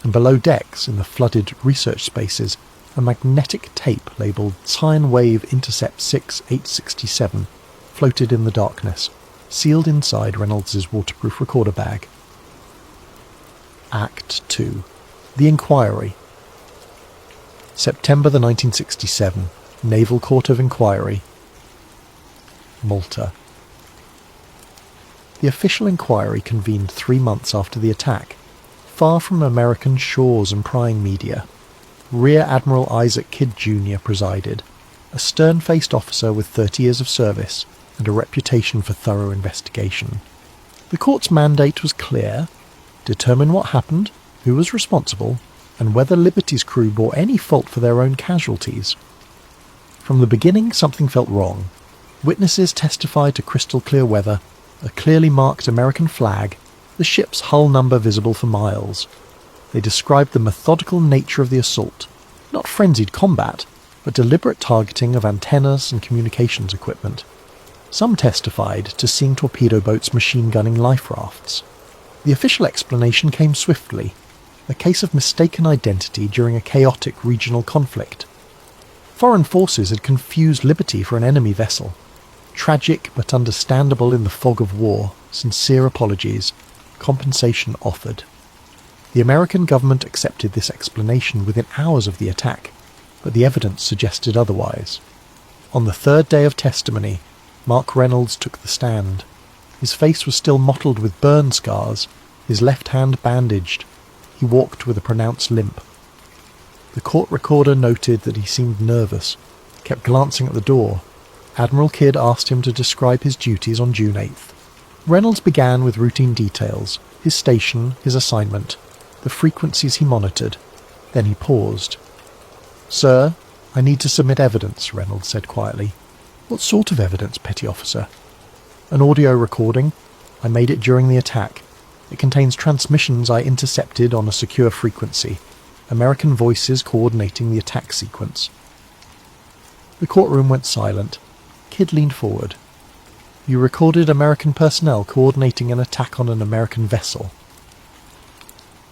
and below decks, in the flooded research spaces, a magnetic tape labelled Sine Wave Intercept 6867 floated in the darkness, sealed inside Reynolds's waterproof recorder bag. Act 2. The Inquiry. September the 1967. Naval Court of Inquiry. Malta. The official inquiry convened 3 months after the attack, far from American shores and prying media. Rear Admiral Isaac Kidd Jr. presided, a stern-faced officer with 30 years of service and a reputation for thorough investigation. The court's mandate was clear: determine what happened, who was responsible, and whether Liberty's crew bore any fault for their own casualties. From the beginning, something felt wrong. Witnesses testified to crystal-clear weather, a clearly marked American flag, the ship's hull number visible for miles. They described the methodical nature of the assault, not frenzied combat, but deliberate targeting of antennas and communications equipment. Some testified to seeing torpedo boats machine-gunning life rafts. The official explanation came swiftly: a case of mistaken identity during a chaotic regional conflict. Foreign forces had confused Liberty for an enemy vessel. Tragic but understandable in the fog of war, sincere apologies, compensation offered. The American government accepted this explanation within hours of the attack, but the evidence suggested otherwise. On the 3rd day of testimony, Mark Reynolds took the stand. His face was still mottled with burn scars, his left hand bandaged. He walked with a pronounced limp. The court recorder noted that he seemed nervous, kept glancing at the door. Admiral Kidd asked him to describe his duties on June 8th. Reynolds began with routine details, his station, his assignment, the frequencies he monitored. Then he paused. "Sir, I need to submit evidence," Reynolds said quietly. "What sort of evidence, Petty Officer?" "An audio recording. I made it during the attack. It contains transmissions I intercepted on a secure frequency, American voices coordinating the attack sequence." The courtroom went silent. Kidd leaned forward. "You recorded American personnel coordinating an attack on an American vessel?"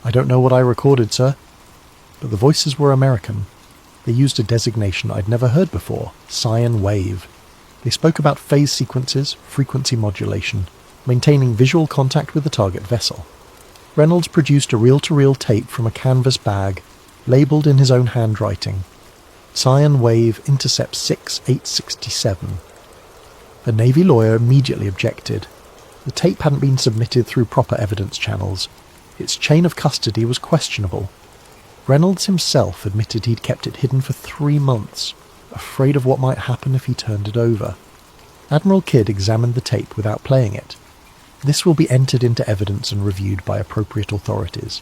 "I don't know what I recorded, sir. But the voices were American. They used a designation I'd never heard before, Cyan Wave. They spoke about phase sequences, frequency modulation, maintaining visual contact with the target vessel." Reynolds produced a reel-to-reel tape from a canvas bag, labelled in his own handwriting. "Cyan Wave Intercept 6867. A Navy lawyer immediately objected. The tape hadn't been submitted through proper evidence channels. Its chain of custody was questionable. Reynolds himself admitted he'd kept it hidden for 3 months, afraid of what might happen if he turned it over. Admiral Kidd examined the tape without playing it. "This will be entered into evidence and reviewed by appropriate authorities.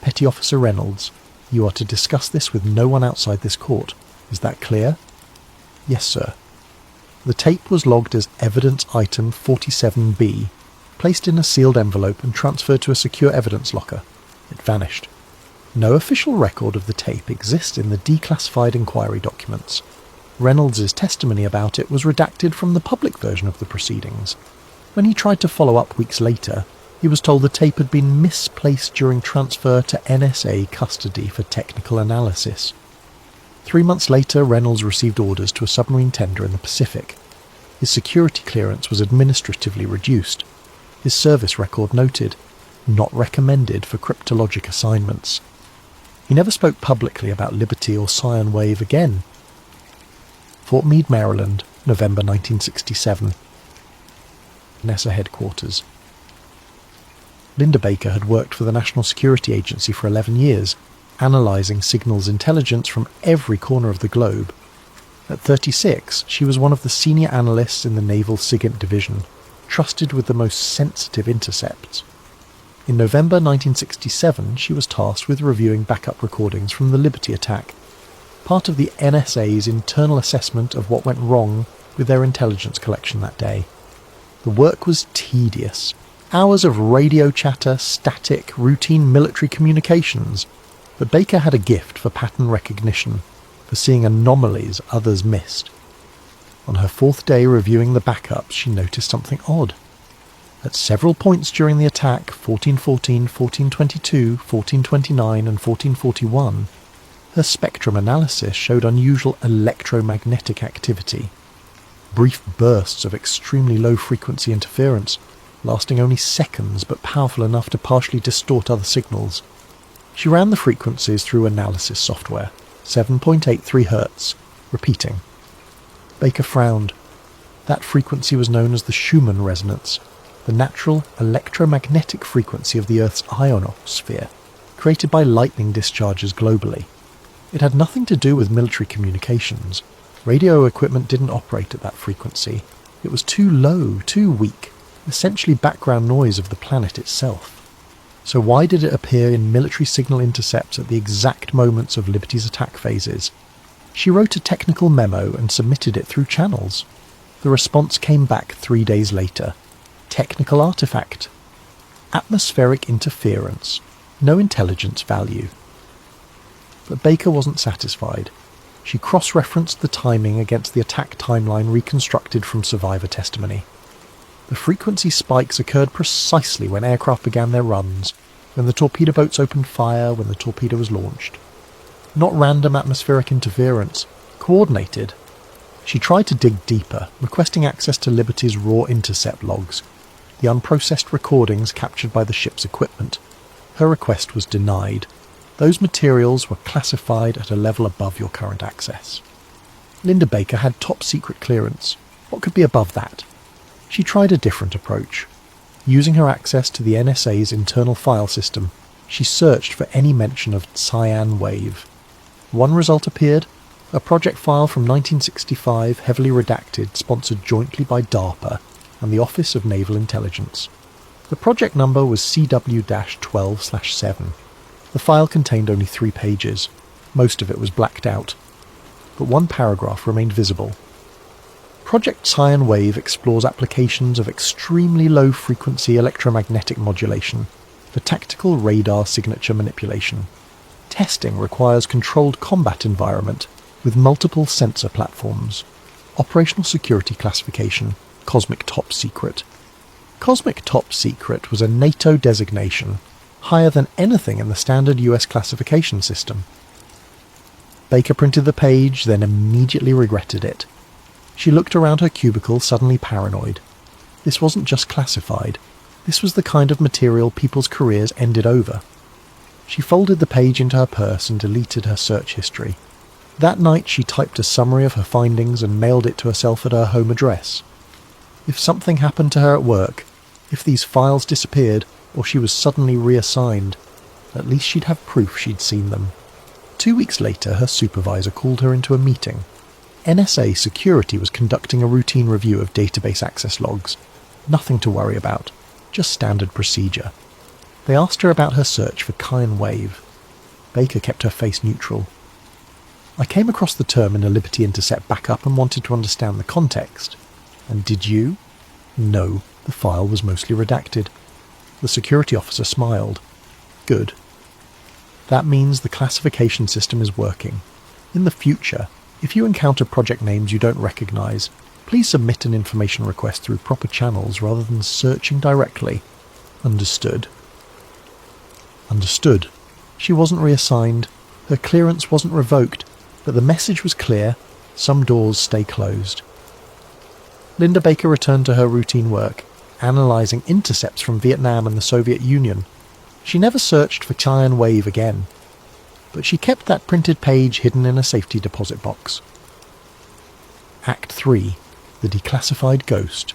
Petty Officer Reynolds, you are to discuss this with no one outside this court. Is that clear?" "Yes, sir." The tape was logged as Evidence Item 47B, placed in a sealed envelope and transferred to a secure evidence locker. It vanished. No official record of the tape exists in the declassified inquiry documents. Reynolds' testimony about it was redacted from the public version of the proceedings. When he tried to follow up weeks later, he was told the tape had been misplaced during transfer to NSA custody for technical analysis. 3 months later, Reynolds received orders to a submarine tender in the Pacific. His security clearance was administratively reduced. His service record noted, "Not recommended for cryptologic assignments." He never spoke publicly about Liberty or Cyan Wave again. Fort Meade, Maryland, November 1967. NASA headquarters. Linda Baker had worked for the National Security Agency for 11 years, analysing signals intelligence from every corner of the globe. At 36, she was one of the senior analysts in the Naval SIGINT Division, trusted with the most sensitive intercepts. In November 1967, she was tasked with reviewing backup recordings from the Liberty attack, part of the NSA's internal assessment of what went wrong with their intelligence collection that day. The work was tedious. Hours of radio chatter, static, routine military communications. But Baker had a gift for pattern recognition, for seeing anomalies others missed. On her 4th day reviewing the backups, she noticed something odd. At several points during the attack, 1414, 1422, 1429 and 1441, her spectrum analysis showed unusual electromagnetic activity. Brief bursts of extremely low-frequency interference, lasting only seconds but powerful enough to partially distort other signals. She ran the frequencies through analysis software, 7.83 Hz, repeating. Baker frowned. That frequency was known as the Schumann resonance, the natural electromagnetic frequency of the Earth's ionosphere, created by lightning discharges globally. It had nothing to do with military communications. Radio equipment didn't operate at that frequency. It was too low, too weak, essentially background noise of the planet itself. So why did it appear in military signal intercepts at the exact moments of Liberty's attack phases? She wrote a technical memo and submitted it through channels. The response came back 3 days later. Technical artifact. Atmospheric interference. No intelligence value. But Baker wasn't satisfied. She cross-referenced the timing against the attack timeline reconstructed from survivor testimony. The frequency spikes occurred precisely when aircraft began their runs, when the torpedo boats opened fire, when the torpedo was launched. Not random atmospheric interference, coordinated. She tried to dig deeper, requesting access to Liberty's raw intercept logs, the unprocessed recordings captured by the ship's equipment. Her request was denied. Those materials were classified at a level above your current access. Linda Baker had top-secret clearance. What could be above that? She tried a different approach. Using her access to the NSA's internal file system, she searched for any mention of Cyan Wave. One result appeared, a project file from 1965 heavily redacted, sponsored jointly by DARPA and the Office of Naval Intelligence. The project number was CW-12/7. The file contained only 3 pages. Most of it was blacked out, but one paragraph remained visible. Project Scion Wave explores applications of extremely low-frequency electromagnetic modulation for tactical radar signature manipulation. Testing requires controlled combat environment with multiple sensor platforms. Operational security classification, Cosmic Top Secret. Cosmic Top Secret was a NATO designation, higher than anything in the standard US classification system. Baker printed the page, then immediately regretted it. She looked around her cubicle, suddenly paranoid. This wasn't just classified. This was the kind of material people's careers ended over. She folded the page into her purse and deleted her search history. That night she typed a summary of her findings and mailed it to herself at her home address. If something happened to her at work, if these files disappeared, or she was suddenly reassigned, at least she'd have proof she'd seen them. 2 weeks later, her supervisor called her into a meeting. NSA Security was conducting a routine review of database access logs. Nothing to worry about, just standard procedure. They asked her about her search for Scion Wave. Baker kept her face neutral. I came across the term in a Liberty Intercept backup and wanted to understand the context. And did you? No, the file was mostly redacted. The security officer smiled. Good. That means the classification system is working. In the future, if you encounter project names you don't recognize, please submit an information request through proper channels rather than searching directly. Understood. Understood. She wasn't reassigned, her clearance wasn't revoked, but the message was clear: some doors stay closed. Linda Baker returned to her routine work, analysing intercepts from Vietnam and the Soviet Union. She never searched for Scion Wave again, but she kept that printed page hidden in a safety deposit box. Act 3. The Declassified Ghost.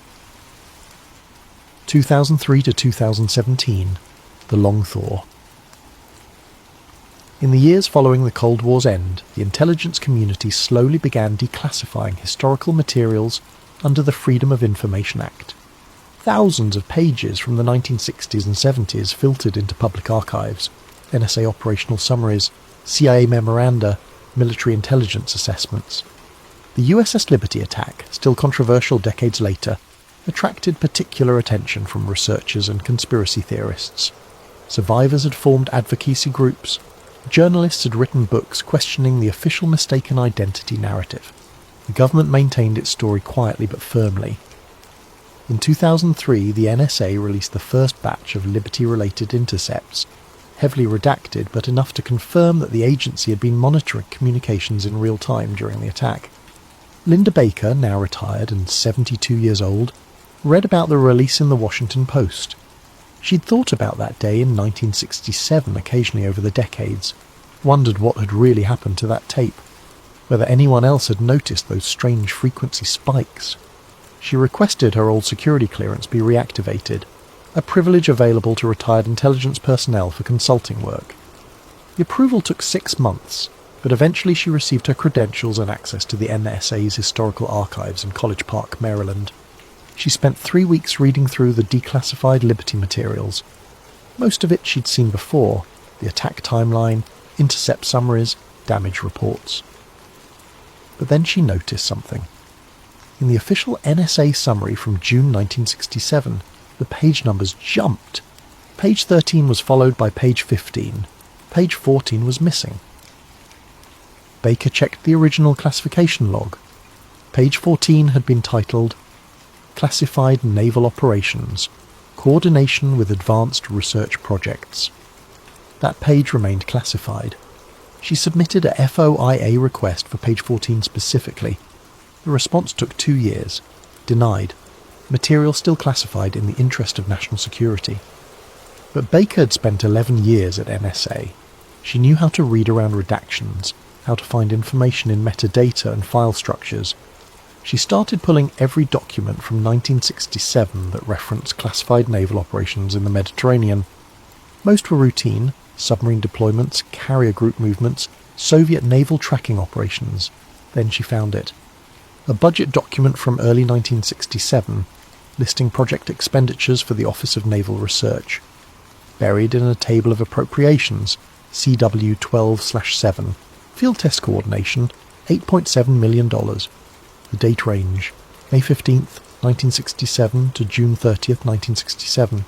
2003 to 2017. The Long Thaw. In the years following the Cold War's end, the intelligence community slowly began declassifying historical materials under the Freedom of Information Act. Thousands of pages from the 1960s and 70s filtered into public archives, NSA operational summaries, CIA memoranda, military intelligence assessments. The USS Liberty attack, still controversial decades later, attracted particular attention from researchers and conspiracy theorists. Survivors had formed advocacy groups. Journalists had written books questioning the official mistaken identity narrative. The government maintained its story quietly but firmly. In 2003, the NSA released the first batch of Liberty-related intercepts, heavily redacted but enough to confirm that the agency had been monitoring communications in real time during the attack. Linda Baker, now retired and 72 years old, read about the release in the Washington Post. She'd thought about that day in 1967 occasionally over the decades, wondered what had really happened to that tape, whether anyone else had noticed those strange frequency spikes. She requested her old security clearance be reactivated, a privilege available to retired intelligence personnel for consulting work. The approval took 6 months, but eventually she received her credentials and access to the NSA's historical archives in College Park, Maryland. She spent 3 weeks reading through the declassified Liberty materials. Most of it she'd seen before: the attack timeline, intercept summaries, damage reports. But then she noticed something. In the official NSA summary from June 1967, the page numbers jumped. Page 13 was followed by page 15. Page 14 was missing. Baker checked the original classification log. Page 14 had been titled Classified Naval Operations, Coordination with Advanced Research Projects. That page remained classified. She submitted a FOIA request for page 14 specifically. The response took 2 years. Denied. Material still classified in the interest of national security. But Baker had spent 11 years at NSA. She knew how to read around redactions, how to find information in metadata and file structures. She started pulling every document from 1967 that referenced classified naval operations in the Mediterranean. Most were routine: submarine deployments, carrier group movements, Soviet naval tracking operations. Then she found it. A budget document from early 1967, listing project expenditures for the Office of Naval Research. Buried in a table of appropriations, CW 12/7, Field Test Coordination, $8.7 million. The date range, May 15th, 1967 to June 30th, 1967,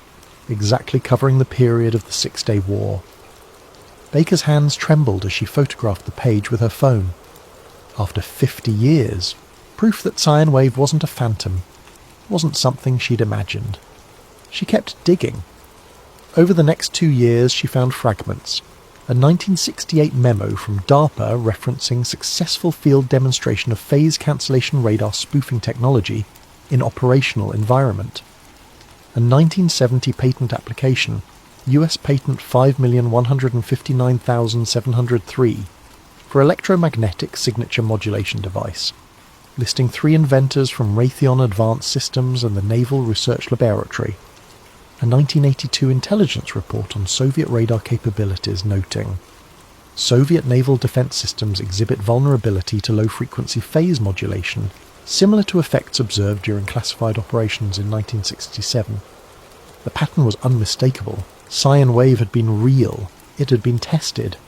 exactly covering the period of the Six-Day War. Baker's hands trembled as she photographed the page with her phone. After 50 years, proof that sine wave wasn't a phantom, wasn't something she'd imagined. She kept digging. Over the next 2 years she found fragments. A 1968 memo from DARPA referencing successful field demonstration of phase cancellation radar spoofing technology in operational environment. A 1970 patent application, US Patent 5,159,703, for electromagnetic signature modulation device, listing 3 inventors from Raytheon Advanced Systems and the Naval Research Laboratory. A 1982 intelligence report on Soviet radar capabilities noting, Soviet naval defense systems exhibit vulnerability to low-frequency phase modulation, similar to effects observed during classified operations in 1967. The pattern was unmistakable. Sine wave had been real, it had been tested,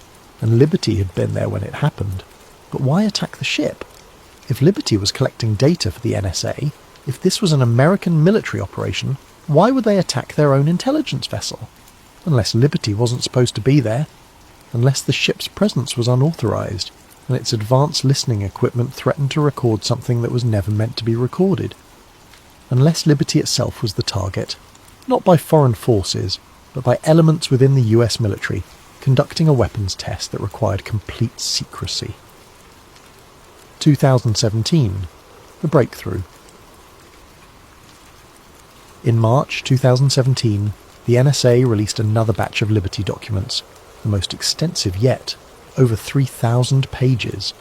and Liberty had been there when it happened. But why attack the ship? If Liberty was collecting data for the NSA, if this was an American military operation, why would they attack their own intelligence vessel? Unless Liberty wasn't supposed to be there, unless the ship's presence was unauthorized, and its advanced listening equipment threatened to record something that was never meant to be recorded. Unless Liberty itself was the target, not by foreign forces, but by elements within the US military, conducting a weapons test that required complete secrecy. 2017. The breakthrough. In March 2017, the NSA released another batch of Liberty documents, the most extensive yet, over 3,000 pages.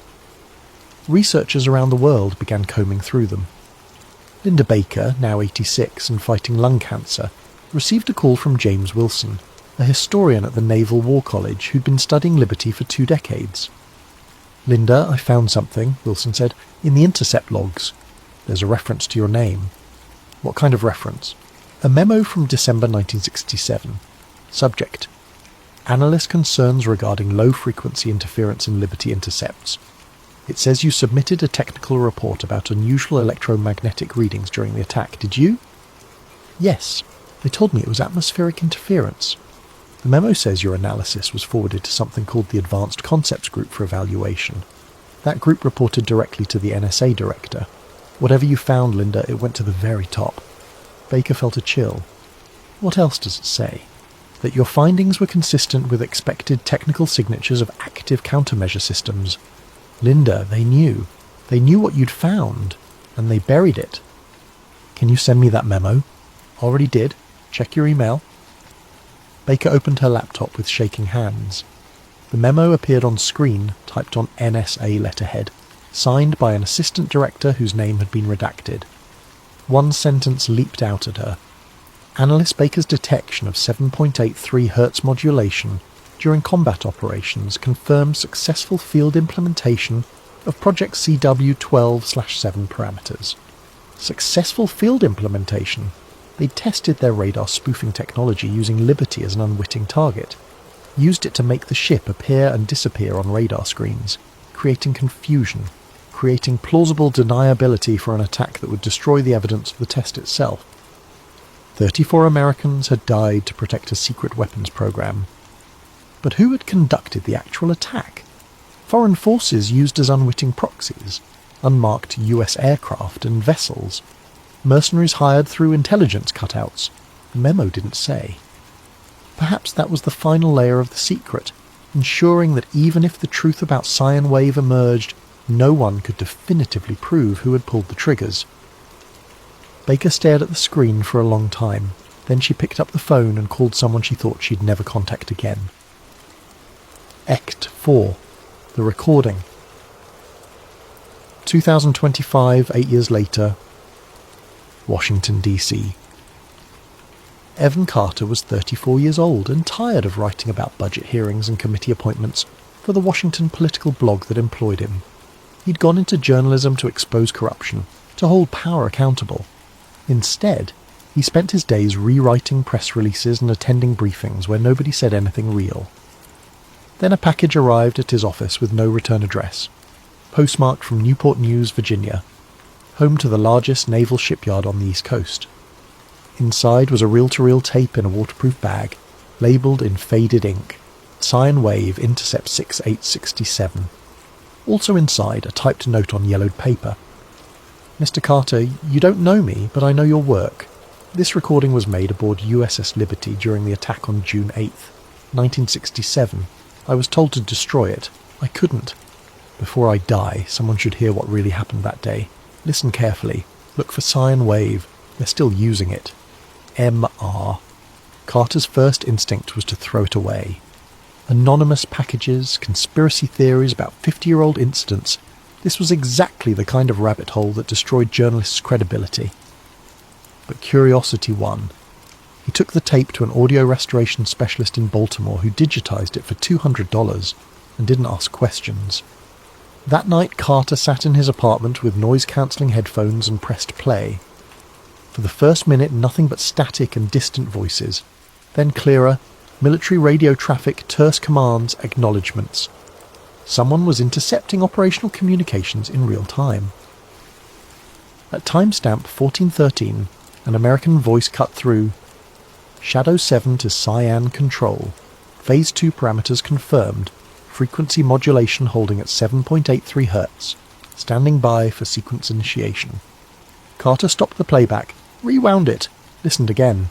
Researchers around the world began combing through them. Linda Baker, now 86 and fighting lung cancer, received a call from James Wilson, a historian at the Naval War College who'd been studying Liberty for 2 decades. "Linda, I found something," Wilson said, "in the intercept logs. There's a reference to your name." "What kind of reference?" "A memo from December 1967. Subject: Analyst concerns regarding low-frequency interference in Liberty intercepts. It says you submitted a technical report about unusual electromagnetic readings during the attack. Did you?" "Yes. They told me it was atmospheric interference. The memo says your analysis was forwarded to something called the Advanced Concepts Group for evaluation. That group reported directly to the NSA director. Whatever you found, Linda, it went to the very top." Baker felt a chill. "What else does it say?" "That your findings were consistent with expected technical signatures of active countermeasure systems." "Linda, they knew. They knew what you'd found, and they buried it." "Can you send me that memo?" "Already did. Check your email." Baker opened her laptop with shaking hands. The memo appeared on screen, typed on NSA letterhead, signed by an assistant director whose name had been redacted. One sentence leaped out at her. Analyst Baker's detection of 7.83 Hz modulation during combat operations confirmed successful field implementation of Project CW 12/7 parameters. Successful field implementation? They'd tested their radar spoofing technology using Liberty as an unwitting target, used it to make the ship appear and disappear on radar screens, creating confusion, creating plausible deniability for an attack that would destroy the evidence of the test itself. 34 Americans had died to protect a secret weapons program. But who had conducted the actual attack? Foreign forces used as unwitting proxies, unmarked US aircraft and vessels, mercenaries hired through intelligence cutouts. The memo didn't say. Perhaps that was the final layer of the secret, ensuring that even if the truth about sine wave emerged, no one could definitively prove who had pulled the triggers. Baker stared at the screen for a long time. Then she picked up the phone and called someone she thought she'd never contact again. Act 4. The recording. 2025, 8 years later, Washington, D.C. Evan Carter was 34 years old and tired of writing about budget hearings and committee appointments. for the Washington political blog that employed him. He'd gone into journalism to expose corruption, to hold power accountable. Instead, he spent his days rewriting press releases and attending briefings where nobody said anything real. Then a package arrived at his office with no return address, postmarked from Newport News, Virginia, home to the largest naval shipyard on the East Coast. Inside was a reel-to-reel tape in a waterproof bag, labelled in faded ink, Sine Wave Intercept 6867. Also inside, a typed note on yellowed paper. "Mr. Carter, you don't know me, but I know your work. This recording was made aboard USS Liberty during the attack on June 8th, 1967. I was told to destroy it. I couldn't. Before I die, someone should hear what really happened that day. Listen carefully. Look for Sine Wave. They're still using it. MR." Carter's first instinct was to throw it away. Anonymous packages, conspiracy theories about 50-year-old incidents. This was exactly the kind of rabbit hole that destroyed journalists' credibility. But curiosity won. He took the tape to an audio restoration specialist in Baltimore who digitized it for $200 and didn't ask questions. That night, Carter sat in his apartment with noise-cancelling headphones and pressed play. For the first minute, nothing but static and distant voices. Then clearer, military radio traffic, terse commands, acknowledgements. Someone was intercepting operational communications in real time. At timestamp 1413, an American voice cut through. "Shadow 7 to Cyan Control. Phase 2 parameters confirmed. Frequency modulation holding at 7.83 Hz. Standing by for sequence initiation." Carter stopped the playback, rewound it, listened again.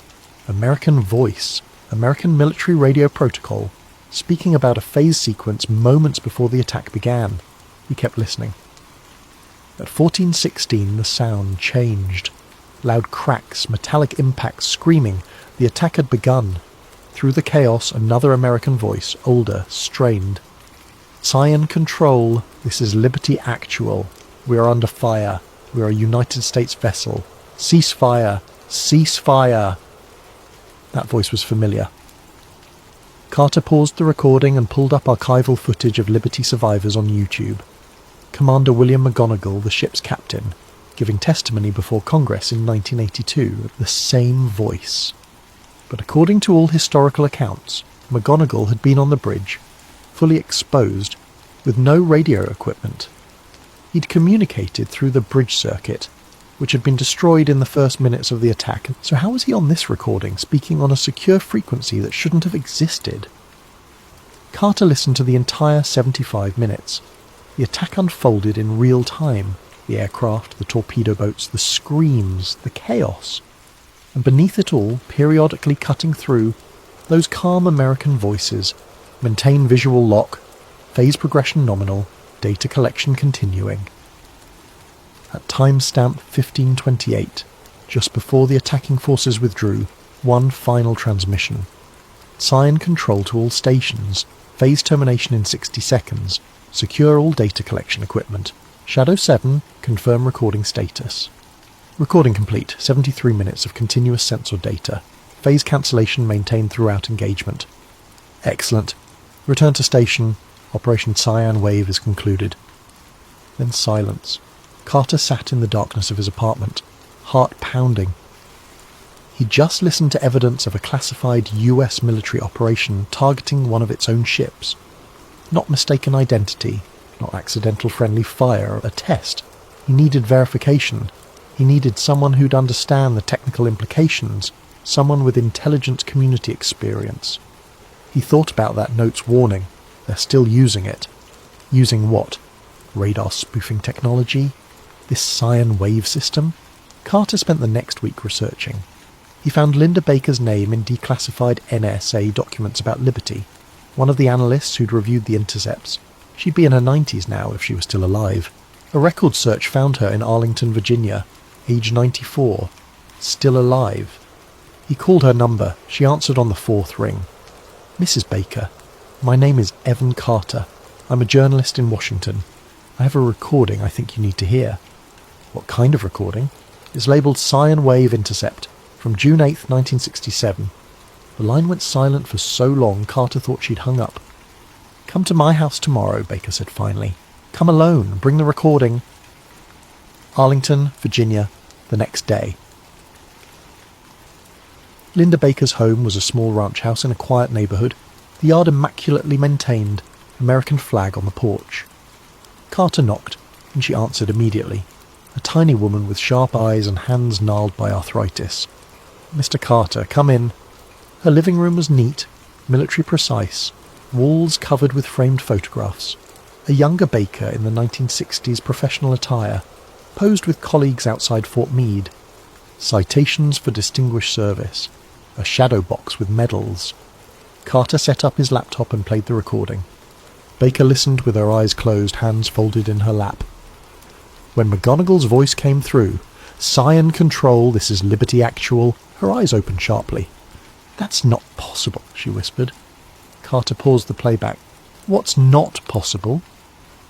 American voice, American military radio protocol, speaking about a phase sequence moments before the attack began. He kept listening. At 1416, the sound changed. Loud cracks, metallic impacts, screaming. The attack had begun. Through the chaos, another American voice, older, strained. "Cyan Control, this is Liberty Actual. We are under fire. We are a United States vessel. Cease fire! Cease fire!" That voice was familiar. Carter paused the recording and pulled up archival footage of Liberty survivors on YouTube. Commander William McGonigal, the ship's captain, giving testimony before Congress in 1982, the same voice. But according to all historical accounts, McGonigal had been on the bridge, fully exposed, with no radio equipment. He'd communicated through the bridge circuit, which had been destroyed in the first minutes of the attack, so how was he on this recording, speaking on a secure frequency that shouldn't have existed? Carter listened to the entire 75 minutes. The attack unfolded in real time. The aircraft, the torpedo boats, the screams, the chaos. And beneath it all, periodically cutting through, those calm American voices. Maintain visual lock, phase progression nominal, data collection continuing. At timestamp 1528, just before the attacking forces withdrew, one final transmission. Cyan Control to all stations, phase termination in 60 seconds, secure all data collection equipment. Shadow 7, confirm recording status. Recording complete, 73 minutes of continuous sensor data. Phase cancellation maintained throughout engagement. Excellent. Return to station. Operation Cyan Wave is concluded. Then silence. Carter sat in the darkness of his apartment, heart pounding. He just listened to evidence of a classified US military operation targeting one of its own ships. Not mistaken identity, not accidental friendly fire, a test. He needed verification. He needed someone who'd understand the technical implications, someone with intelligence community experience. He thought about that note's warning. They're still using it. Using what? Radar spoofing technology? This Cyan Wave system? Carter spent the next week researching. He found Linda Baker's name in declassified NSA documents about Liberty, one of the analysts who'd reviewed the intercepts. She'd be in her 90s now if she was still alive. A record search found her in Arlington, Virginia, age 94, still alive. He called her number. She answered on the fourth ring. "Mrs. Baker, my name is Evan Carter. I'm a journalist in Washington. I have a recording I think you need to hear." "What kind of recording?" "It's labelled Cyan Wave Intercept, from June 8th, 1967. The line went silent for so long Carter thought she'd hung up. "Come to my house tomorrow," Baker said finally. "Come alone, bring the recording." Arlington, Virginia, the next day. Linda Baker's home was a small ranch house in a quiet neighbourhood, the yard immaculately maintained, American flag on the porch. Carter knocked, and she answered immediately, a tiny woman with sharp eyes and hands gnarled by arthritis. "Mr. Carter, come in." Her living room was neat, military precise, walls covered with framed photographs. A younger Baker in the 1960s professional attire, posed with colleagues outside Fort Meade. Citations for distinguished service. A shadow box with medals. Carter set up his laptop and played the recording. Baker listened with her eyes closed, hands folded in her lap. When McGonagall's voice came through, "Scion Control, this is Liberty Actual," her eyes opened sharply. "That's not possible," she whispered. Carter paused the playback. "What's not possible?"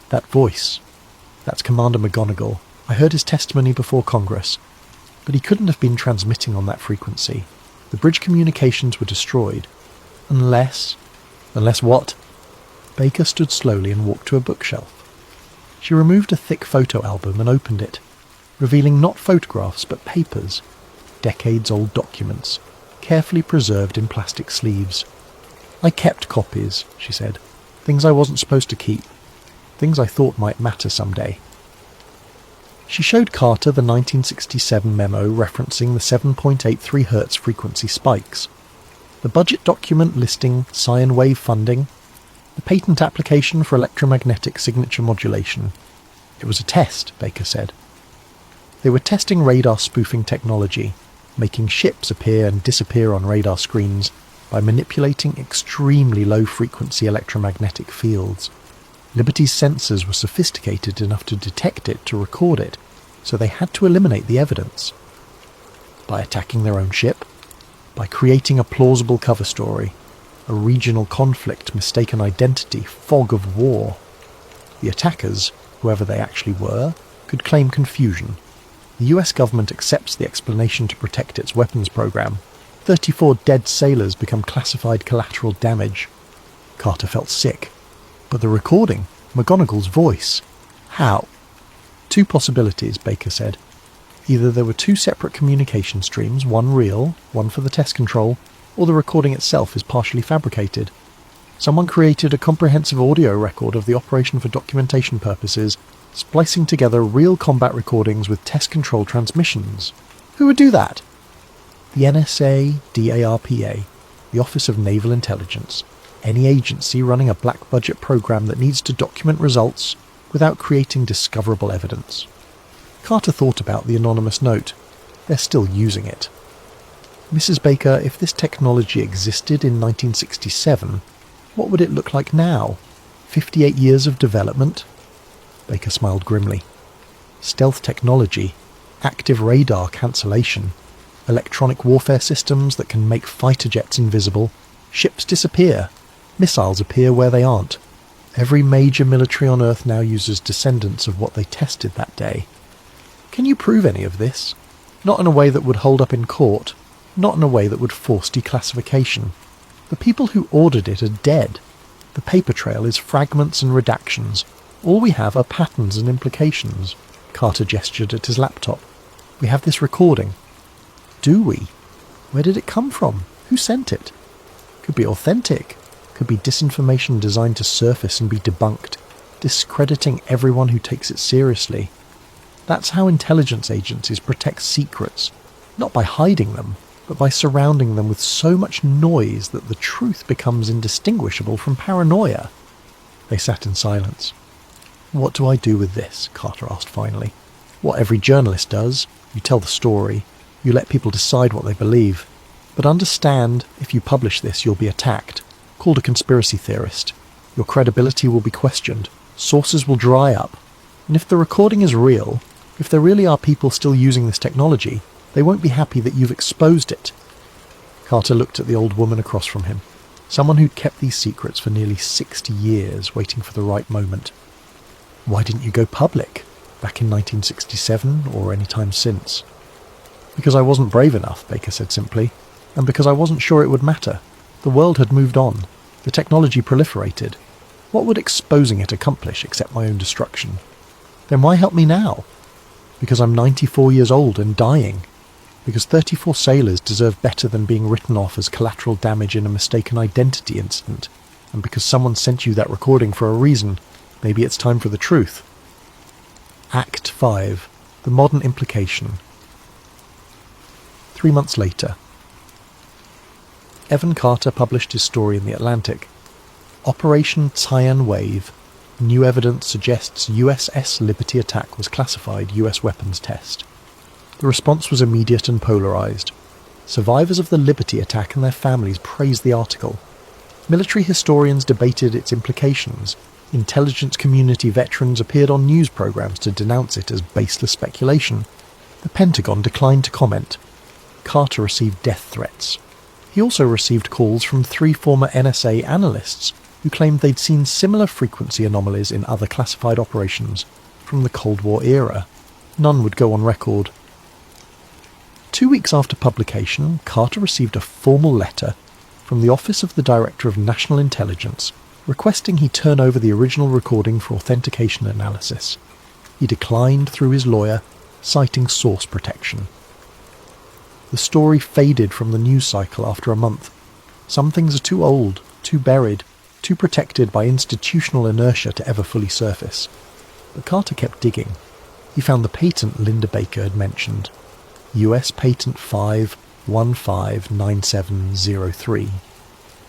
"That voice. That's Commander McGonagall. I heard his testimony before Congress. But he couldn't have been transmitting on that frequency. The bridge communications were destroyed. Unless... Unless what?" Baker stood slowly and walked to a bookshelf. She removed a thick photo album and opened it, revealing not photographs but papers, decades-old documents, carefully preserved in plastic sleeves. "I kept copies," she said. "Things I wasn't supposed to keep. Things I thought might matter someday." She showed Carter the 1967 memo referencing the 7.83 Hz frequency spikes, the budget document listing sine wave funding, the patent application for electromagnetic signature modulation. It was a test, Baker said. They were testing radar spoofing technology, making ships appear and disappear on radar screens by manipulating extremely low-frequency electromagnetic fields. Liberty's sensors were sophisticated enough to detect it, to record it, so they had to eliminate the evidence. By attacking their own ship, by creating a plausible cover story, a regional conflict, mistaken identity, fog of war. The attackers, whoever they actually were, could claim confusion. The US government accepts the explanation to protect its weapons program. 34 dead sailors become classified collateral damage. Carter felt sick. But the recording, McGonagall's voice. How? Two possibilities, Baker said. Either there were two separate communication streams, one real, one for the test control, or the recording itself is partially fabricated. Someone created a comprehensive audio record of the operation for documentation purposes, splicing together real combat recordings with test control transmissions. Who would do that? The NSA, DARPA, the Office of Naval Intelligence. Any agency running a black budget program that needs to document results without creating discoverable evidence. Carter thought about the anonymous note. They're still using it. "Mrs. Baker, if this technology existed in 1967, what would it look like now? 58 years of development?" Baker smiled grimly. "Stealth technology, active radar cancellation, electronic warfare systems that can make fighter jets invisible, ships disappear, missiles appear where they aren't. Every major military on Earth now uses descendants of what they tested that day. Can you prove any of this? Not in a way that would hold up in court, not in a way that would force declassification. The people who ordered it are dead. The paper trail is fragments and redactions. All we have are patterns and implications." Carter gestured at his laptop. "We have this recording." "Do we? Where did it come from? Who sent it? Could be authentic. Could be disinformation designed to surface and be debunked, discrediting everyone who takes it seriously. That's how intelligence agencies protect secrets, not by hiding them, but by surrounding them with so much noise that the truth becomes indistinguishable from paranoia." They sat in silence. "What do I do with this?" Carter asked finally. "What every journalist does. You tell the story. You let people decide what they believe. But understand, if you publish this, you'll be attacked, called a conspiracy theorist. Your credibility will be questioned. Sources will dry up. And if the recording is real, if there really are people still using this technology, they won't be happy that you've exposed it." Carter looked at the old woman across from him, someone who'd kept these secrets for nearly 60 years, waiting for the right moment. "Why didn't you go public, back in 1967 or any time since?" "Because I wasn't brave enough," Baker said simply, "and because I wasn't sure it would matter. The world had moved on. The technology proliferated. What would exposing it accomplish except my own destruction? Then why help me now? Because I'm 94 years old and dying. Because 34 sailors deserve better than being written off as collateral damage in a mistaken identity incident. And because someone sent you that recording for a reason, maybe it's time for the truth. Act 5. The Modern Implication. 3 months later. Evan Carter published his story in The Atlantic. Operation Cyan Wave. New evidence suggests USS Liberty attack was classified US weapons test. The response was immediate and polarised. Survivors of the Liberty attack and their families praised the article. Military historians debated its implications. Intelligence community veterans appeared on news programmes to denounce it as baseless speculation. The Pentagon declined to comment. Carter received death threats. He also received calls from 3 former NSA analysts who claimed they'd seen similar frequency anomalies in other classified operations from the Cold War era. None would go on record. 2 weeks after publication, Carter received a formal letter from the Office of the Director of National Intelligence requesting he turn over the original recording for authentication analysis. He declined through his lawyer, citing source protection. The story faded from the news cycle after a month. Some things are too old, too buried, too protected by institutional inertia to ever fully surface. But Carter kept digging. He found the patent Linda Baker had mentioned, US Patent 5159703.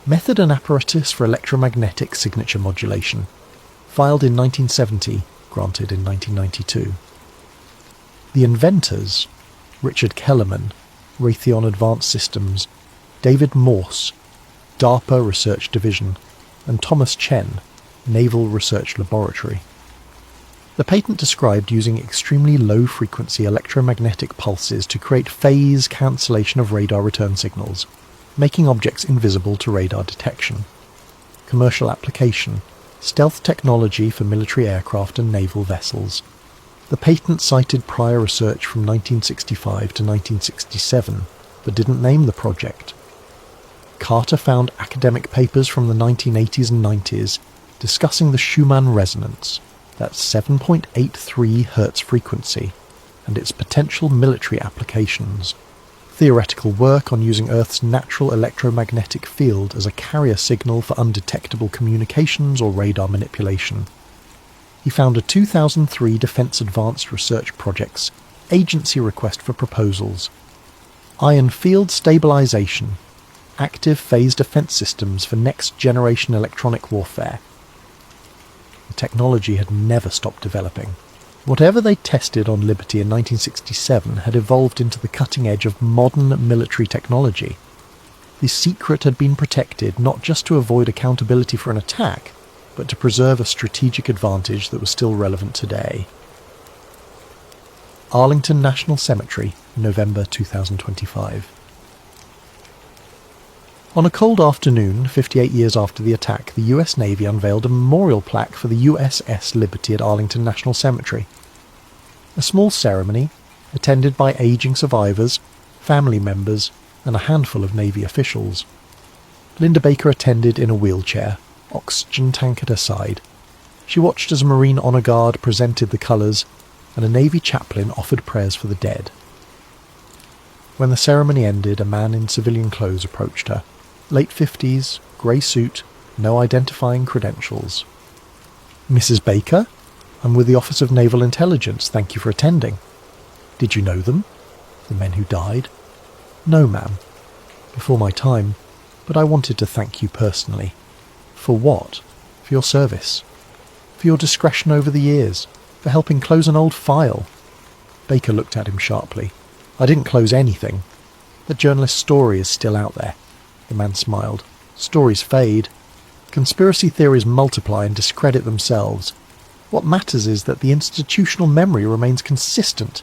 Method and apparatus for electromagnetic signature modulation. Filed in 1970, granted in 1992. The inventors, Richard Kellerman, Raytheon Advanced Systems, David Morse, DARPA Research Division, and Thomas Chen, Naval Research Laboratory. The patent described using extremely low-frequency electromagnetic pulses to create phase cancellation of radar return signals, making objects invisible to radar detection. Commercial application: stealth technology for military aircraft and naval vessels. The patent cited prior research from 1965 to 1967, but didn't name the project. Carter found academic papers from the 1980s and 90s discussing the Schumann resonance, that's 7.83 Hz frequency, and its potential military applications. Theoretical work on using Earth's natural electromagnetic field as a carrier signal for undetectable communications or radar manipulation. He found a 2003 Defense Advanced Research Project's agency request for proposals. Iron field stabilization, active phase defense systems for next-generation electronic warfare. The technology had never stopped developing. Whatever they tested on Liberty in 1967 had evolved into the cutting edge of modern military technology. The secret had been protected not just to avoid accountability for an attack, but to preserve a strategic advantage that was still relevant today. Arlington National Cemetery, November 2025. On a cold afternoon, 58 years after the attack, the US Navy unveiled a memorial plaque for the USS Liberty at Arlington National Cemetery. A small ceremony, attended by aging survivors, family members, and a handful of Navy officials. Linda Baker attended in a wheelchair, oxygen tank at her side. She watched as a Marine Honor Guard presented the colours, and a Navy chaplain offered prayers for the dead. When the ceremony ended, a man in civilian clothes approached her. Late 50s, grey suit, no identifying credentials. "Mrs. Baker? I'm with the Office of Naval Intelligence, thank you for attending." "Did you know them?" "The men who died?" "No, ma'am. Before my time, but I wanted to thank you personally." "For what?" "For your service. For your discretion over the years. For helping close an old file." Baker looked at him sharply. "I didn't close anything. The journalist's story is still out there." The man smiled. "Stories fade. Conspiracy theories multiply and discredit themselves. What matters is that the institutional memory remains consistent.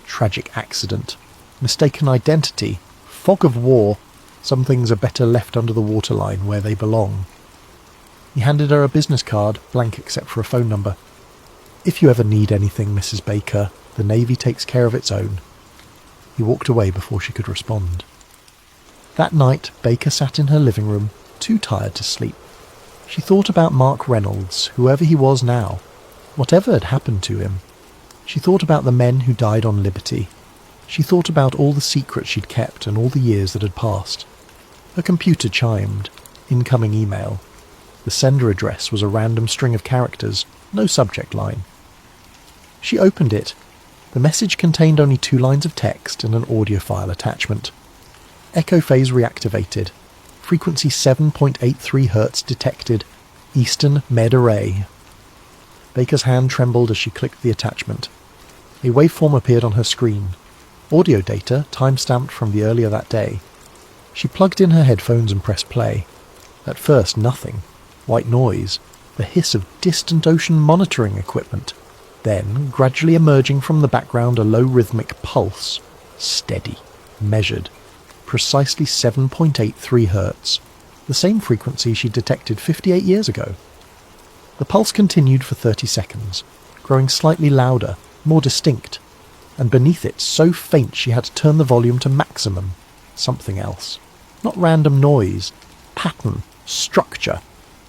Tragic accident. Mistaken identity. Fog of war. Some things are better left under the waterline where they belong." He handed her a business card, blank except for a phone number. "If you ever need anything, Mrs. Baker, the Navy takes care of its own." He walked away before she could respond. That night, Baker sat in her living room, too tired to sleep. She thought about Mark Reynolds, whoever he was now, whatever had happened to him. She thought about the men who died on liberty. She thought about all the secrets she'd kept and all the years that had passed. Her computer chimed. Incoming email. The sender address was a random string of characters, no subject line. She opened it. The message contained only 2 lines of text and an audio file attachment. Echo phase reactivated. Frequency 7.83 Hz detected. Eastern Med Array. Baker's hand trembled as she clicked the attachment. A waveform appeared on her screen. Audio data, time-stamped from the earlier that day. She plugged in her headphones and pressed play. At first, nothing. White noise. The hiss of distant ocean monitoring equipment. Then, gradually emerging from the background, a low rhythmic pulse. Steady. Measured. Precisely 7.83 Hz. The same frequency she detected 58 years ago. The pulse continued for 30 seconds, growing slightly louder, more distinct, and beneath it so faint she had to turn the volume to maximum. Something else. Not random noise. Pattern. Structure.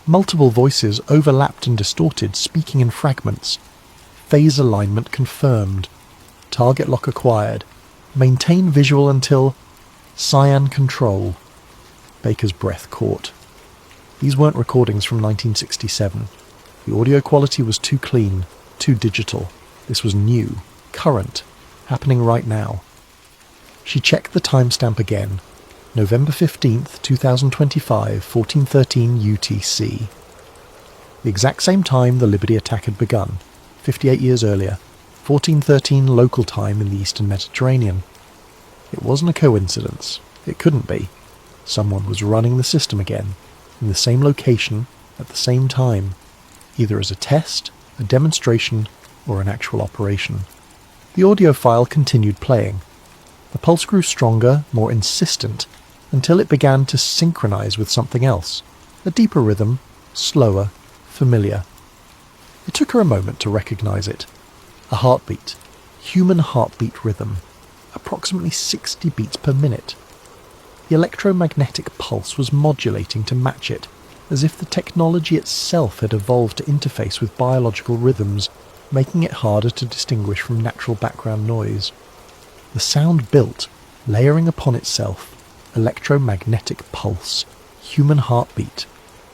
Multiple voices overlapped and distorted, speaking in fragments. Phase alignment confirmed. Target lock acquired. Maintain visual until... Cyan control. Baker's breath caught. These weren't recordings from 1967. The audio quality was too clean, too digital. This was new, current, happening right now. She checked the timestamp again. November 15th, 2025, 1413 UTC. The exact same time the Liberty attack had begun, 58 years earlier, 1413 local time in the Eastern Mediterranean. It wasn't a coincidence. It couldn't be. Someone was running the system again, in the same location, at the same time, either as a test, a demonstration, or an actual operation. The audio file continued playing. The pulse grew stronger, more insistent, until it began to synchronize with something else, a deeper rhythm, slower, familiar. It took her a moment to recognize it. A heartbeat, human heartbeat rhythm, approximately 60 beats per minute. The electromagnetic pulse was modulating to match it, as if the technology itself had evolved to interface with biological rhythms, making it harder to distinguish from natural background noise. The sound built, layering upon itself, electromagnetic pulse, human heartbeat,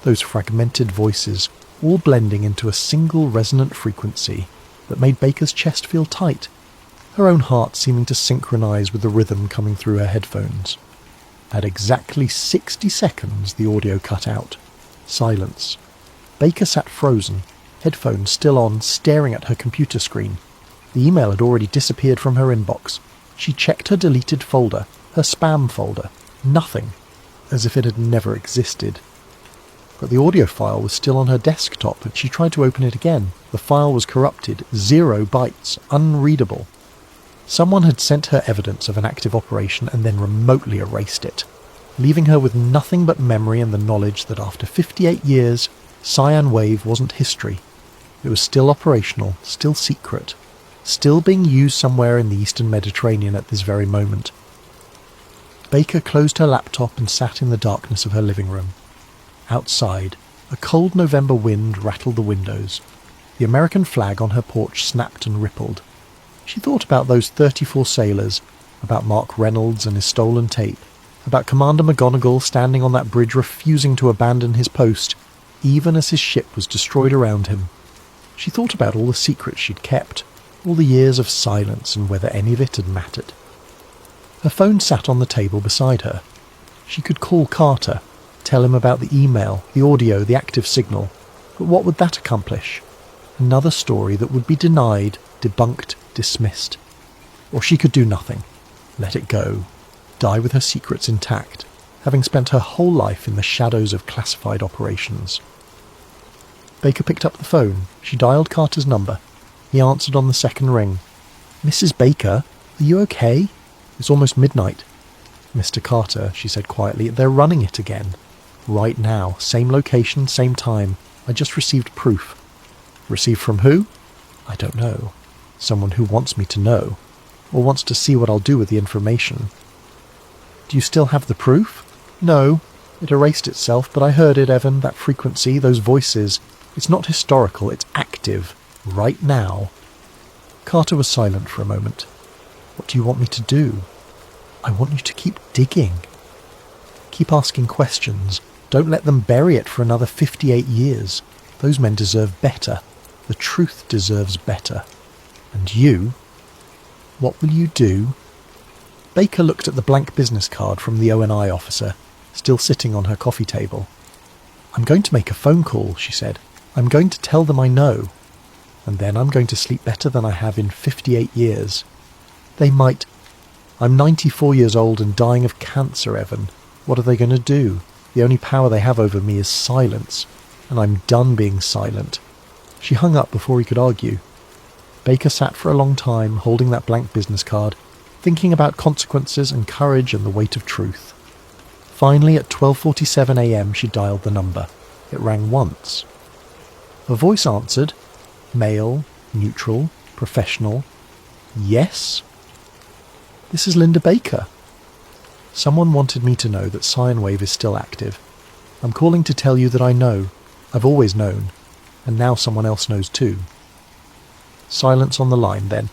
those fragmented voices, all blending into a single resonant frequency that made Baker's chest feel tight, her own heart seeming to synchronize with the rhythm coming through her headphones. At exactly 60 seconds, the audio cut out. Silence. Baker sat frozen, headphones still on, staring at her computer screen. The email had already disappeared from her inbox. She checked her deleted folder, her spam folder. Nothing. As if it had never existed. But the audio file was still on her desktop, and she tried to open it again. The file was corrupted, 0 bytes, unreadable. Someone had sent her evidence of an active operation and then remotely erased it, leaving her with nothing but memory and the knowledge that after 58 years, Cyan Wave wasn't history. It was still operational, still secret, still being used somewhere in the Eastern Mediterranean at this very moment. Baker closed her laptop and sat in the darkness of her living room. Outside, a cold November wind rattled the windows. The American flag on her porch snapped and rippled. She thought about those 34 sailors, about Mark Reynolds and his stolen tape, about Commander McGonagall standing on that bridge refusing to abandon his post, even as his ship was destroyed around him. She thought about all the secrets she'd kept, all the years of silence and whether any of it had mattered. Her phone sat on the table beside her. She could call Carter, tell him about the email, the audio, the active signal, but what would that accomplish? Another story that would be denied, debunked, dismissed. Or she could do nothing, let it go, die with her secrets intact, having spent her whole life in the shadows of classified operations. Baker picked up the phone. She dialed Carter's number. He answered on the second ring. "Mrs. Baker, are you okay? It's almost midnight." "Mr. Carter," she said quietly, "they're running it again. Right now, same location, same time. I just received proof." "Received from who?" "I don't know. Someone who wants me to know, or wants to see what I'll do with the information." "Do you still have the proof?" "No." It erased itself, but I heard it, Evan, that frequency, those voices. It's not historical, it's active. Right now. Carter was silent for a moment. What do you want me to do? I want you to keep digging. Keep asking questions. Don't let them bury it for another 58 years. Those men deserve better. The truth deserves better. And you? What will you do? Baker looked at the blank business card from the ONI officer, still sitting on her coffee table. I'm going to make a phone call, she said. I'm going to tell them I know. And then I'm going to sleep better than I have in 58 years. They might... I'm 94 years old and dying of cancer, Evan. What are they going to do? The only power they have over me is silence. And I'm done being silent. She hung up before he could argue. Baker sat for a long time, holding that blank business card, thinking about consequences and courage and the weight of truth. Finally, at 12:47 a.m, she dialed the number. It rang once. A voice answered. Male, neutral, professional. Yes? This is Linda Baker. Someone wanted me to know that sine wave is still active. I'm calling to tell you that I know. I've always known. And now someone else knows too. Silence on the line then.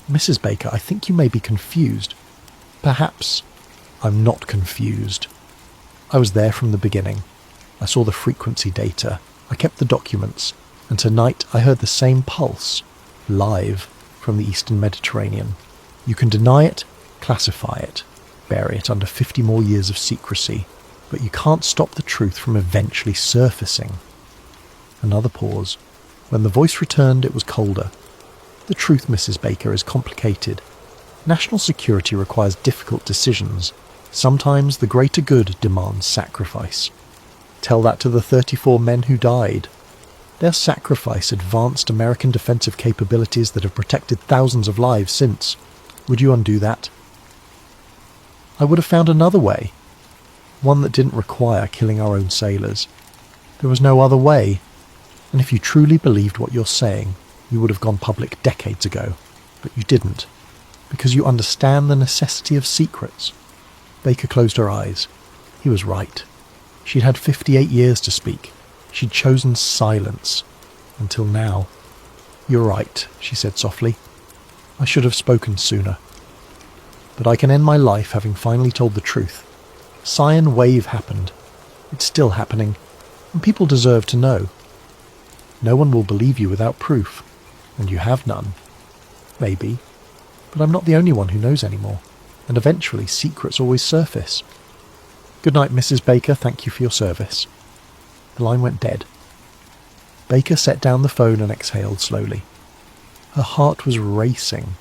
Mrs. Baker, I think you may be confused. Perhaps. I'm not confused. I was there from the beginning. I saw the frequency data. I kept the documents. And tonight I heard the same pulse, live, from the Eastern Mediterranean. You can deny it, classify it, bury it under 50 more years of secrecy, but you can't stop the truth from eventually surfacing. Another pause. When the voice returned, it was colder. The truth, Mrs. Baker, is complicated. National security requires difficult decisions. Sometimes the greater good demands sacrifice. Tell that to the 34 men who died. Their sacrifice advanced American defensive capabilities that have protected thousands of lives since. Would you undo that? I would have found another way. One that didn't require killing our own sailors. There was no other way. And if you truly believed what you're saying, you would have gone public decades ago. But you didn't. Because you understand the necessity of secrets. Baker closed her eyes. He was right. She'd had 58 years to speak. She'd chosen silence. Until now. You're right, she said softly. I should have spoken sooner. But I can end my life having finally told the truth. Sine wave happened. It's still happening. And people deserve to know. No one will believe you without proof. And you have none. Maybe. But I'm not the only one who knows anymore. And eventually secrets always surface. Good night, Mrs. Baker. Thank you for your service. The line went dead. Baker set down the phone and exhaled slowly. Her heart was racing.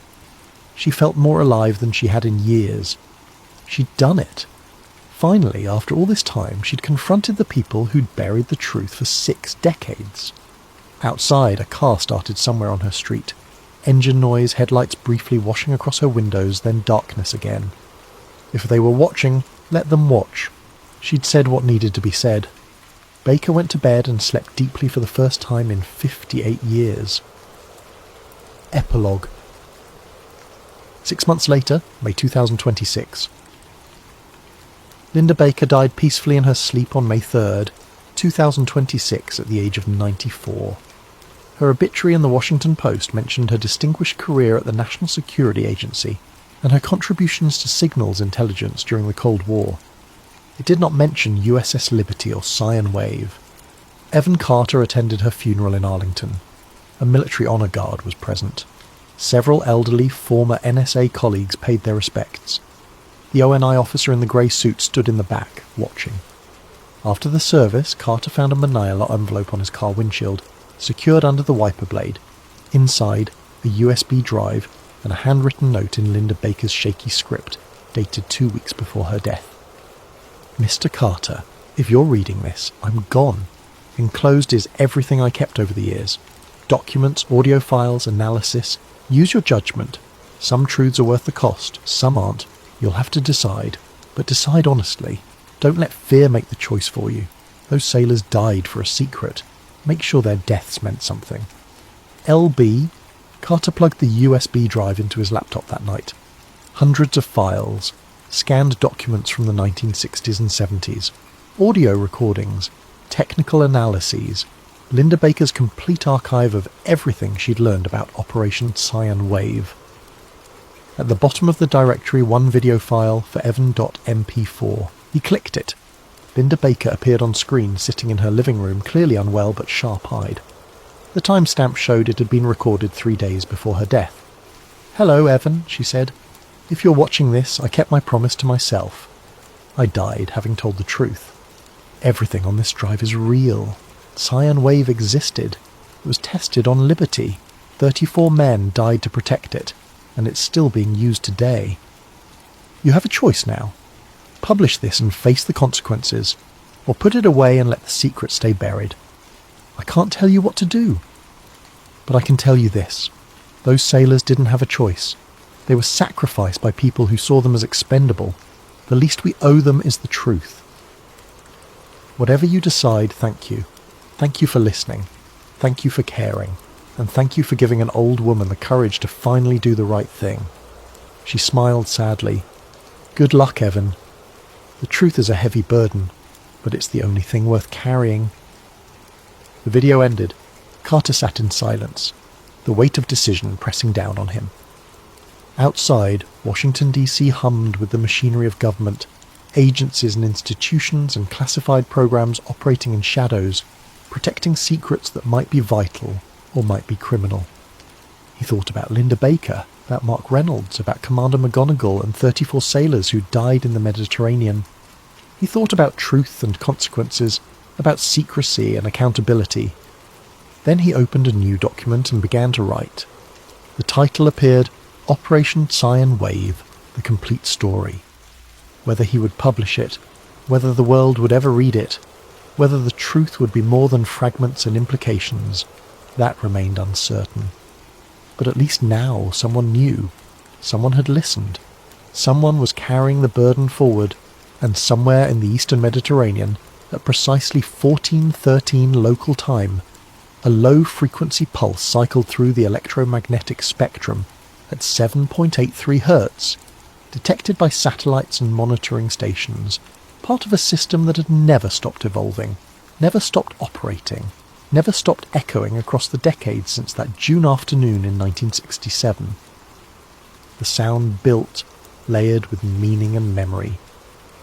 She felt more alive than she had in years. She'd done it. Finally, after all this time, she'd confronted the people who'd buried the truth for 6 decades. Outside, a car started somewhere on her street. Engine noise, headlights briefly washing across her windows, then darkness again. If they were watching, let them watch. She'd said what needed to be said. Baker went to bed and slept deeply for the first time in 58 years. Epilogue. 6 months later, May 2026. Linda Baker died peacefully in her sleep on May 3rd, 2026, at the age of 94. Her obituary in the Washington Post mentioned her distinguished career at the National Security Agency and her contributions to signals intelligence during the Cold War. It did not mention USS Liberty or Sine Wave. Evan Carter attended her funeral in Arlington. A military honor guard was present. Several elderly former NSA colleagues paid their respects. The ONI officer in the grey suit stood in the back, watching. After the service, Carter found a manila envelope on his car windshield, secured under the wiper blade. Inside, a USB drive and a handwritten note in Linda Baker's shaky script, dated 2 weeks before her death. Mr. Carter, if you're reading this, I'm gone. Enclosed is everything I kept over the years. Documents, audio files, analysis. Use your judgment. Some truths are worth the cost, some aren't. You'll have to decide. But decide honestly. Don't let fear make the choice for you. Those sailors died for a secret. Make sure their deaths meant something. LB. Carter plugged the USB drive into his laptop that night. Hundreds of files. Scanned documents from the 1960s and 70s. audio recordings, technical analyses, Linda Baker's complete archive of everything she'd learned about Operation Cyan Wave. At the bottom of the directory, one video file for Evan.mp4. He clicked it. Linda Baker appeared on screen, sitting in her living room, clearly unwell but sharp-eyed. The timestamp showed it had been recorded 3 days before her death. "Hello, Evan," she said. "If you're watching this, I kept my promise to myself. I died, having told the truth. Everything on this drive is real. Cyan Wave existed. It was tested on Liberty. 34 men died to protect it, and it's still being used today. You have a choice now. Publish this and face the consequences, or put it away and let the secret stay buried. I can't tell you what to do. But I can tell you this. Those sailors didn't have a choice. They were sacrificed by people who saw them as expendable. The least we owe them is the truth. Whatever you decide, thank you. Thank you for listening. Thank you for caring. And thank you for giving an old woman the courage to finally do the right thing." She smiled sadly. "Good luck, Evan. The truth is a heavy burden, but it's the only thing worth carrying." The video ended. Carter sat in silence, the weight of decision pressing down on him. Outside, Washington, D.C. hummed with the machinery of government, agencies and institutions and classified programs operating in shadows, protecting secrets that might be vital or might be criminal. He thought about Linda Baker, about Mark Reynolds, about Commander McGonagall and 34 sailors who died in the Mediterranean. He thought about truth and consequences, about secrecy and accountability. Then he opened a new document and began to write. The title appeared, Operation Cyan Wave, The Complete Story. Whether he would publish it, whether the world would ever read it, whether the truth would be more than fragments and implications, that remained uncertain. But at least now someone knew, someone had listened, someone was carrying the burden forward, and somewhere in the eastern Mediterranean, at precisely 14:13 local time, a low-frequency pulse cycled through the electromagnetic spectrum at 7.83 Hz, detected by satellites and monitoring stations, part of a system that had never stopped evolving, never stopped operating, never stopped echoing across the decades since that June afternoon in 1967. The sound built, layered with meaning and memory.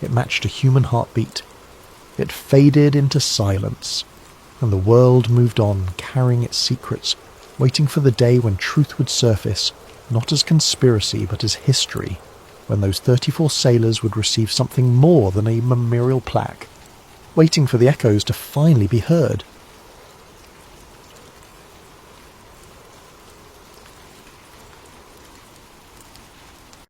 It matched a human heartbeat. It faded into silence, and the world moved on, carrying its secrets, waiting for the day when truth would surface, not as conspiracy but as history, when those 34 sailors would receive something more than a memorial plaque, waiting for the echoes to finally be heard,